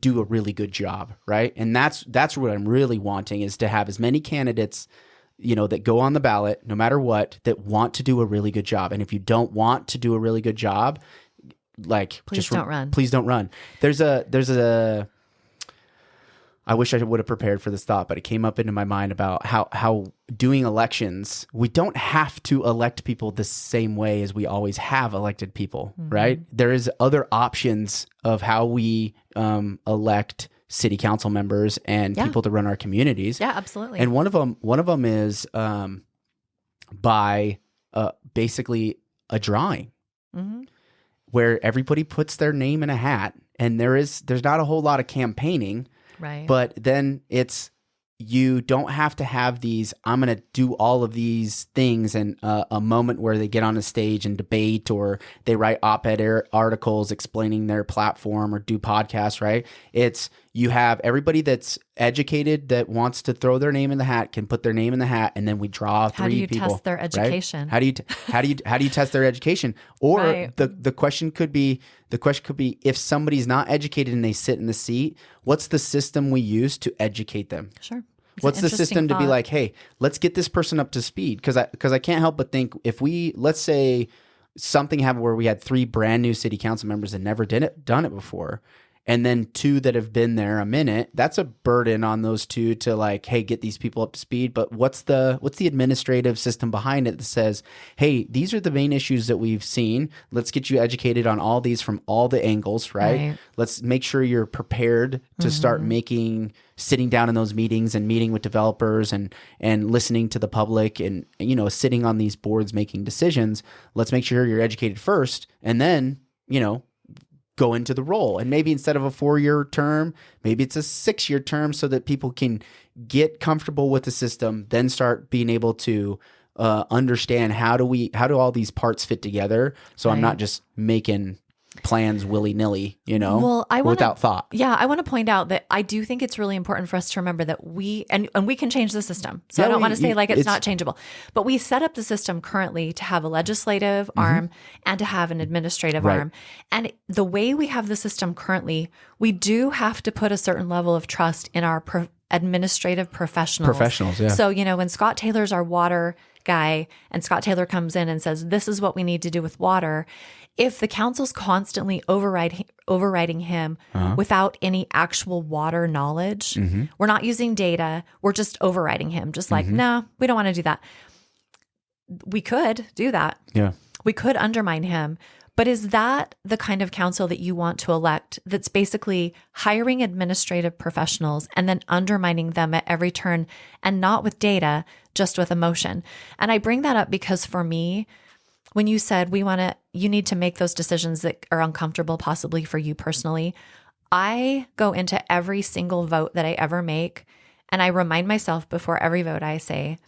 do a really good job. Right. And that's what I'm really wanting, is to have as many candidates, that go on the ballot, no matter what, that want to do a really good job. And if you don't want to do a really good job, like, please don't run. Please don't run. There's a I wish I would have prepared for this thought, but it came up into my mind about how doing elections, we don't have to elect people the same way as we always have elected people, right? There is other options of how we elect city council members and people to run our communities. Yeah, absolutely. And one of them is by basically a drawing, where everybody puts their name in a hat, and there's not a whole lot of campaigning. Right. But then you don't have to have these, I'm going to do all of these things and a moment where they get on a stage and debate, or they write op-ed articles explaining their platform or do podcasts, right? You have everybody that's educated that wants to throw their name in the hat can put their name in the hat, and then we draw three people. How do you test their education? Right? How do you test their education? Or the question could be if somebody's not educated and they sit in the seat, what's the system we use to educate them? Sure. What's the system to be like, hey, let's get this person up to speed? Because I can't help but think, if let's say something happened where we had 3 brand new city council members that never done it before, and then 2 that have been there a minute, that's a burden on those 2 to like, hey, get these people up to speed. But what's the administrative system behind it that says, hey, these are the main issues that we've seen. Let's get you educated on all these from all the angles, right? Let's make sure you're prepared to start sitting down in those meetings and meeting with developers and listening to the public and, sitting on these boards making decisions. Let's make sure you're educated first, and then, go into the role. And maybe instead of a 4-year term, maybe it's a 6-year term, so that people can get comfortable with the system, then start being able to understand how do all these parts fit together. So I'm not just making plans willy-nilly, without thought. Yeah, I want to point out that I do think it's really important for us to remember that we can change the system. So I don't want to say like it's not changeable, but we set up the system currently to have a legislative arm and to have an administrative arm. And the way we have the system currently, we do have to put a certain level of trust in our administrative professionals. Yeah. So, when Scott Taylor's our water guy and Scott Taylor comes in and says, this is what we need to do with water. If the council's constantly overriding him without any actual water knowledge, we're not using data, we're just overriding him. Just like, no, we don't want to do that. We could do that. Yeah. We could undermine him. But is that the kind of council that you want to elect that's basically hiring administrative professionals and then undermining them at every turn, and not with data, just with emotion? And I bring that up because for me, when you said you need to make those decisions that are uncomfortable, possibly for you personally, I go into every single vote that I ever make and I remind myself before every vote I say,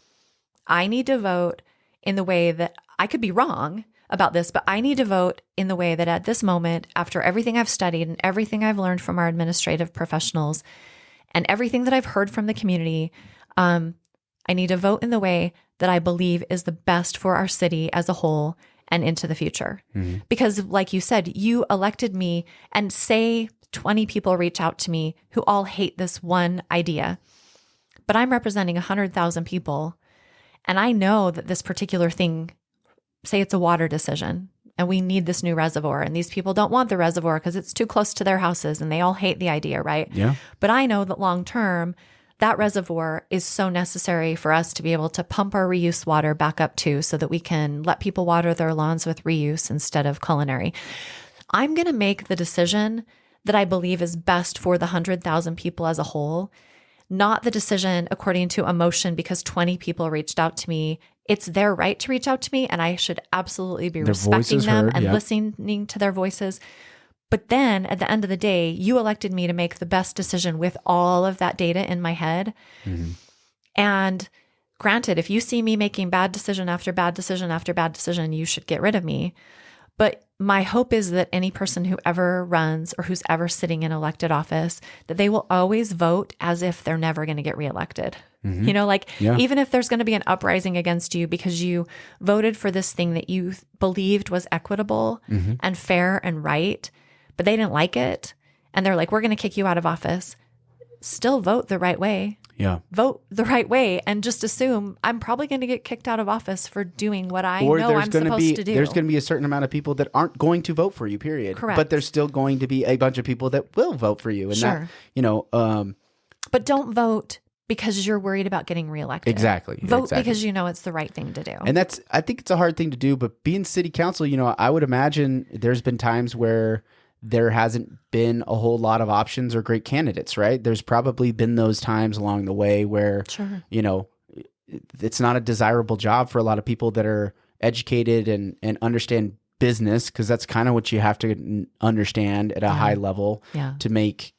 I need to vote in the way that I could be wrong about this, but I need to vote in the way that at this moment, after everything I've studied and everything I've learned from our administrative professionals and everything that I've heard from the community, I need to vote in the way that I believe is the best for our city as a whole and into the future. Because like you said, you elected me, and say 20 people reach out to me who all hate this one idea, but I'm representing 100,000 people. And I know that this particular thing, say it's a water decision and we need this new reservoir, and these people don't want the reservoir because it's too close to their houses and they all hate the idea, right? Yeah. But I know that long term, that reservoir is so necessary for us to be able to pump our reuse water back up to, so that we can let people water their lawns with reuse instead of culinary. I'm going to make the decision that I believe is best for the 100,000 people as a whole, not the decision according to emotion because 20 people reached out to me. It's their right to reach out to me, and I should absolutely be respecting them and listening to their voices. But then at the end of the day, you elected me to make the best decision with all of that data in my head. And granted, if you see me making bad decision after bad decision after bad decision, you should get rid of me. But my hope is that any person who ever runs or who's ever sitting in elected office, that they will always vote as if they're never going to get reelected. Even if there's going to be an uprising against you because you voted for this thing that you believed was equitable and fair and right, but they didn't like it, and they're like, we're going to kick you out of office, still vote the right way. Yeah. Vote the right way and just assume I'm probably going to get kicked out of office for doing what I know I'm supposed to do. There's going to be a certain amount of people that aren't going to vote for you, period. Correct. But there's still going to be a bunch of people that will vote for you. And sure. But don't vote because you're worried about getting reelected. Exactly. Vote because you know it's the right thing to do. And I think it's a hard thing to do, but being city council, I would imagine there's been times where there hasn't been a whole lot of options or great candidates, right? There's probably been those times along the way where, sure. It's not a desirable job for a lot of people that are educated and understand business, because that's kind of what you have to understand at a high level to make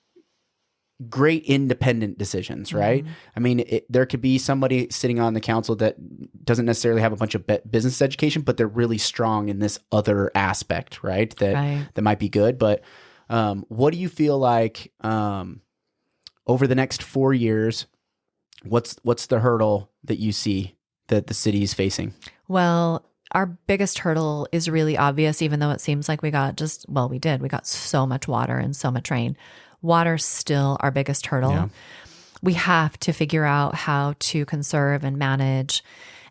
great independent decisions, right? I mean, there could be somebody sitting on the council that doesn't necessarily have a bunch of business education, but they're really strong in this other aspect, right? That might be good. But what do you feel like over the next 4 years? What's the hurdle that you see that the city is facing? Well, our biggest hurdle is really obvious, even though it seems like we got so much water and so much rain. Water's still our biggest hurdle. Yeah. We have to figure out how to conserve and manage.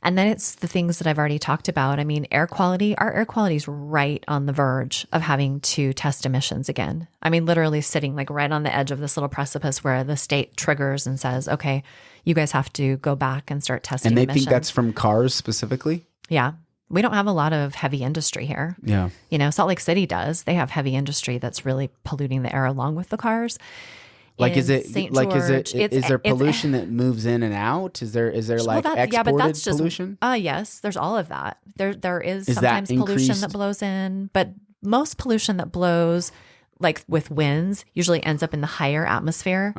And then it's the things that I've already talked about. I mean, air quality, our air quality is right on the verge of having to test emissions again. I mean, literally sitting like right on the edge of this little precipice where the state triggers and says, okay, you guys have to go back and start testing emissions. And they think that's from cars specifically? Yeah. We don't have a lot of heavy industry here. Yeah. Salt Lake City does. They have heavy industry that's really polluting the air along with the cars. Like, is there pollution that moves in and out? Is there exported pollution? Yes, there's all of that. There is sometimes pollution that blows in, but most pollution that blows, like with winds, usually ends up in the higher atmosphere.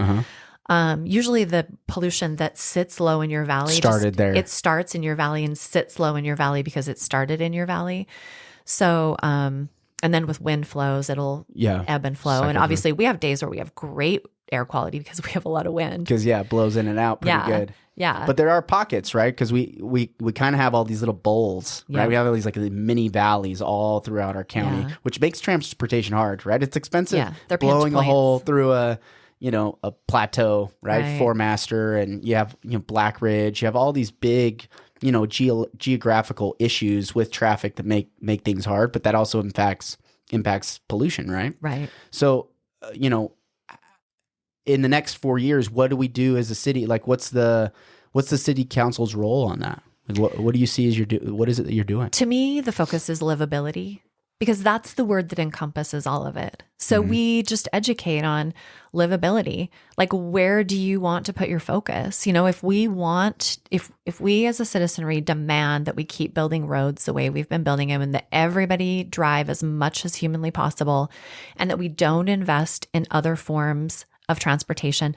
Usually the pollution that sits low in your valley there. It starts in your valley and sits low in your valley because it started in your valley. So And then with wind flows, it'll ebb and flow. And obviously we have days where we have great air quality because we have a lot of wind. Because it blows in and out pretty good. Yeah. But there are pockets, right? Because we kind of have all these little bowls, right? We have all these like mini valleys all throughout our county, which makes transportation hard, right? It's expensive. Yeah, they're blowing pinch a hole points. through a plateau, right? Four Master, and you have Black Ridge. You have all these big geographical issues with traffic that make things hard, but that also impacts pollution, right? Right. So in the next 4 years, what do we do as a city? Like, what's the city council's role on that? Like, what do you see as what is it that you're doing? To me, the focus is livability, because that's the word that encompasses all of it. So we just educate on livability. Like, where do you want to put your focus? If we as a citizenry demand that we keep building roads the way we've been building them, and that everybody drive as much as humanly possible, and that we don't invest in other forms of transportation,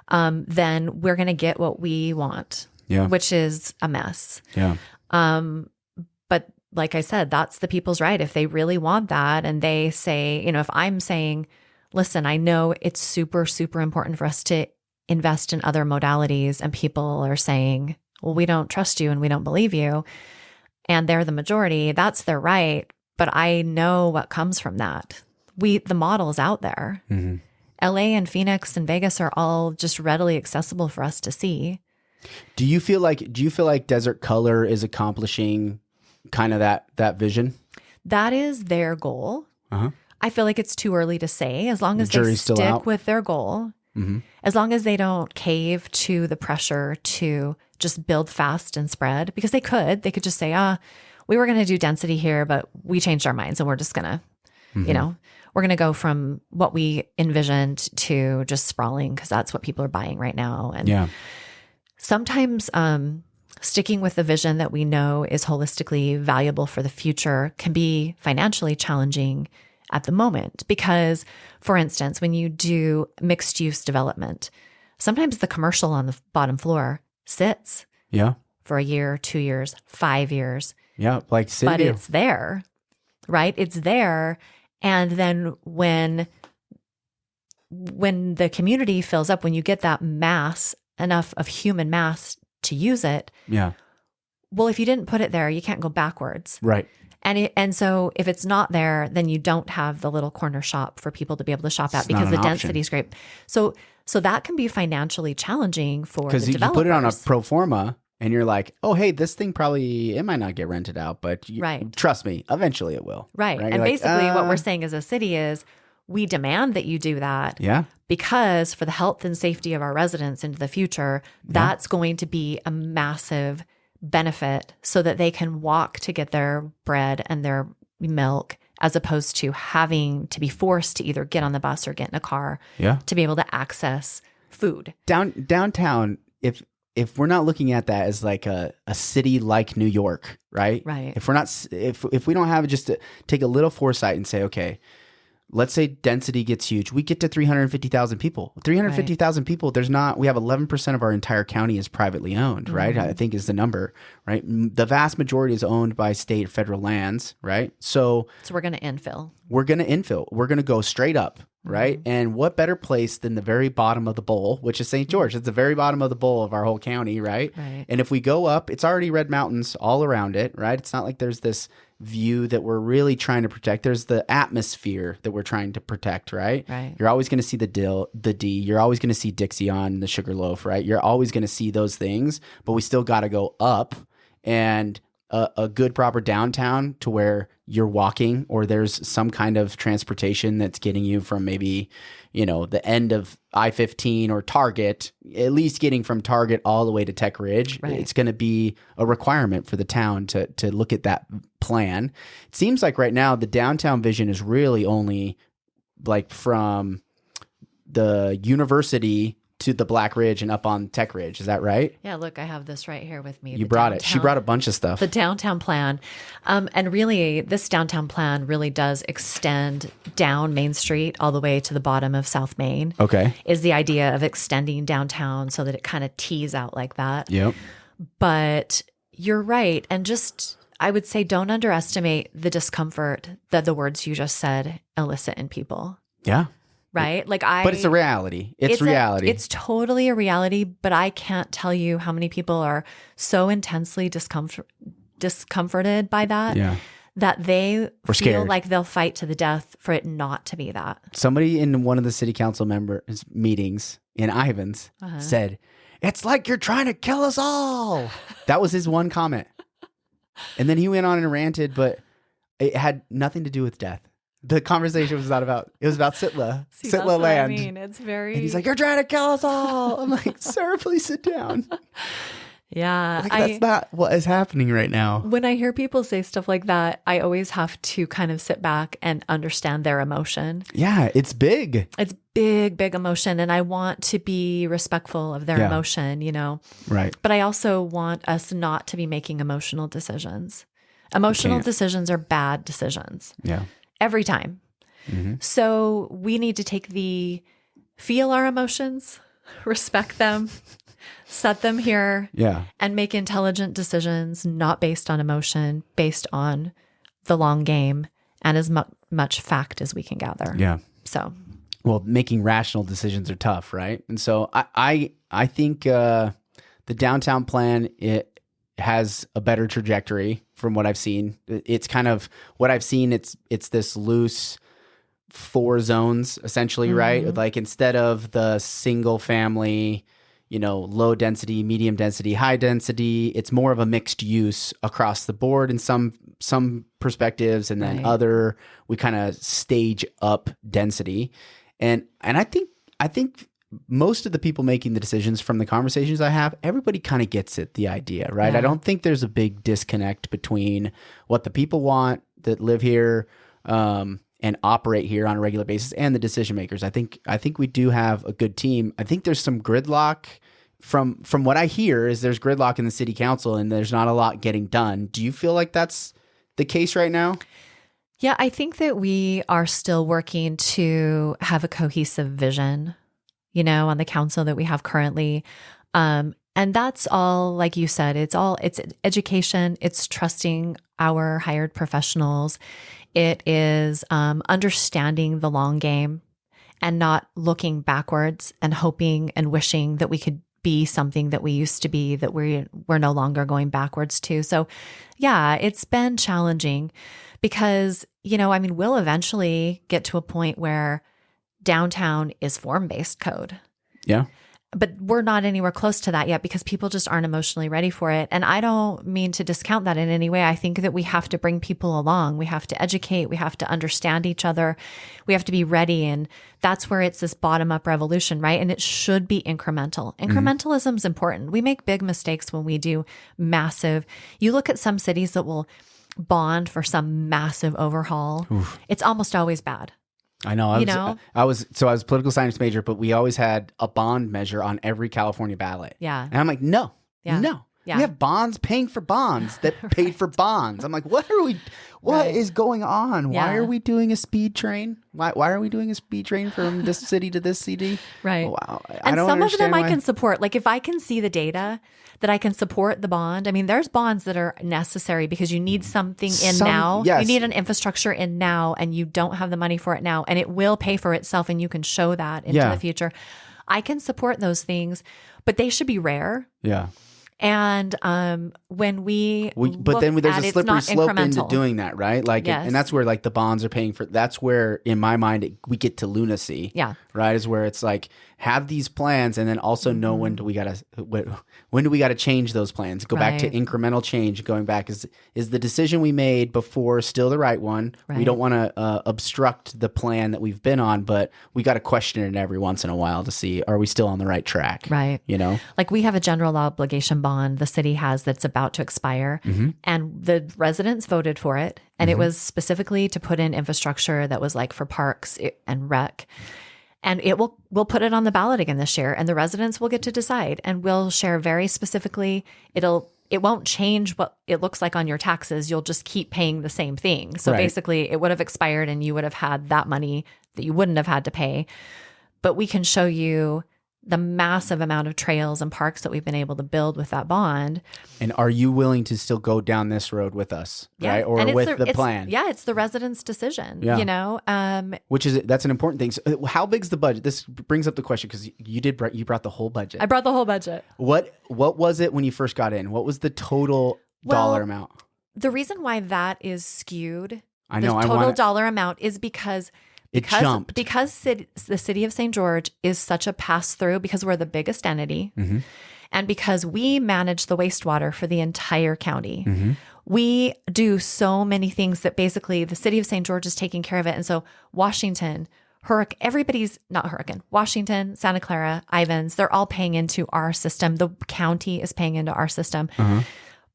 then we're going to get what we want, which is a mess. Yeah. But like I said, that's the people's right. If they really want that, and they say, if I'm saying, listen, I know it's super, super important for us to invest in other modalities, and people are saying, well, we don't trust you and we don't believe you, and they're the majority, that's their right. But I know what comes from that. The model's out there. Mm-hmm. LA and Phoenix and Vegas are all just readily accessible for us to see. Do you feel like Desert Color is accomplishing kind of that vision? That is their goal. Uh-huh. I feel like it's too early to say. As long as they stick with their goal, as long as they don't cave to the pressure to just build fast and spread, because they could just say, we were going to do density here, but we changed our minds and we're just going to, we're going to go from what we envisioned to just sprawling, because that's what people are buying right now. And sometimes sticking with the vision that we know is holistically valuable for the future can be financially challenging at the moment. Because, for instance, when you do mixed use development, sometimes the commercial on the bottom floor sits for a year, 2 years, 5 years. Yeah, like City. But it's there, right? It's there. And then when the community fills up, when you get that enough of human mass to use it, well, if you didn't put it there, you can't go backwards. Right. And so if it's not there, then you don't have the little corner shop for people to be able to shop at, because the density is great. So that can be financially challenging for the developers. Because you put it on a pro forma and you're like, oh, hey, this thing it might not get rented out, but trust me, eventually it will. Right. And basically what we're saying as a city is, we demand that you do that. Yeah. Because for the health and safety of our residents into the future, that's going to be a massive benefit, so that they can walk to get their bread and their milk, as opposed to having to be forced to either get on the bus or get in a car to be able to access food. Downtown, if we're not looking at that as like a city like New York, right? Right. If we don't have just to take a little foresight and say, okay, let's say density gets huge. We get to 350,000 people. 350,000 people, we have 11% of our entire county is privately owned, right? I think is the number, right? The vast majority is owned by state, federal lands, right? So we're going to infill. We're going to go straight up, right? And what better place than the very bottom of the bowl, which is St. George. It's the very bottom of the bowl of our whole county, right? And if we go up, it's already red mountains all around it, right? It's not like there's this view that we're really trying to protect. There's the atmosphere that we're trying to protect, right? You're always going to see the D. You're always going to see Dixie on the Sugarloaf, right? You're always going to see those things, but we still got to go up, and a good proper downtown to where you're walking, or there's some kind of transportation that's getting you from maybe, the end of I-15 or Target, at least getting from Target all the way to Tech Ridge. It's going to be a requirement for the town to look at that plan. It seems like right now the downtown vision is really only like from the university to the Black Ridge and up on Tech Ridge. Is that right? Yeah, look, I have this right here with me. You brought it. She brought a bunch of stuff. The downtown plan. And really, this downtown plan really does extend down Main Street all the way to the bottom of South Main. Okay. Is the idea of extending downtown so that it kind of tees out like that. Yep. But you're right. And just, I would say don't underestimate the discomfort that the words you just said elicit in people. Yeah. Right? But it's a reality. It's reality. It's totally a reality, but I can't tell you how many people are so intensely discomforted by that that they feel scared. like they'll fight to the death for it not to be that. Somebody in one of the city council members meetings in Ivans said, "It's like you're trying to kill us all." That was his one comment. And then he went on and ranted, but it had nothing to do with death. The conversation was not about, it was about Sitla. Sitla land. I mean, it's very... And he's like, "You're trying to kill us all." I'm like, "Sir, please sit down." Yeah. That's not what is happening right now. When I hear people say stuff like that, I always have to kind of sit back and understand their emotion. Yeah, it's big. It's big, big emotion. And I want to be respectful of their emotion, you know? Right. But I also want us not to be making emotional decisions. Emotional decisions are bad decisions. Yeah. Every time. Mm-hmm. So we need to feel our emotions, respect them, set them here, and make intelligent decisions, not based on emotion, based on the long game and as much fact as we can gather. Yeah. So, well, making rational decisions are tough, right? And so I think the downtown plan, it has a better trajectory from what I've seen. It's kind of what I've seen. It's this loose 4 zones essentially, right? Like instead of the single family, you know, low density, medium density, high density, it's more of a mixed use across the board in some perspectives, and then other, we kind of stage up density. And I think most of the people making the decisions, from the conversations I have, everybody kind of gets it, the idea, right? I don't think there's a big disconnect between what the people want that live here and operate here on a regular basis and the decision makers. I think we do have a good team. I think there's some gridlock from what I hear is there's gridlock in the city council and there's not a lot getting done. Do you feel like that's the case right now? Yeah, I think that we are still working to have a cohesive vision, you know, on the council that we have currently. And that's all, like you said, it's education, it's trusting our hired professionals. It is understanding the long game and not looking backwards and hoping and wishing that we could be something that we used to be, that we're no longer going backwards to. So yeah, it's been challenging because, you know, I mean, we'll eventually get to a point where downtown is form-based code. Yeah. But we're not anywhere close to that yet because people just aren't emotionally ready for it. And I don't mean to discount that in any way. I think that we have to bring people along. We have to educate. We have to understand each other. We have to be ready. And that's where it's this bottom-up revolution, right? And it should be incremental. Incrementalism is important. We make big mistakes when we do massive. You look at some cities that will bond for some massive overhaul. Oof. It's almost always bad. I know. I was a political science major, but we always had a bond measure on every California ballot. Yeah. And I'm like, no. Yeah. We have bonds paying for bonds that paid for bonds. I'm like, what is going on? Why are we doing a speed train? Why are we doing a speed train from this city to this city? Right. Wow. And some of them I can support. Like if I can see the data that I can support the bond. I mean, there's bonds that are necessary because you need something in now. Yes. You need an infrastructure in now and you don't have the money for it now, and it will pay for itself and you can show that into the future. I can support those things, but they should be rare. Yeah. And when but then there's a slippery slope into doing that, right? Like, and that's where like the bonds are paying for. That's where, in my mind, we get to lunacy. Yeah, right. Is where it's like have these plans, and then also know when do we gotta change those plans? Go back to incremental change. Going back is the decision we made before still the right one? Right. We don't want to obstruct the plan that we've been on, but we got to question it every once in a while to see are we still on the right track? Right. You know, like we have a general obligation bond the city has that's about to expire, and the residents voted for it, and it was specifically to put in infrastructure that was like for parks and rec. And we'll put it on the ballot again this year, and the residents will get to decide, and we'll share very specifically. It won't change what it looks like on your taxes. You'll just keep paying the same thing. So basically it would have expired and you would have had that money that you wouldn't have had to pay. But we can show you the massive amount of trails and parks that we've been able to build with that bond. And are you willing to still go down this road with us, right? Or with the plan? Yeah, it's the residents' decision, That's an important thing. So how big's the budget? This brings up the question because you brought the whole budget. I brought the whole budget. What was it when you first got in? What was the total dollar amount? The reason why that is skewed, total dollar amount, is because jumped. Because the city of St. George is such a pass-through, because we're the biggest entity, and because we manage the wastewater for the entire county. We do so many things that basically the city of St. George is taking care of it. And so Washington, Washington, Santa Clara, Ivans, they're all paying into our system. The county is paying into our system.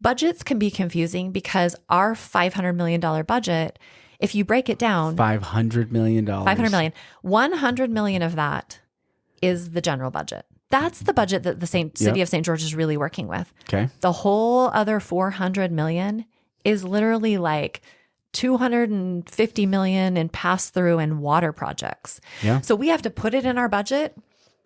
Budgets can be confusing because our $500 million budget, if you break it down, $500 million. $500 million. $100 million of that is the general budget. That's the budget that the city of St. George is really working with. Okay. The whole other $400 million is literally like $250 million in pass-through and water projects. Yeah. So we have to put it in our budget,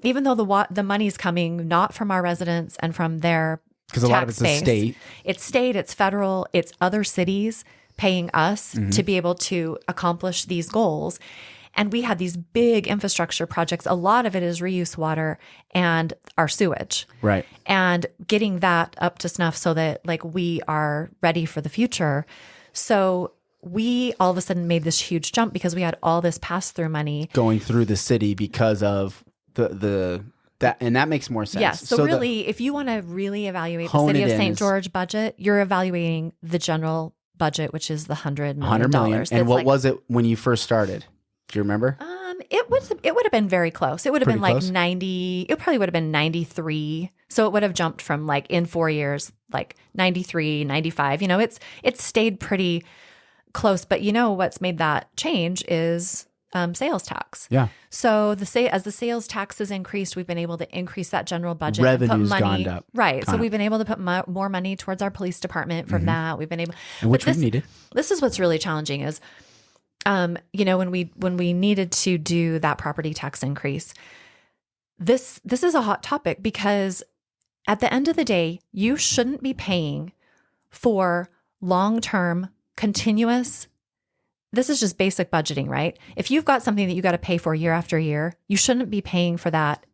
even though the money's coming not from our residents and from their because a lot of it's the state. It's state, it's federal, it's other cities paying us to be able to accomplish these goals. And we had these big infrastructure projects. A lot of it is reuse water and our sewage. Right. And getting that up to snuff so that we are ready for the future. So we all of a sudden made this huge jump because we had all this pass-through money going through the city because of and that makes more sense. Yes. So really, if you want to really evaluate the city of St. George budget, you're evaluating the general budget, which is the $100 million. And what was it when you first started? Do you remember? It would have been very close. It would have been close? 90. It probably would have been 93. So it would have jumped from in 4 years, 93, 95. It's stayed pretty close. But what's made that change is sales tax. Yeah. So as the sales tax has increased, we've been able to increase that general budget. Revenue's gone up. Right. So we've been able to put more money towards our police department from that. We've been able, which we needed. This is what's really challenging is, when we needed to do that property tax increase, this is a hot topic because at the end of the day, you shouldn't be paying for long-term continuous. This is just basic budgeting, right? If you've got something that you got to pay for year after year, you shouldn't be paying for that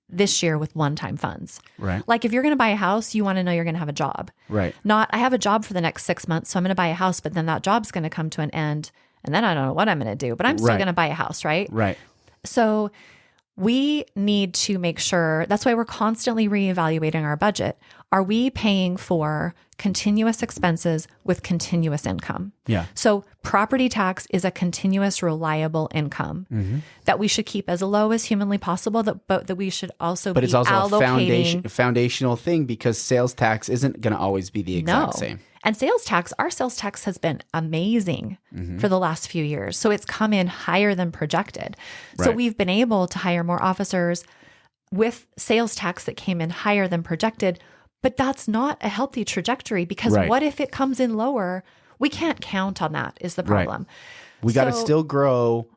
this year with one-time funds. Right. Like if you're going to buy a house, you want to know you're going to have a job. Right. Not, I have a job for the next 6 months, so I'm going to buy a house, but then that job's going to come to an end, and then I don't know what I'm going to do, but I'm still going to buy a house, right? Right. So we need to make sure, that's why we're constantly reevaluating our budget. Are we paying for continuous expenses with continuous income? Yeah. So property tax is a continuous, reliable income that we should keep as low as humanly possible, but that we should also but be it's also allocating. a foundational thing because sales tax isn't going to always be the exact same. And our sales tax has been amazing for the last few years. So it's come in higher than projected. Right. So we've been able to hire more officers with sales tax that came in higher than projected. But that's not a healthy trajectory because what if it comes in lower? We can't count on that is the problem. Right. We got to still grow.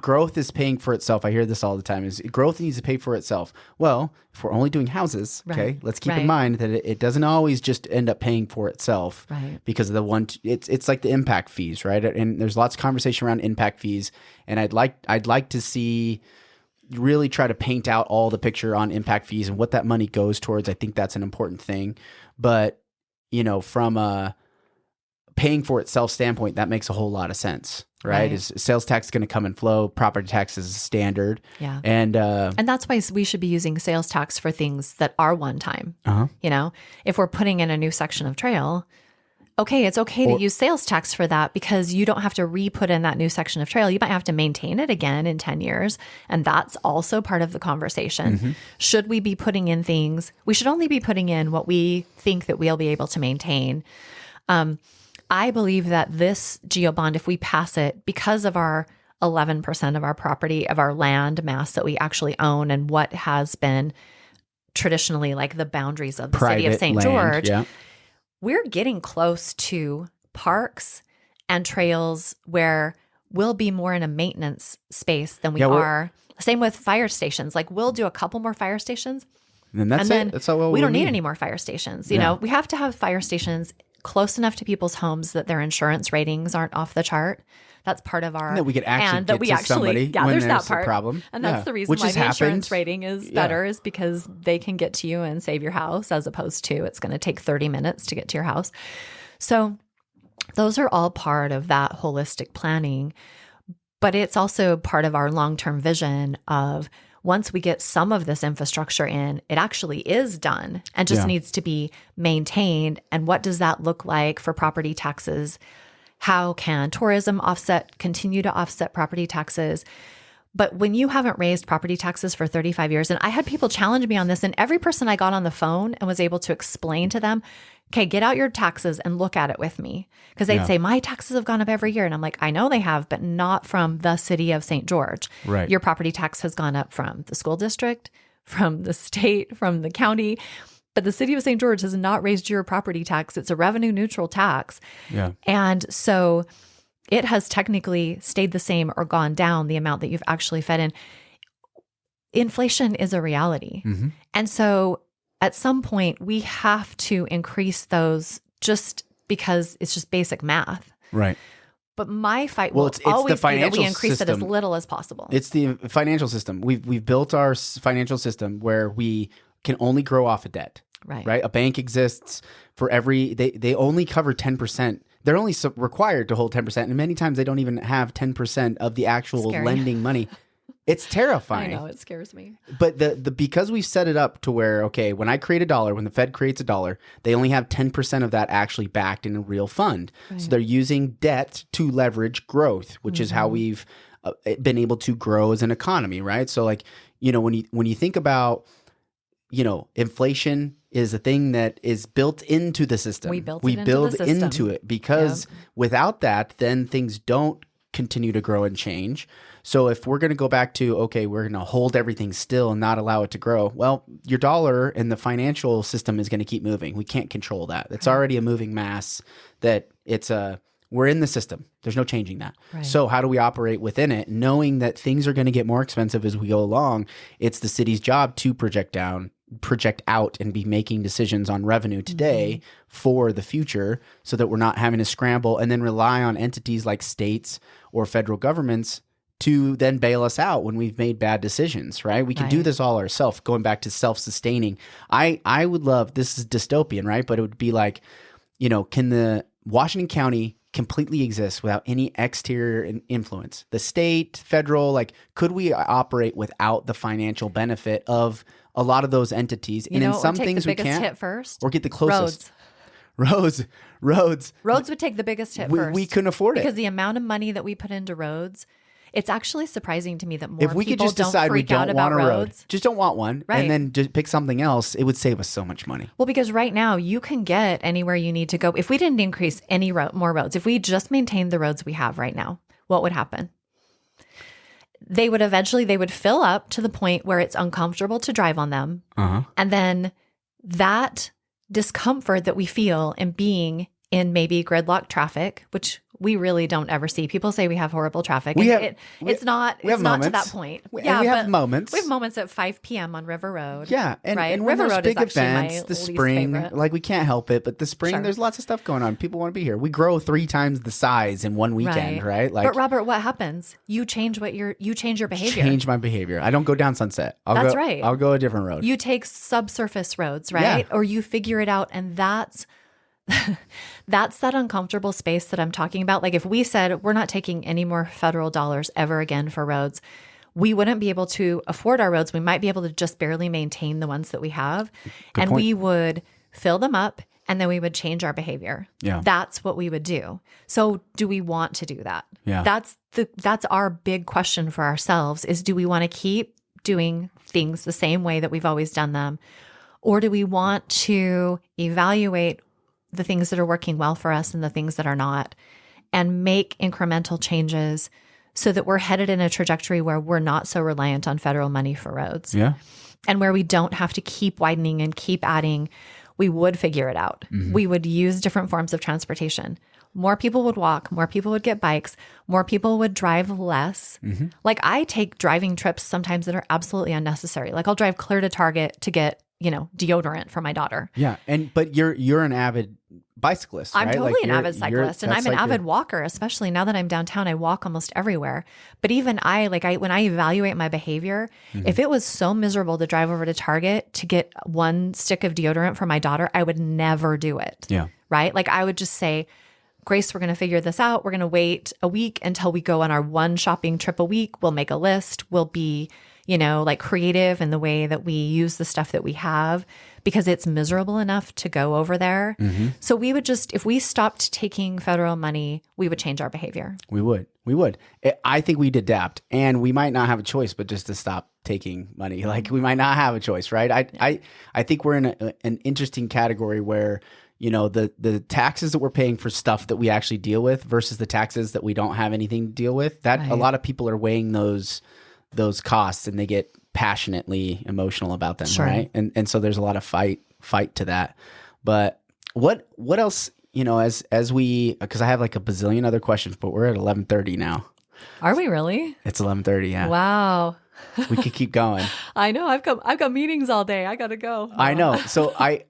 Growth is paying for itself. I hear this all the time is growth needs to pay for itself. Well, if we're only doing houses, okay, let's keep in mind that it doesn't always just end up paying for itself because of it's like the impact fees, right? And there's lots of conversation around impact fees. And I'd like to see really try to paint out all the picture on impact fees and what that money goes towards. I think that's an important thing. But, from a paying for itself standpoint, that makes a whole lot of sense, right? Is sales tax going to come and flow? Property tax is standard. Yeah. And that's why we should be using sales tax for things that are one time. If we're putting in a new section of trail, it's okay to use sales tax for that because you don't have to re-put in that new section of trail. You might have to maintain it again in 10 years. And that's also part of the conversation. Should we be putting in things? We should only be putting in what we think that we'll be able to maintain. I believe that this GeoBond, if we pass it, because of our 11% of our property, of our land mass that we actually own and what has been traditionally like the boundaries of the city of St. George, we're getting close to parks and trails where we'll be more in a maintenance space than we are. Same with fire stations. Like we'll do a couple more fire stations. And that's it. That's all we don't need any more fire stations. You know, we have to have fire stations close enough to people's homes that their insurance ratings aren't off the chart. That's part of our, and that we could actually get to somebody when there's that part. A problem. And that's the reason why the insurance rating is better is because they can get to you and save your house, as opposed to it's going to take 30 minutes to get to your house. So those are all part of that holistic planning. But it's also part of our long-term vision of once we get some of this infrastructure in, it actually is done and just needs to be maintained. And what does that look like for property taxes? How can tourism continue to offset property taxes? But when you haven't raised property taxes for 35 years, and I had people challenge me on this, and every person I got on the phone and was able to explain to them, okay, get out your taxes and look at it with me. Because they'd say, my taxes have gone up every year. And I'm like, I know they have, but not from the city of St. George. Right. Your property tax has gone up from the school district, from the state, from the county. But the city of St. George has not raised your property tax. It's a revenue neutral tax. Yeah. And so it has technically stayed the same or gone down the amount that you've actually fed in. Inflation is a reality. Mm-hmm. And so at some point we have to increase those just because it's just basic math. Right. But my fight will always be that we increase it as little as possible. It's the financial system. We've built our financial system where we can only grow off of debt. Right. A bank exists for they only cover 10%. They're only required to hold 10%. And many times they don't even have 10% of the actual lending money. It's terrifying. I know, it scares me. But because we've set it up to where, okay, when I create a dollar, when the Fed creates a dollar, they only have 10% of that actually backed in a real fund. Right. So they're using debt to leverage growth, which is how we've been able to grow as an economy, right? So like, when you think about, inflation is a thing that is built into the system. We build into it because without that, then things don't continue to grow and change. So if we're going to go back to, okay, we're going to hold everything still and not allow it to grow, well, your dollar and the financial system is going to keep moving. We can't control that. It's already a moving mass that we're in the system. There's no changing that. Right. So how do we operate within it, knowing that things are going to get more expensive as we go along? It's the city's job to project out and be making decisions on revenue today for the future so that we're not having to scramble and then rely on entities like states or federal governments to then bail us out when we've made bad decisions, right? We can do this all ourselves, going back to self-sustaining. I would love, this is dystopian, right? But it would be like, can the Washington County completely exist without any exterior influence? The state, federal, could we operate without the financial benefit of a lot of those entities? And in some things we can't. Hit first? Or get the closest. Roads. Roads would take the biggest hit first. We couldn't afford it. Because the amount of money that we put into roads, it's actually surprising to me that more if we people could just decide we don't want a roads. Road, just don't want one, and then just pick something else, it would save us so much money. Well, because right now you can get anywhere you need to go. If we didn't increase any more roads, if we just maintained the roads we have right now, what would happen? They would fill up to the point where it's uncomfortable to drive on them. And then that discomfort that we feel in being in maybe gridlock traffic, which we really don't ever see. People say we have horrible traffic. It's not to that point. We have moments. We have moments at 5 p.m. on River Road. Yeah. And when River there's Road big is events, the spring, favorite. we can't help it, but the spring, there's lots of stuff going on. People want to be here. We grow 3 times the size in one weekend, right? But Robert, what happens? You change your behavior. Change my behavior. I don't go down Sunset. I'll go a different road. You take subsurface roads, right? Yeah. Or you figure it out, and that's that uncomfortable space that I'm talking about. Like if we said we're not taking any more federal dollars ever again for roads, we wouldn't be able to afford our roads. We might be able to just barely maintain the ones that we have. Good point. We would fill them up and then we would change our behavior. Yeah. That's what we would do. So do we want to do that? Yeah. That's our big question for ourselves is, do we want to keep doing things the same way that we've always done them? Or do we want to evaluate the things that are working well for us and the things that are not, and make incremental changes so that we're headed in a trajectory where we're not so reliant on federal money for roads. Yeah. And where we don't have to keep widening and keep adding. We would figure it out. We would use different forms of transportation. more people would walk, more people would get bikes, more people would drive less. Like I take driving trips sometimes that are absolutely unnecessary. Like I'll drive clear to Target to get, deodorant for my daughter. Yeah. But you're an avid bicyclist, I'm right? totally an avid cyclist, and I'm an avid walker, especially now that I'm downtown. I walk almost everywhere. But even when I evaluate my behavior, if it was so miserable to drive over to Target to get one stick of deodorant for my daughter, I would never do it. Yeah. Right? Like I would just say, Grace, we're going to figure this out. We're going to wait a week until we go on our one shopping trip a week. We'll make a list. We'll be, like creative in the way that we use the stuff that we have, because it's miserable enough to go over there. So we would if we stopped taking federal money, we would change our behavior. We would. I think we'd adapt, and we might not have a choice but just to stop taking money. Like we might not have a choice, right? I think we're in an interesting category where, the taxes that we're paying for stuff that we actually deal with versus the taxes that we don't have anything to deal with, that a lot of people are weighing those costs, and they get passionately emotional about them, right? And so there's a lot of fight to that. But what else, as we, because I have like a bazillion other questions, but we're at 11:30 now. Are we really? It's 11:30, yeah. Wow. We could keep going. I know. I've got meetings all day. I gotta go. I know. So I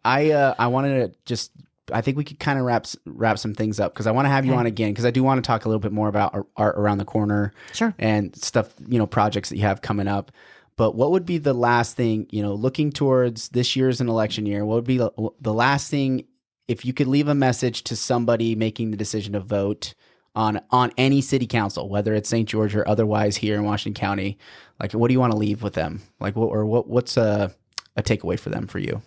wanted to I think we could kind of wrap some things up, because I want to have you on again, because I do want to talk a little bit more about Art Around the Corner, and stuff, projects that you have coming up. But what would be the last thing, looking towards this year as an election year? What would be the last thing, if you could leave a message to somebody making the decision to vote on any city council, whether it's St. George or otherwise here in Washington County? Like, what do you want to leave with them? Like, what's a takeaway for them, for you?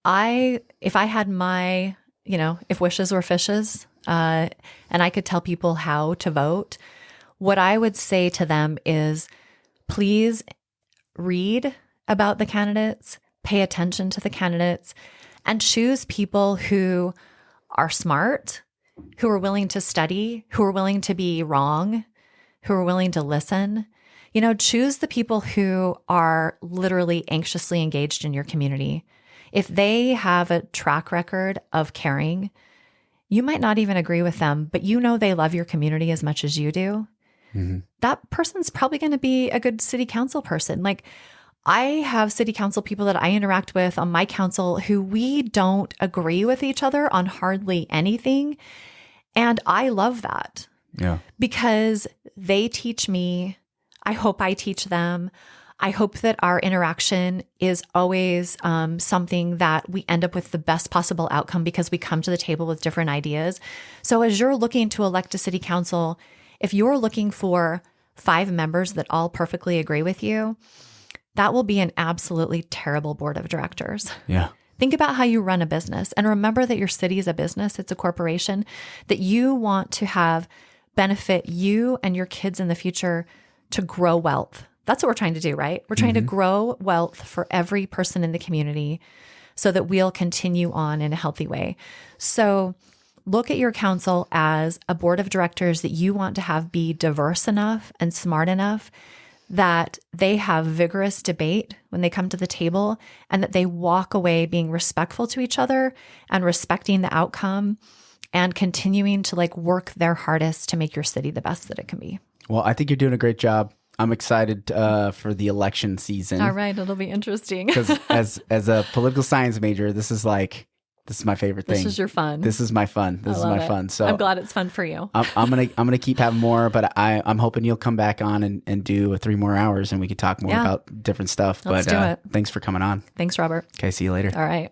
If I had my, if wishes were fishes, and I could tell people how to vote, what I would say to them is, please read about the candidates, pay attention to the candidates, and choose people who are smart, who are willing to study, who are willing to be wrong, who are willing to listen. Choose the people who are literally anxiously engaged in your community. If they have a track record of caring, you might not even agree with them, but they love your community as much as you do. That person's probably going to be a good city council person. Like, I have city council people that I interact with on my council who we don't agree with each other on hardly anything. And I love that. Yeah. Because they teach me. I hope I teach them. I hope that our interaction is always something that we end up with the best possible outcome, because we come to the table with different ideas. So as you're looking to elect a city council, if you're looking for 5 members that all perfectly agree with you, that will be an absolutely terrible board of directors. Yeah. Think about how you run a business, and remember that your city is a business. It's a corporation that you want to have benefit you and your kids in the future to grow wealth. That's what we're trying to do, right? We're trying to grow wealth for every person in the community so that we'll continue on in a healthy way. So look at your council as a board of directors that you want to have be diverse enough and smart enough that they have vigorous debate when they come to the table, and that they walk away being respectful to each other and respecting the outcome and continuing to work their hardest to make your city the best that it can be. Well, I think you're doing a great job. I'm excited for the election season. All right, it'll be interesting. Because as a political science major, this is my favorite thing. This is your fun. This is my fun. This is my fun. So I'm glad it's fun for you. I'm gonna keep having more, but I'm hoping you'll come back on and do 3 more hours, and we could talk more about different stuff. Let's do it. Thanks for coming on. Thanks, Robert. Okay, see you later. All right.